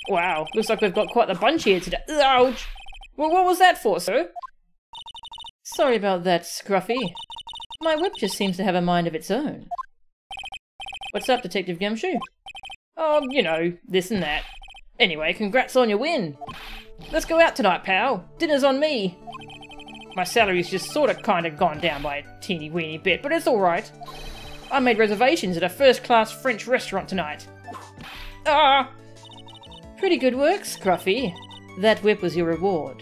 Wow, looks like we've got quite the bunch here today. Ouch! Well, what was that for, sir? Sorry about that, Scruffy. My whip just seems to have a mind of its own. What's up, Detective Gumshoe? Oh, you know, this and that. Anyway, congrats on your win. Let's go out tonight, pal. Dinner's on me. My salary's just sorta kinda gone down by a teeny weeny bit, but it's alright. I made reservations at a first-class French restaurant tonight. Ah! Pretty good work, Scruffy. That whip was your reward.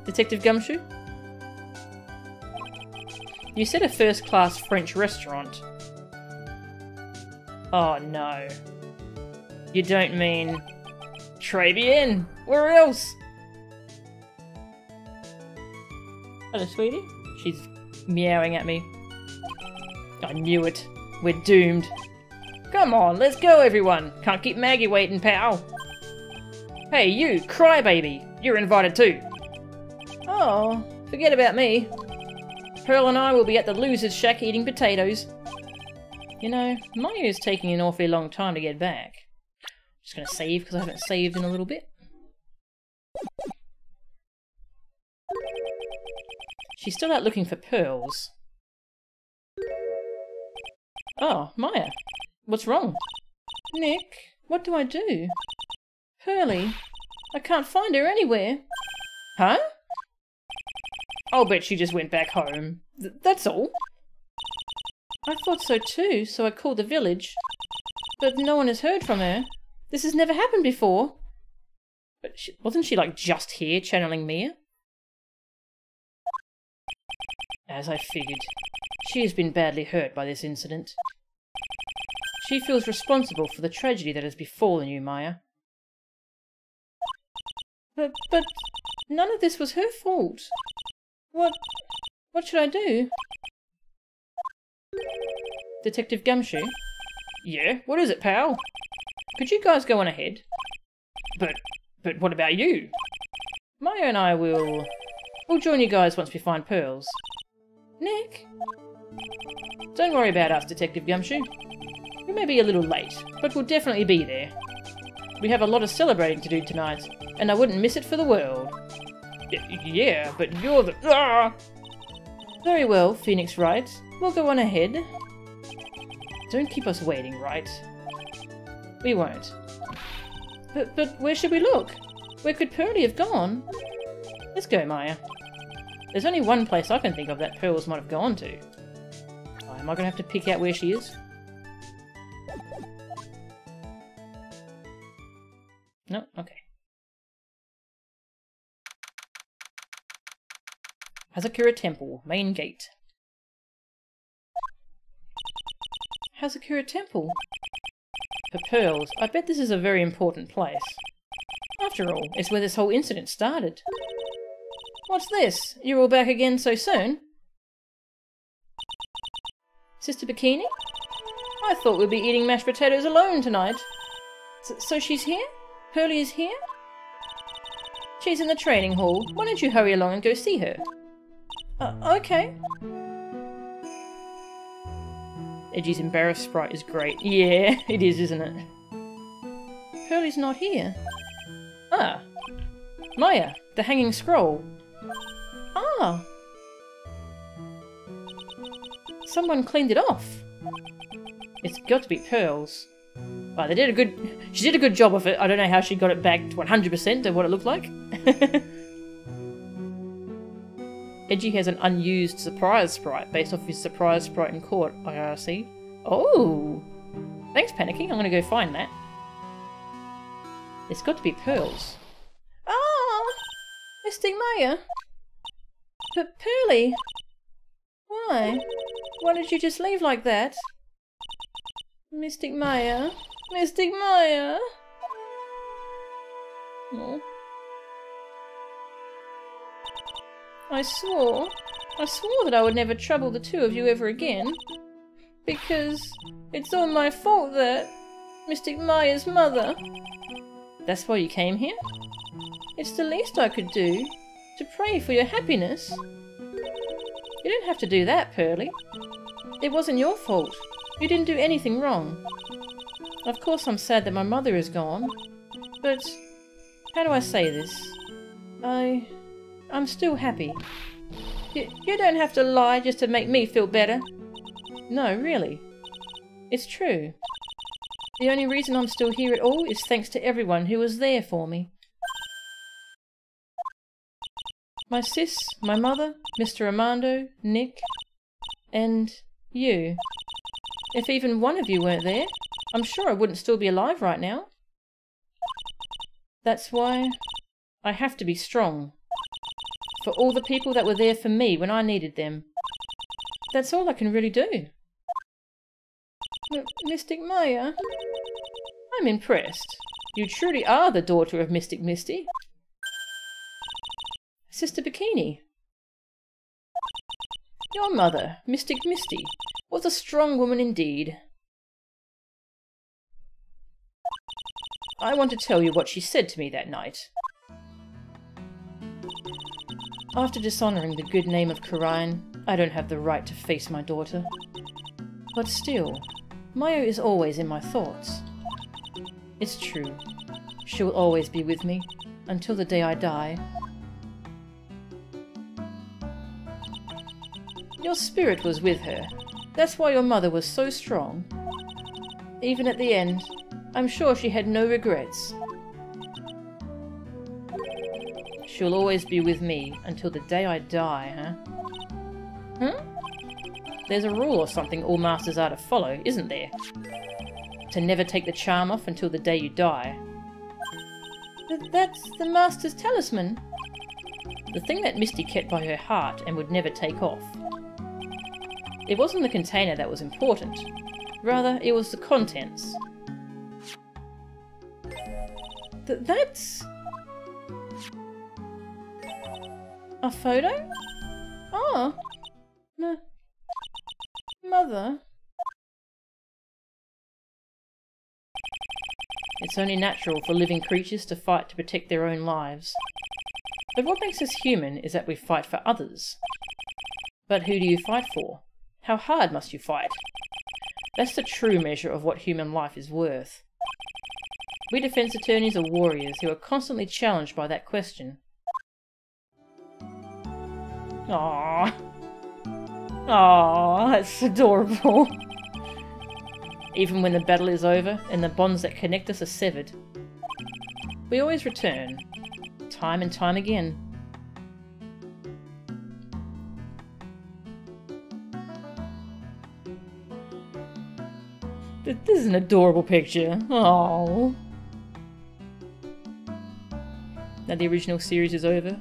Detective Gumshoe? You said a first-class French restaurant. Oh no. You don't mean... Très bien! Where else? Hello, sweetie. She's meowing at me. I knew it. We're doomed. Come on, let's go everyone! Can't keep Maggie waiting, pal! Hey you, crybaby! You're invited too! Oh, forget about me. Pearl and I will be at the loser's shack eating potatoes. You know, Maya's taking an awfully long time to get back. Just gonna save because I haven't saved in a little bit. She's still out looking for pearls. Oh, Maya. What's wrong? Nick, what do I do? Pearly, I can't find her anywhere. Huh? I'll bet she just went back home. That's all. I thought so too, so I called the village. But no one has heard from her. This has never happened before. But wasn't she like just here channeling Mia? As I figured, she has been badly hurt by this incident. She feels responsible for the tragedy that has befallen you, Maya. But none of this was her fault. What should I do? Detective Gumshoe? Yeah, what is it, pal? Could you guys go on ahead? But what about you? Maya and I we'll join you guys once we find pearls. Nick? Don't worry about us, Detective Gumshoe. We may be a little late, but we'll definitely be there. We have a lot of celebrating to do tonight, and I wouldn't miss it for the world. Yeah, but you're the... Ah! Very well, Phoenix Wright. We'll go on ahead. Don't keep us waiting, right? We won't. But where should we look? Where could Pearly have gone? Let's go, Maya. There's only one place I can think of that Pearls might have gone to. Oh, am I going to have to pick out where she is? No? Okay. Hazakura Temple, main gate. Hazakura Temple. For pearls, I bet this is a very important place. After all, it's where this whole incident started. What's this? You're all back again so soon? Sister Bikini? I thought we'd be eating mashed potatoes alone tonight. So she's here? Pearly is here? She's in the training hall. Why don't you hurry along and go see her? Okay. Edgy's embarrassed sprite is great. Yeah, it is, isn't it? Pearly's not here. Ah. Maya, the hanging scroll. Ah. Someone cleaned it off. It's got to be Pearl's. Well, she did a good job of it. I don't know how she got it back to 100% to what it looked like. Edgy has an unused surprise sprite based off his surprise sprite in court, IRC. Oh! Thanks, Panicky. I'm going to go find that. It's got to be Pearl's. Ah! Mystic Maya! But Pearly! Why? Why did you just leave like that? Mystic Maya! Mystic Maya! Oh. I swore that I would never trouble the two of you ever again. Because it's all my fault that Mystic Maya's mother. That's why you came here? It's the least I could do, to pray for your happiness. You didn't have to do that, Pearly. It wasn't your fault. You didn't do anything wrong. Of course I'm sad that my mother is gone, but how do I say this? I'm still happy. You don't have to lie just to make me feel better. No, really. It's true. The only reason I'm still here at all is thanks to everyone who was there for me. My sis, my mother, Mr. Armando, Nick, and you. If even one of you weren't there, I'm sure I wouldn't still be alive right now. That's why I have to be strong. For all the people that were there for me when I needed them. That's all I can really do. Mystic Maya? I'm impressed. You truly are the daughter of Mystic Misty. Sister Bikini. Your mother, Mystic Misty, was a strong woman indeed. I want to tell you what she said to me that night. After dishonouring the good name of Karayan, I don't have the right to face my daughter. But still, Maya is always in my thoughts. It's true. She will always be with me, until the day I die. Your spirit was with her. That's why your mother was so strong. Even at the end, I'm sure she had no regrets. She'll always be with me until the day I die, huh? There's a rule or something all masters are to follow, isn't there? To never take the charm off until the day you die. That's the master's talisman. The thing that Misty kept by her heart and would never take off. It wasn't the container that was important. Rather, it was the contents. That's... a photo? Oh. Mother. It's only natural for living creatures to fight to protect their own lives. But what makes us human is that we fight for others. But who do you fight for? How hard must you fight? That's the true measure of what human life is worth. We defense attorneys are warriors who are constantly challenged by that question. Aww. Aww, that's adorable. Even when the battle is over and the bonds that connect us are severed, we always return, time and time again. This is an adorable picture. Aww. Now the original series is over.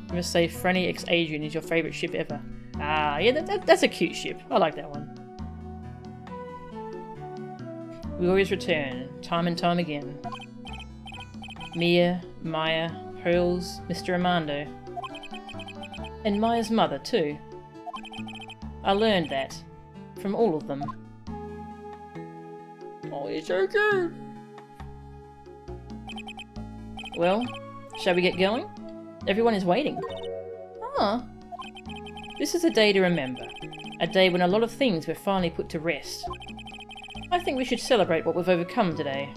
I must say Franny x Adrian is your favourite ship ever. Ah, yeah, that's a cute ship. I like that one. We always return, time and time again. Mia, Maya, Pearls, Mr. Armando. And Maya's mother, too. I learned that from all of them. Oh, it's so good! Well, shall we get going? Everyone is waiting. Ah. This is a day to remember. A day when a lot of things were finally put to rest. I think we should celebrate what we've overcome today.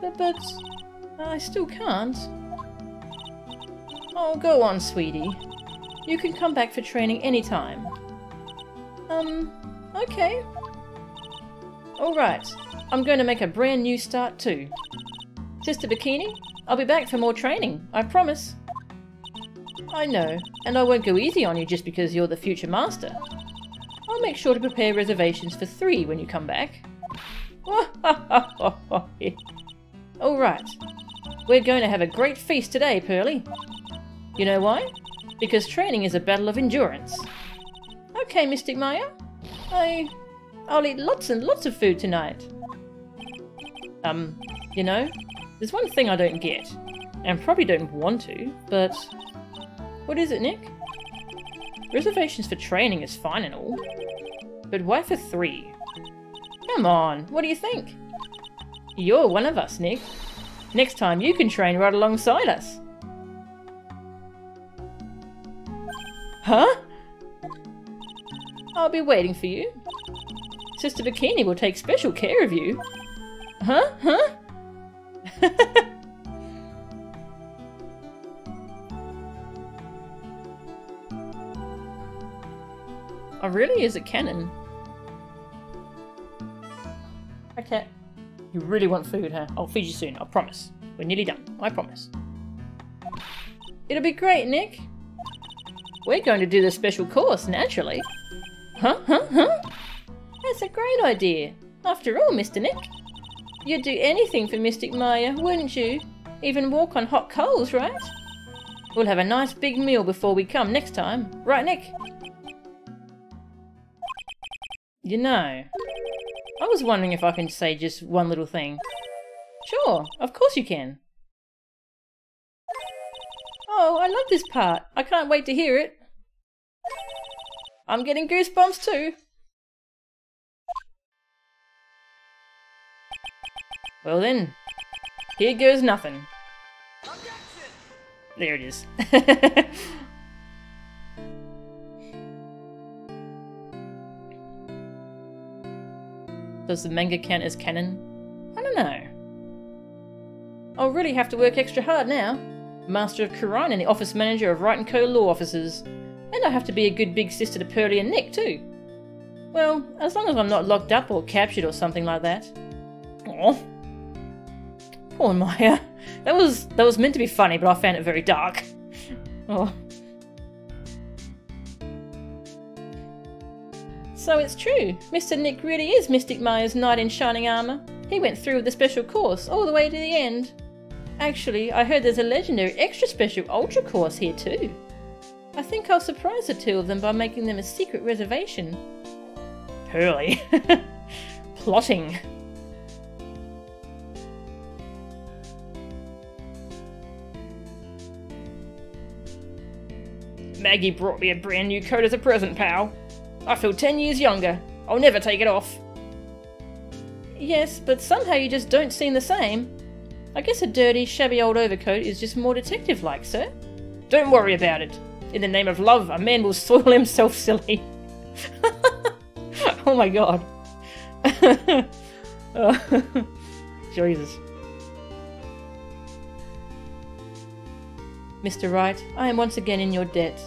But I still can't. Oh, go on, sweetie. You can come back for training anytime. Okay. Alright, I'm going to make a brand new start too. Sister Bikini, I'll be back for more training, I promise. I know, and I won't go easy on you just because you're the future master. I'll make sure to prepare reservations for 3 when you come back. Alright, we're going to have a great feast today, Pearly. You know why? Because training is a battle of endurance. Okay, Mystic Maya. I'll eat lots and lots of food tonight. You know, there's one thing I don't get, and probably don't want to, but... What is it, Nick? Reservations for training is fine and all, but why for 3? Come on, what do you think? You're one of us, Nick. Next time you can train right alongside us. Huh? I'll be waiting for you. Sister Bikini will take special care of you. Huh? Huh? Oh, really? Is it canon? Okay. You really want food, huh? I'll feed you soon, I promise. We're nearly done, I promise. It'll be great, Nick. We're going to do the special course, naturally. Huh? That's a great idea. After all, Mr. Nick, you'd do anything for Mystic Maya, wouldn't you? Even walk on hot coals, right? We'll have a nice big meal before we come next time. Right, Nick? You know, I was wondering if I can say just one little thing. Sure, of course you can. Oh, I love this part. I can't wait to hear it. I'm getting goosebumps too. Well then, here goes nothing. There it is. Does the manga count as canon? I don't know. I'll really have to work extra hard now. Master of Quran and the office manager of Wright & Co. Law Offices. And I have to be a good big sister to Pearly and Nick too. Well, as long as I'm not locked up or captured or something like that. Aw. Poor Maya. That was meant to be funny, but I found it very dark. Oh. So it's true. Mr. Nick really is Mystic Maya's knight in shining armour. He went through with the special course all the way to the end. Actually, I heard there's a legendary extra special ultra course here too. I think I'll surprise the 2 of them by making them a secret reservation. Pearly. Plotting. Maggie brought me a brand new coat as a present, pal. I feel 10 years younger. I'll never take it off. Yes, but somehow you just don't seem the same. I guess a dirty, shabby old overcoat is just more detective-like, sir. Don't worry about it. In the name of love, a man will soil himself silly. Oh my god. Jesus. Mr. Wright, I am once again in your debt.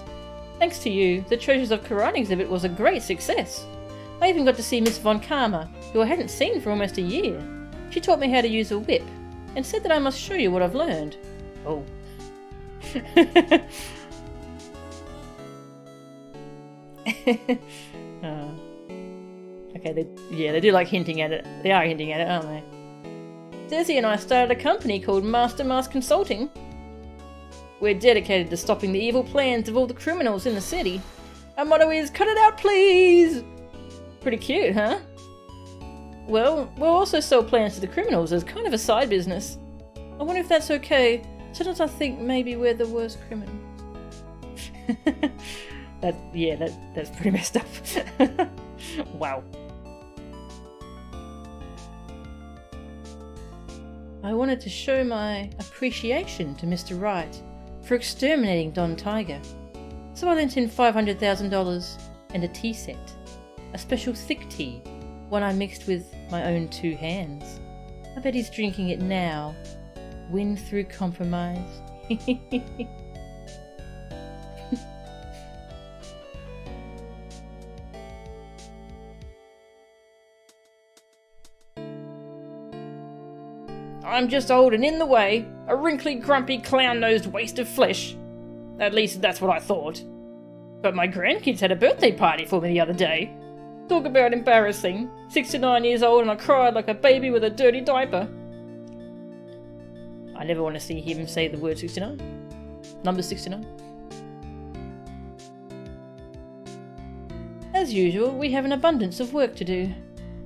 Thanks to you, the Treasures of Quran exhibit was a great success. I even got to see Miss Von Karma, who I hadn't seen for almost a year. She taught me how to use a whip, and said that I must show you what I've learned. Oh. Okay, they do like hinting at it. They are hinting at it, aren't they? Desi and I started a company called Master Mask Consulting. We're dedicated to stopping the evil plans of all the criminals in the city. Our motto is, cut it out please! Pretty cute, huh? Well, we'll also sell plans to the criminals as kind of a side business. I wonder if that's okay. Sometimes I think maybe we're the worst criminals. That's pretty messed up. Wow. I wanted to show my appreciation to Mr. Wright for exterminating Don Tiger. So I lent him $500,000 and a tea set. A special thick tea, one I mixed with my own 2 hands. I bet he's drinking it now. Win through compromise. I'm just old and in the way, a wrinkly, grumpy, clown-nosed waste of flesh. At least that's what I thought. But my grandkids had a birthday party for me the other day. Talk about embarrassing. 69 years old and I cried like a baby with a dirty diaper. I never want to see him say the word 69. Number 69. As usual, we have an abundance of work to do.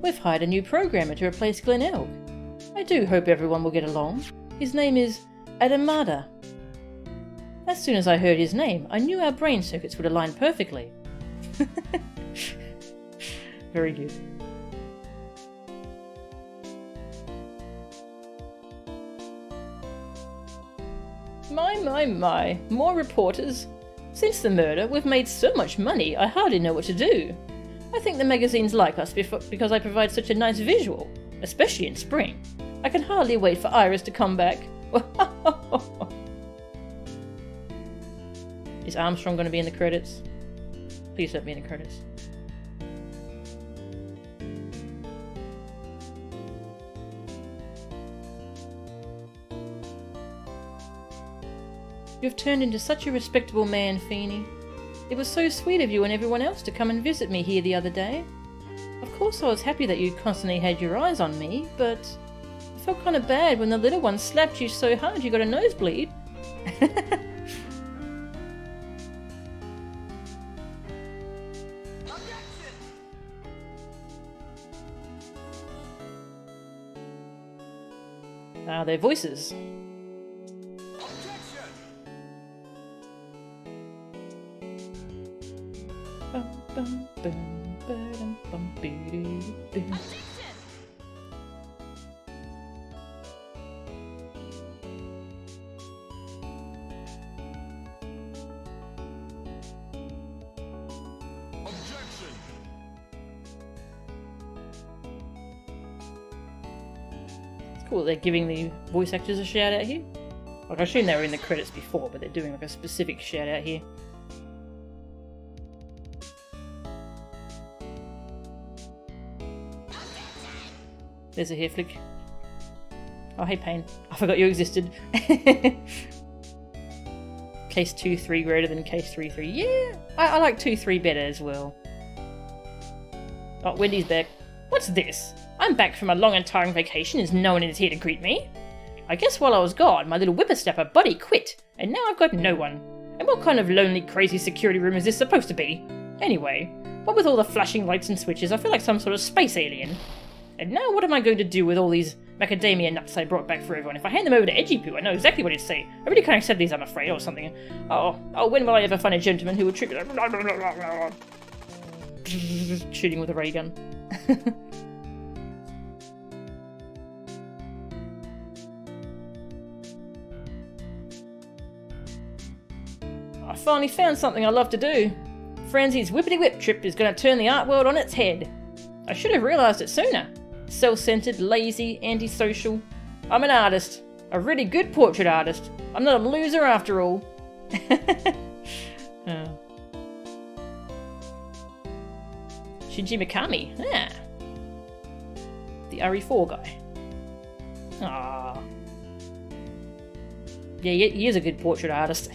We've hired a new programmer to replace Glenn Elk. I do hope everyone will get along. His name is Adamada. As soon as I heard his name, I knew our brain circuits would align perfectly. Very good. My. More reporters. Since the murder, we've made so much money, I hardly know what to do. I think the magazines like us because I provide such a nice visual, especially in spring. I can hardly wait for Iris to come back. Is Armstrong going to be in the credits? Please let me in the credits. You've turned into such a respectable man, Feeny. It was so sweet of you and everyone else to come and visit me here the other day. Of course I was happy that you constantly had your eyes on me, but I felt kind of bad when the little one slapped you so hard you got a nosebleed. Their voices. Cool, they're giving the voice actors a shout out here. Like, I assume they were in the credits before, but they're doing like a specific shout out here. There's a hair flick. Oh, hey Payne. I forgot you existed. Case 2-3 greater than case 3-3. Yeah, I like 2-3 better as well. Oh, Wendy's back. What's this? I'm back from a long and tiring vacation as no one is here to greet me. I guess while I was gone, my little whippersnapper buddy quit, and now I've got no one. And what kind of lonely, crazy security room is this supposed to be? Anyway, what with all the flashing lights and switches, I feel like some sort of space alien. And now what am I going to do with all these macadamia nuts I brought back for everyone? If I hand them over to Edgy Poo, I know exactly what he'd say. I really can't accept these, I'm afraid, or something. Oh, when will I ever find a gentleman who would treat me like... Shooting with a ray gun. I finally found something I love to do. Franzie's Whippity Whip trip is going to turn the art world on its head. I should have realised it sooner. Self-centred, lazy, antisocial. I'm an artist. A really good portrait artist. I'm not a loser after all. Oh. Shinji Mikami. Ah. The RE4 guy. Ah. Yeah, he is a good portrait artist.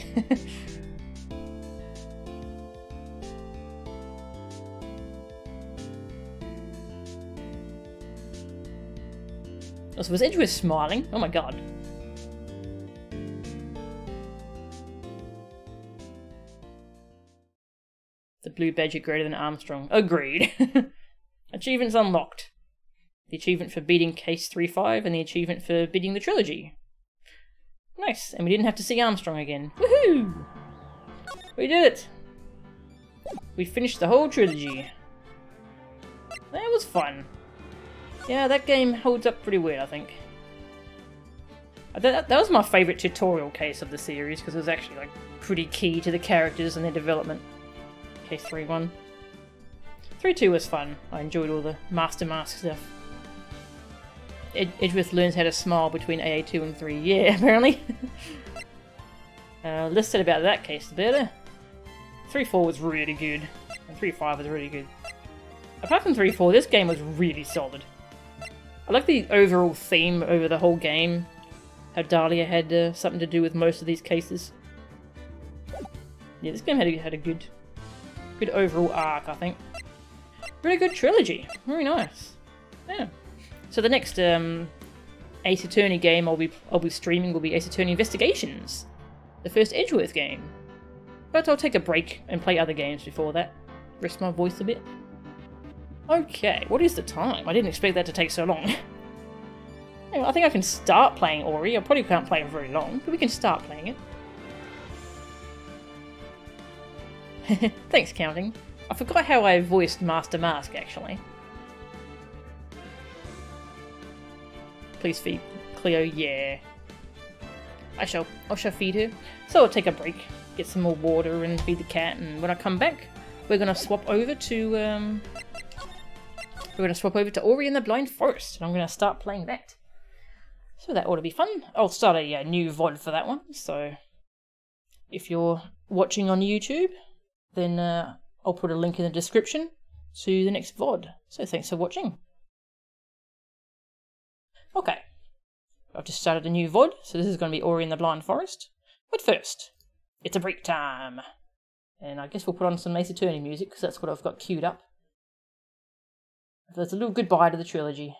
Oh, so was Edgeworth smiling? Oh my god. The blue badge is greater than Armstrong. Agreed. Achievements unlocked. The achievement for beating Case 3-5 and the achievement for beating the trilogy. Nice, and we didn't have to see Armstrong again. Woohoo! We did it! We finished the whole trilogy. That was fun. Yeah, that game holds up pretty well, I think. That was my favourite tutorial case of the series, because it was actually like pretty key to the characters and their development. Case 3-1. 3-2 was fun. I enjoyed all the Master Mask stuff. Edgeworth learns how to smile between AA2 and 3. Yeah, apparently. Less said about that case, the better. 3-4 was really good, and 3-5 was really good. Apart from 3-4, this game was really solid. I like the overall theme over the whole game. How Dahlia had something to do with most of these cases. Yeah, this game had a good overall arc, I think. Really good trilogy. Very nice. Yeah. So the next Ace Attorney game I'll be streaming will be Ace Attorney Investigations, the first Edgeworth game. But I'll take a break and play other games before that. Rest my voice a bit. Okay, what is the time? I didn't expect that to take so long. Anyway, I think I can start playing Ori. I probably can't play it very long, but we can start playing it. Thanks, Counting. I forgot how I voiced Master Mask, actually. Please feed Cleo, yeah. I'll feed her. So I'll take a break, get some more water and feed the cat, and when I come back, we're gonna swap over to Ori and the Blind Forest, and I'm gonna start playing that. So that ought to be fun. I'll start a new VOD for that one, so if you're watching on YouTube, then I'll put a link in the description to the next VOD. So thanks for watching. Okay, I've just started a new VOD, so this is going to be Ori and the Blind Forest. But first, it's a break time. And I guess we'll put on some Ace Attorney music, because that's what I've got queued up. There's a little goodbye to the trilogy.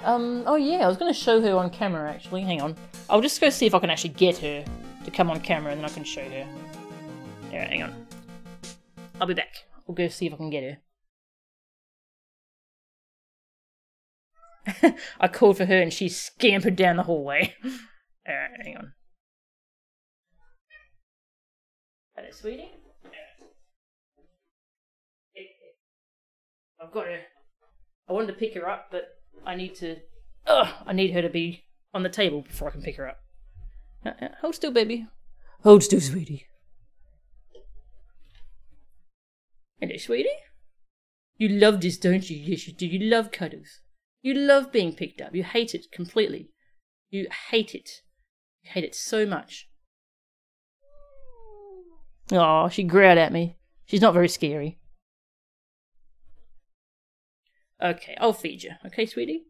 Oh yeah, I was going to show her on camera, actually. Hang on. I'll just go see if I can actually get her to come on camera, and then I can show her. Alright, hang on. I'll be back. I'll go see if I can get her. I called for her and she scampered down the hallway. Alright, hang on. Hello, sweetie. I've got her. I wanted to pick her up, but I need her to be on the table before I can pick her up. Hold still, baby. Hold still, sweetie. Hello, sweetie. You love this, don't you? Yes, you do. You love cuddles. You love being picked up. You hate it completely. You hate it. You hate it so much. Oh, she growled at me. She's not very scary. Okay, I'll feed you. Okay, sweetie?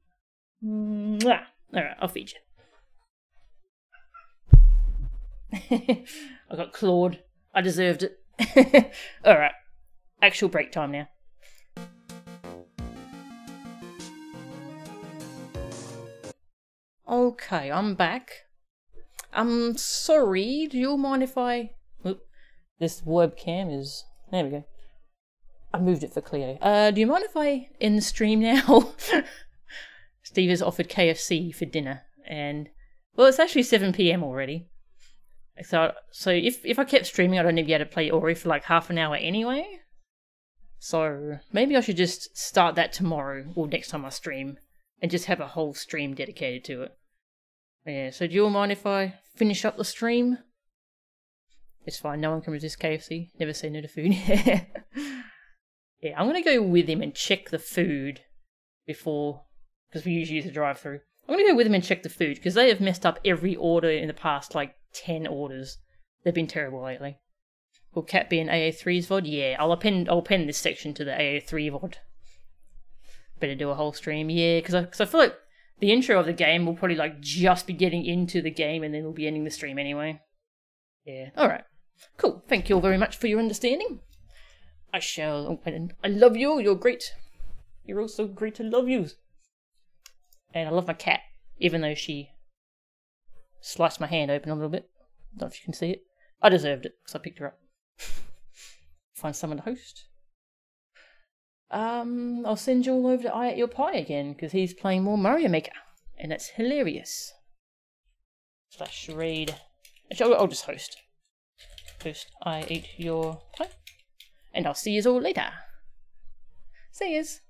Mwah. Alright, I'll feed you. I got clawed. I deserved it. Alright. Actual break time now. Okay, I'm back. I'm sorry, do you mind if I... Oop, this webcam is... There we go. I moved it for Cleo. Do you mind if I end the stream now? Steve has offered KFC for dinner, and... Well, it's actually 7 PM already. So if I kept streaming, I'd only be able to play Ori for like half an hour anyway. So maybe I should just start that tomorrow, or next time I stream, and just have a whole stream dedicated to it. Yeah, so do you all mind if I finish up the stream? It's fine, no one can resist KFC. Never say no to food. Yeah, I'm gonna go with him and check the food before, because we usually use a drive-through. I'm gonna go with him and check the food, because they have messed up every order in the past, like, 10 orders. They've been terrible lately. Will Cat be an AA3's VOD? Yeah, I'll append this section to the AA3 VOD. Better do a whole stream, yeah, because I feel like the intro of the game will probably like just be getting into the game and then we'll be ending the stream anyway. Yeah, alright. Cool, thank you all very much for your understanding. I shall, and I love you, you're great. You're also great, I love you. And I love my cat, even though she sliced my hand open a little bit. I don't know if you can see it. I deserved it, because I picked her up. Find someone to host. I'll send you all over to I Ate Your Pie again, because he's playing more Mario Maker, and that's hilarious. / raid. Actually, I'll just host. Host I Ate Your Pie. And I'll see yous all later. See yous.